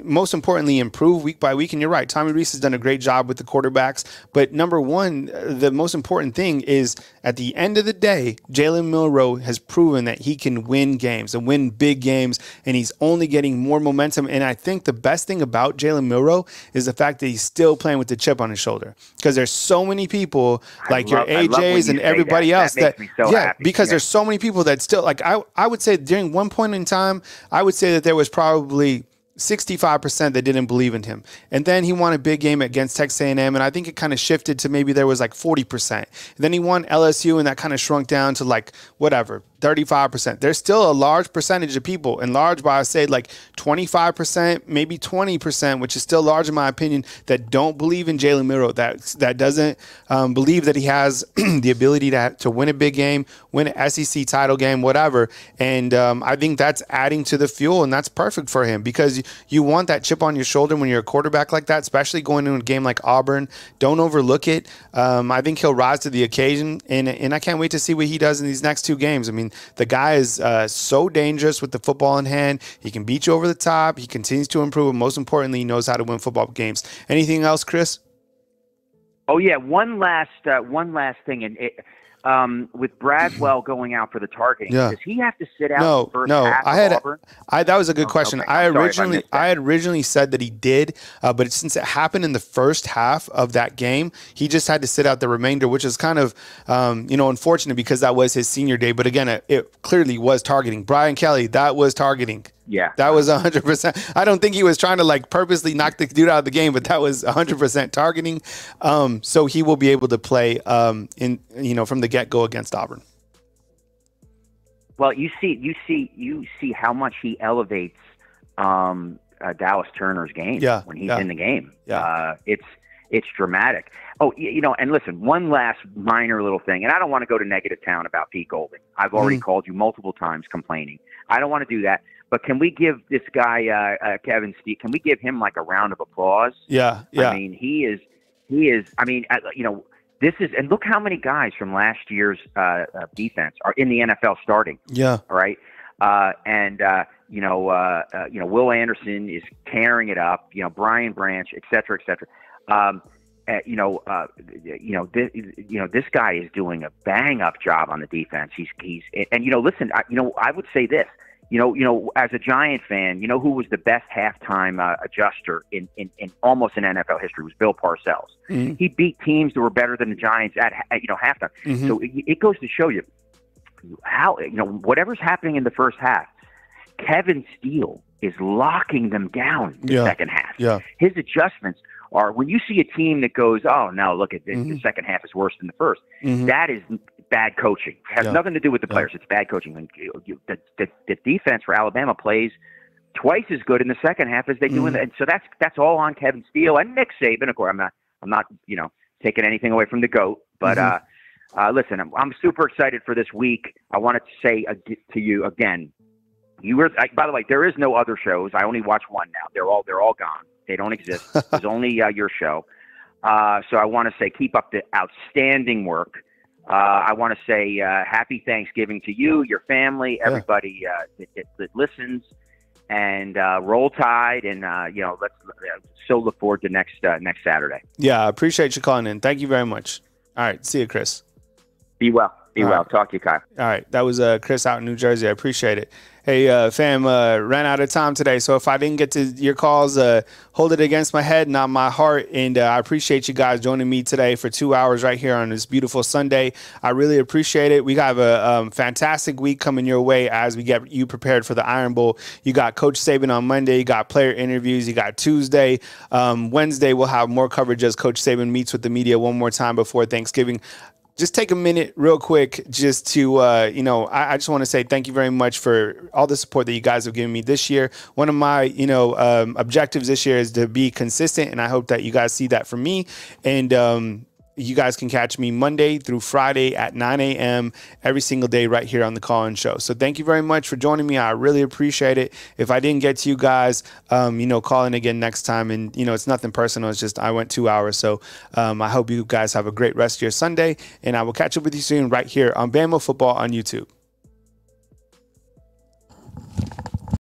most importantly, improve week by week. And you're right, Tommy Rees has done a great job with the quarterbacks. But number one, the most important thing is at the end of the day, Jalen Milroe has proven that he can win games and win big games, and he's only getting more momentum. And I think the best thing about Jalen Milroe is the fact that he's still playing with the chip on his shoulder, because there's so many people like your AJs and everybody else there's so many people that still, like, I would say during one point in time, I would say that there was probably 65% that didn't believe in him. And then he won a big game against Texas A&M, and I think it kind of shifted to maybe there was like 40%. And then he won LSU, and that kind of shrunk down to like whatever, 35%. There's still a large percentage of people, and large by, I say, like 25%, maybe 20%, which is still large in my opinion, that don't believe in Jalen Milroe, that doesn't believe that he has the ability to win a big game, win an SEC title game, whatever. And I think that's adding to the fuel, and that's perfect for him, because you want that chip on your shoulder when you're a quarterback like that, especially going into a game like Auburn. Don't overlook it. I think he'll rise to the occasion, and I can't wait to see what he does in these next 2 games. I mean, the guy is so dangerous with the football in hand. He can beat you over the top. He continues to improve, and most importantly, he knows how to win football games. Anything else, Chris? Oh yeah, one last thing, and with Bradwell going out for the targeting, does he have to sit out no, the first no, half I had Auburn? that was a good question. Okay. I had originally said that he did, but since it happened in the first half of that game, he just had to sit out the remainder, which is kind of unfortunate because that was his senior day. But again, it clearly was targeting. Brian Kelly, that was targeting. Yeah, that was 100%. I don't think he was trying to like purposely knock the dude out of the game, but that was 100% targeting. So he will be able to play from the get-go against Auburn. Well, you see how much he elevates Dallas Turner's game when he's in the game. Yeah. It's dramatic. Oh, and listen, one last minor little thing, and I don't want to go to negative town about Pete Golding. I've already called you multiple times complaining. I don't want to do that. But can we give this guy, Kevin Steele, can we give him like a round of applause? Yeah. I mean, he is, I mean, this is, and look how many guys from last year's defense are in the NFL starting. Yeah. All right. Will Anderson is tearing it up, Brian Branch, et cetera, et cetera. This guy is doing a bang up job on the defense. Listen, I would say this, as a Giant fan, who was the best halftime adjuster in almost in NFL history was Bill Parcells. Mm-hmm. He beat teams that were better than the Giants at halftime. Mm-hmm. So it goes to show you how, whatever's happening in the first half, Kevin Steele is locking them down in the second half. Yeah. His adjustments are, when you see a team that goes, oh, no, look at this, the second half is worse than the first. Mm-hmm. That is bad coaching. It has nothing to do with the players. It's bad coaching. And the defense for Alabama plays twice as good in the second half as they do in the, and so that's all on Kevin Steele and Nick Saban. Of course, I'm not taking anything away from the GOAT, but listen, I'm super excited for this week. I wanted to say to you again, by the way, there is no other shows. I only watch one now. They're all gone. They don't exist. There's only your show. So I want to say keep up the outstanding work. I want to say happy Thanksgiving to you, your family, everybody that listens, and roll Tide, and let's so look forward to next Saturday. Yeah, I appreciate you calling in. Thank you very much. All right, see you, Chris. Be well. Be well. Talk to you, Kyle. All right, that was Chris out in New Jersey. I appreciate it. Hey, fam, ran out of time today, so if I didn't get to your calls, hold it against my head, not my heart, and I appreciate you guys joining me today for 2 hours right here on this beautiful Sunday. I really appreciate it. We got a fantastic week coming your way as we get you prepared for the Iron Bowl. You got Coach Saban on Monday. You got player interviews. You got Tuesday. Wednesday, we'll have more coverage as Coach Saban meets with the media one more time before Thanksgiving. Just take a minute real quick just to, I just want to say thank you very much for all the support that you guys have given me this year. One of my, objectives this year is to be consistent, and I hope that you guys see that from me. And you guys can catch me Monday through Friday at 9 a.m. every single day right here on the Call-In Show. So thank you very much for joining me. I really appreciate it. If I didn't get to you guys, call in again next time. And, it's nothing personal. It's just I went 2 hours. So I hope you guys have a great rest of your Sunday. And I will catch up with you soon right here on Bama Football on YouTube.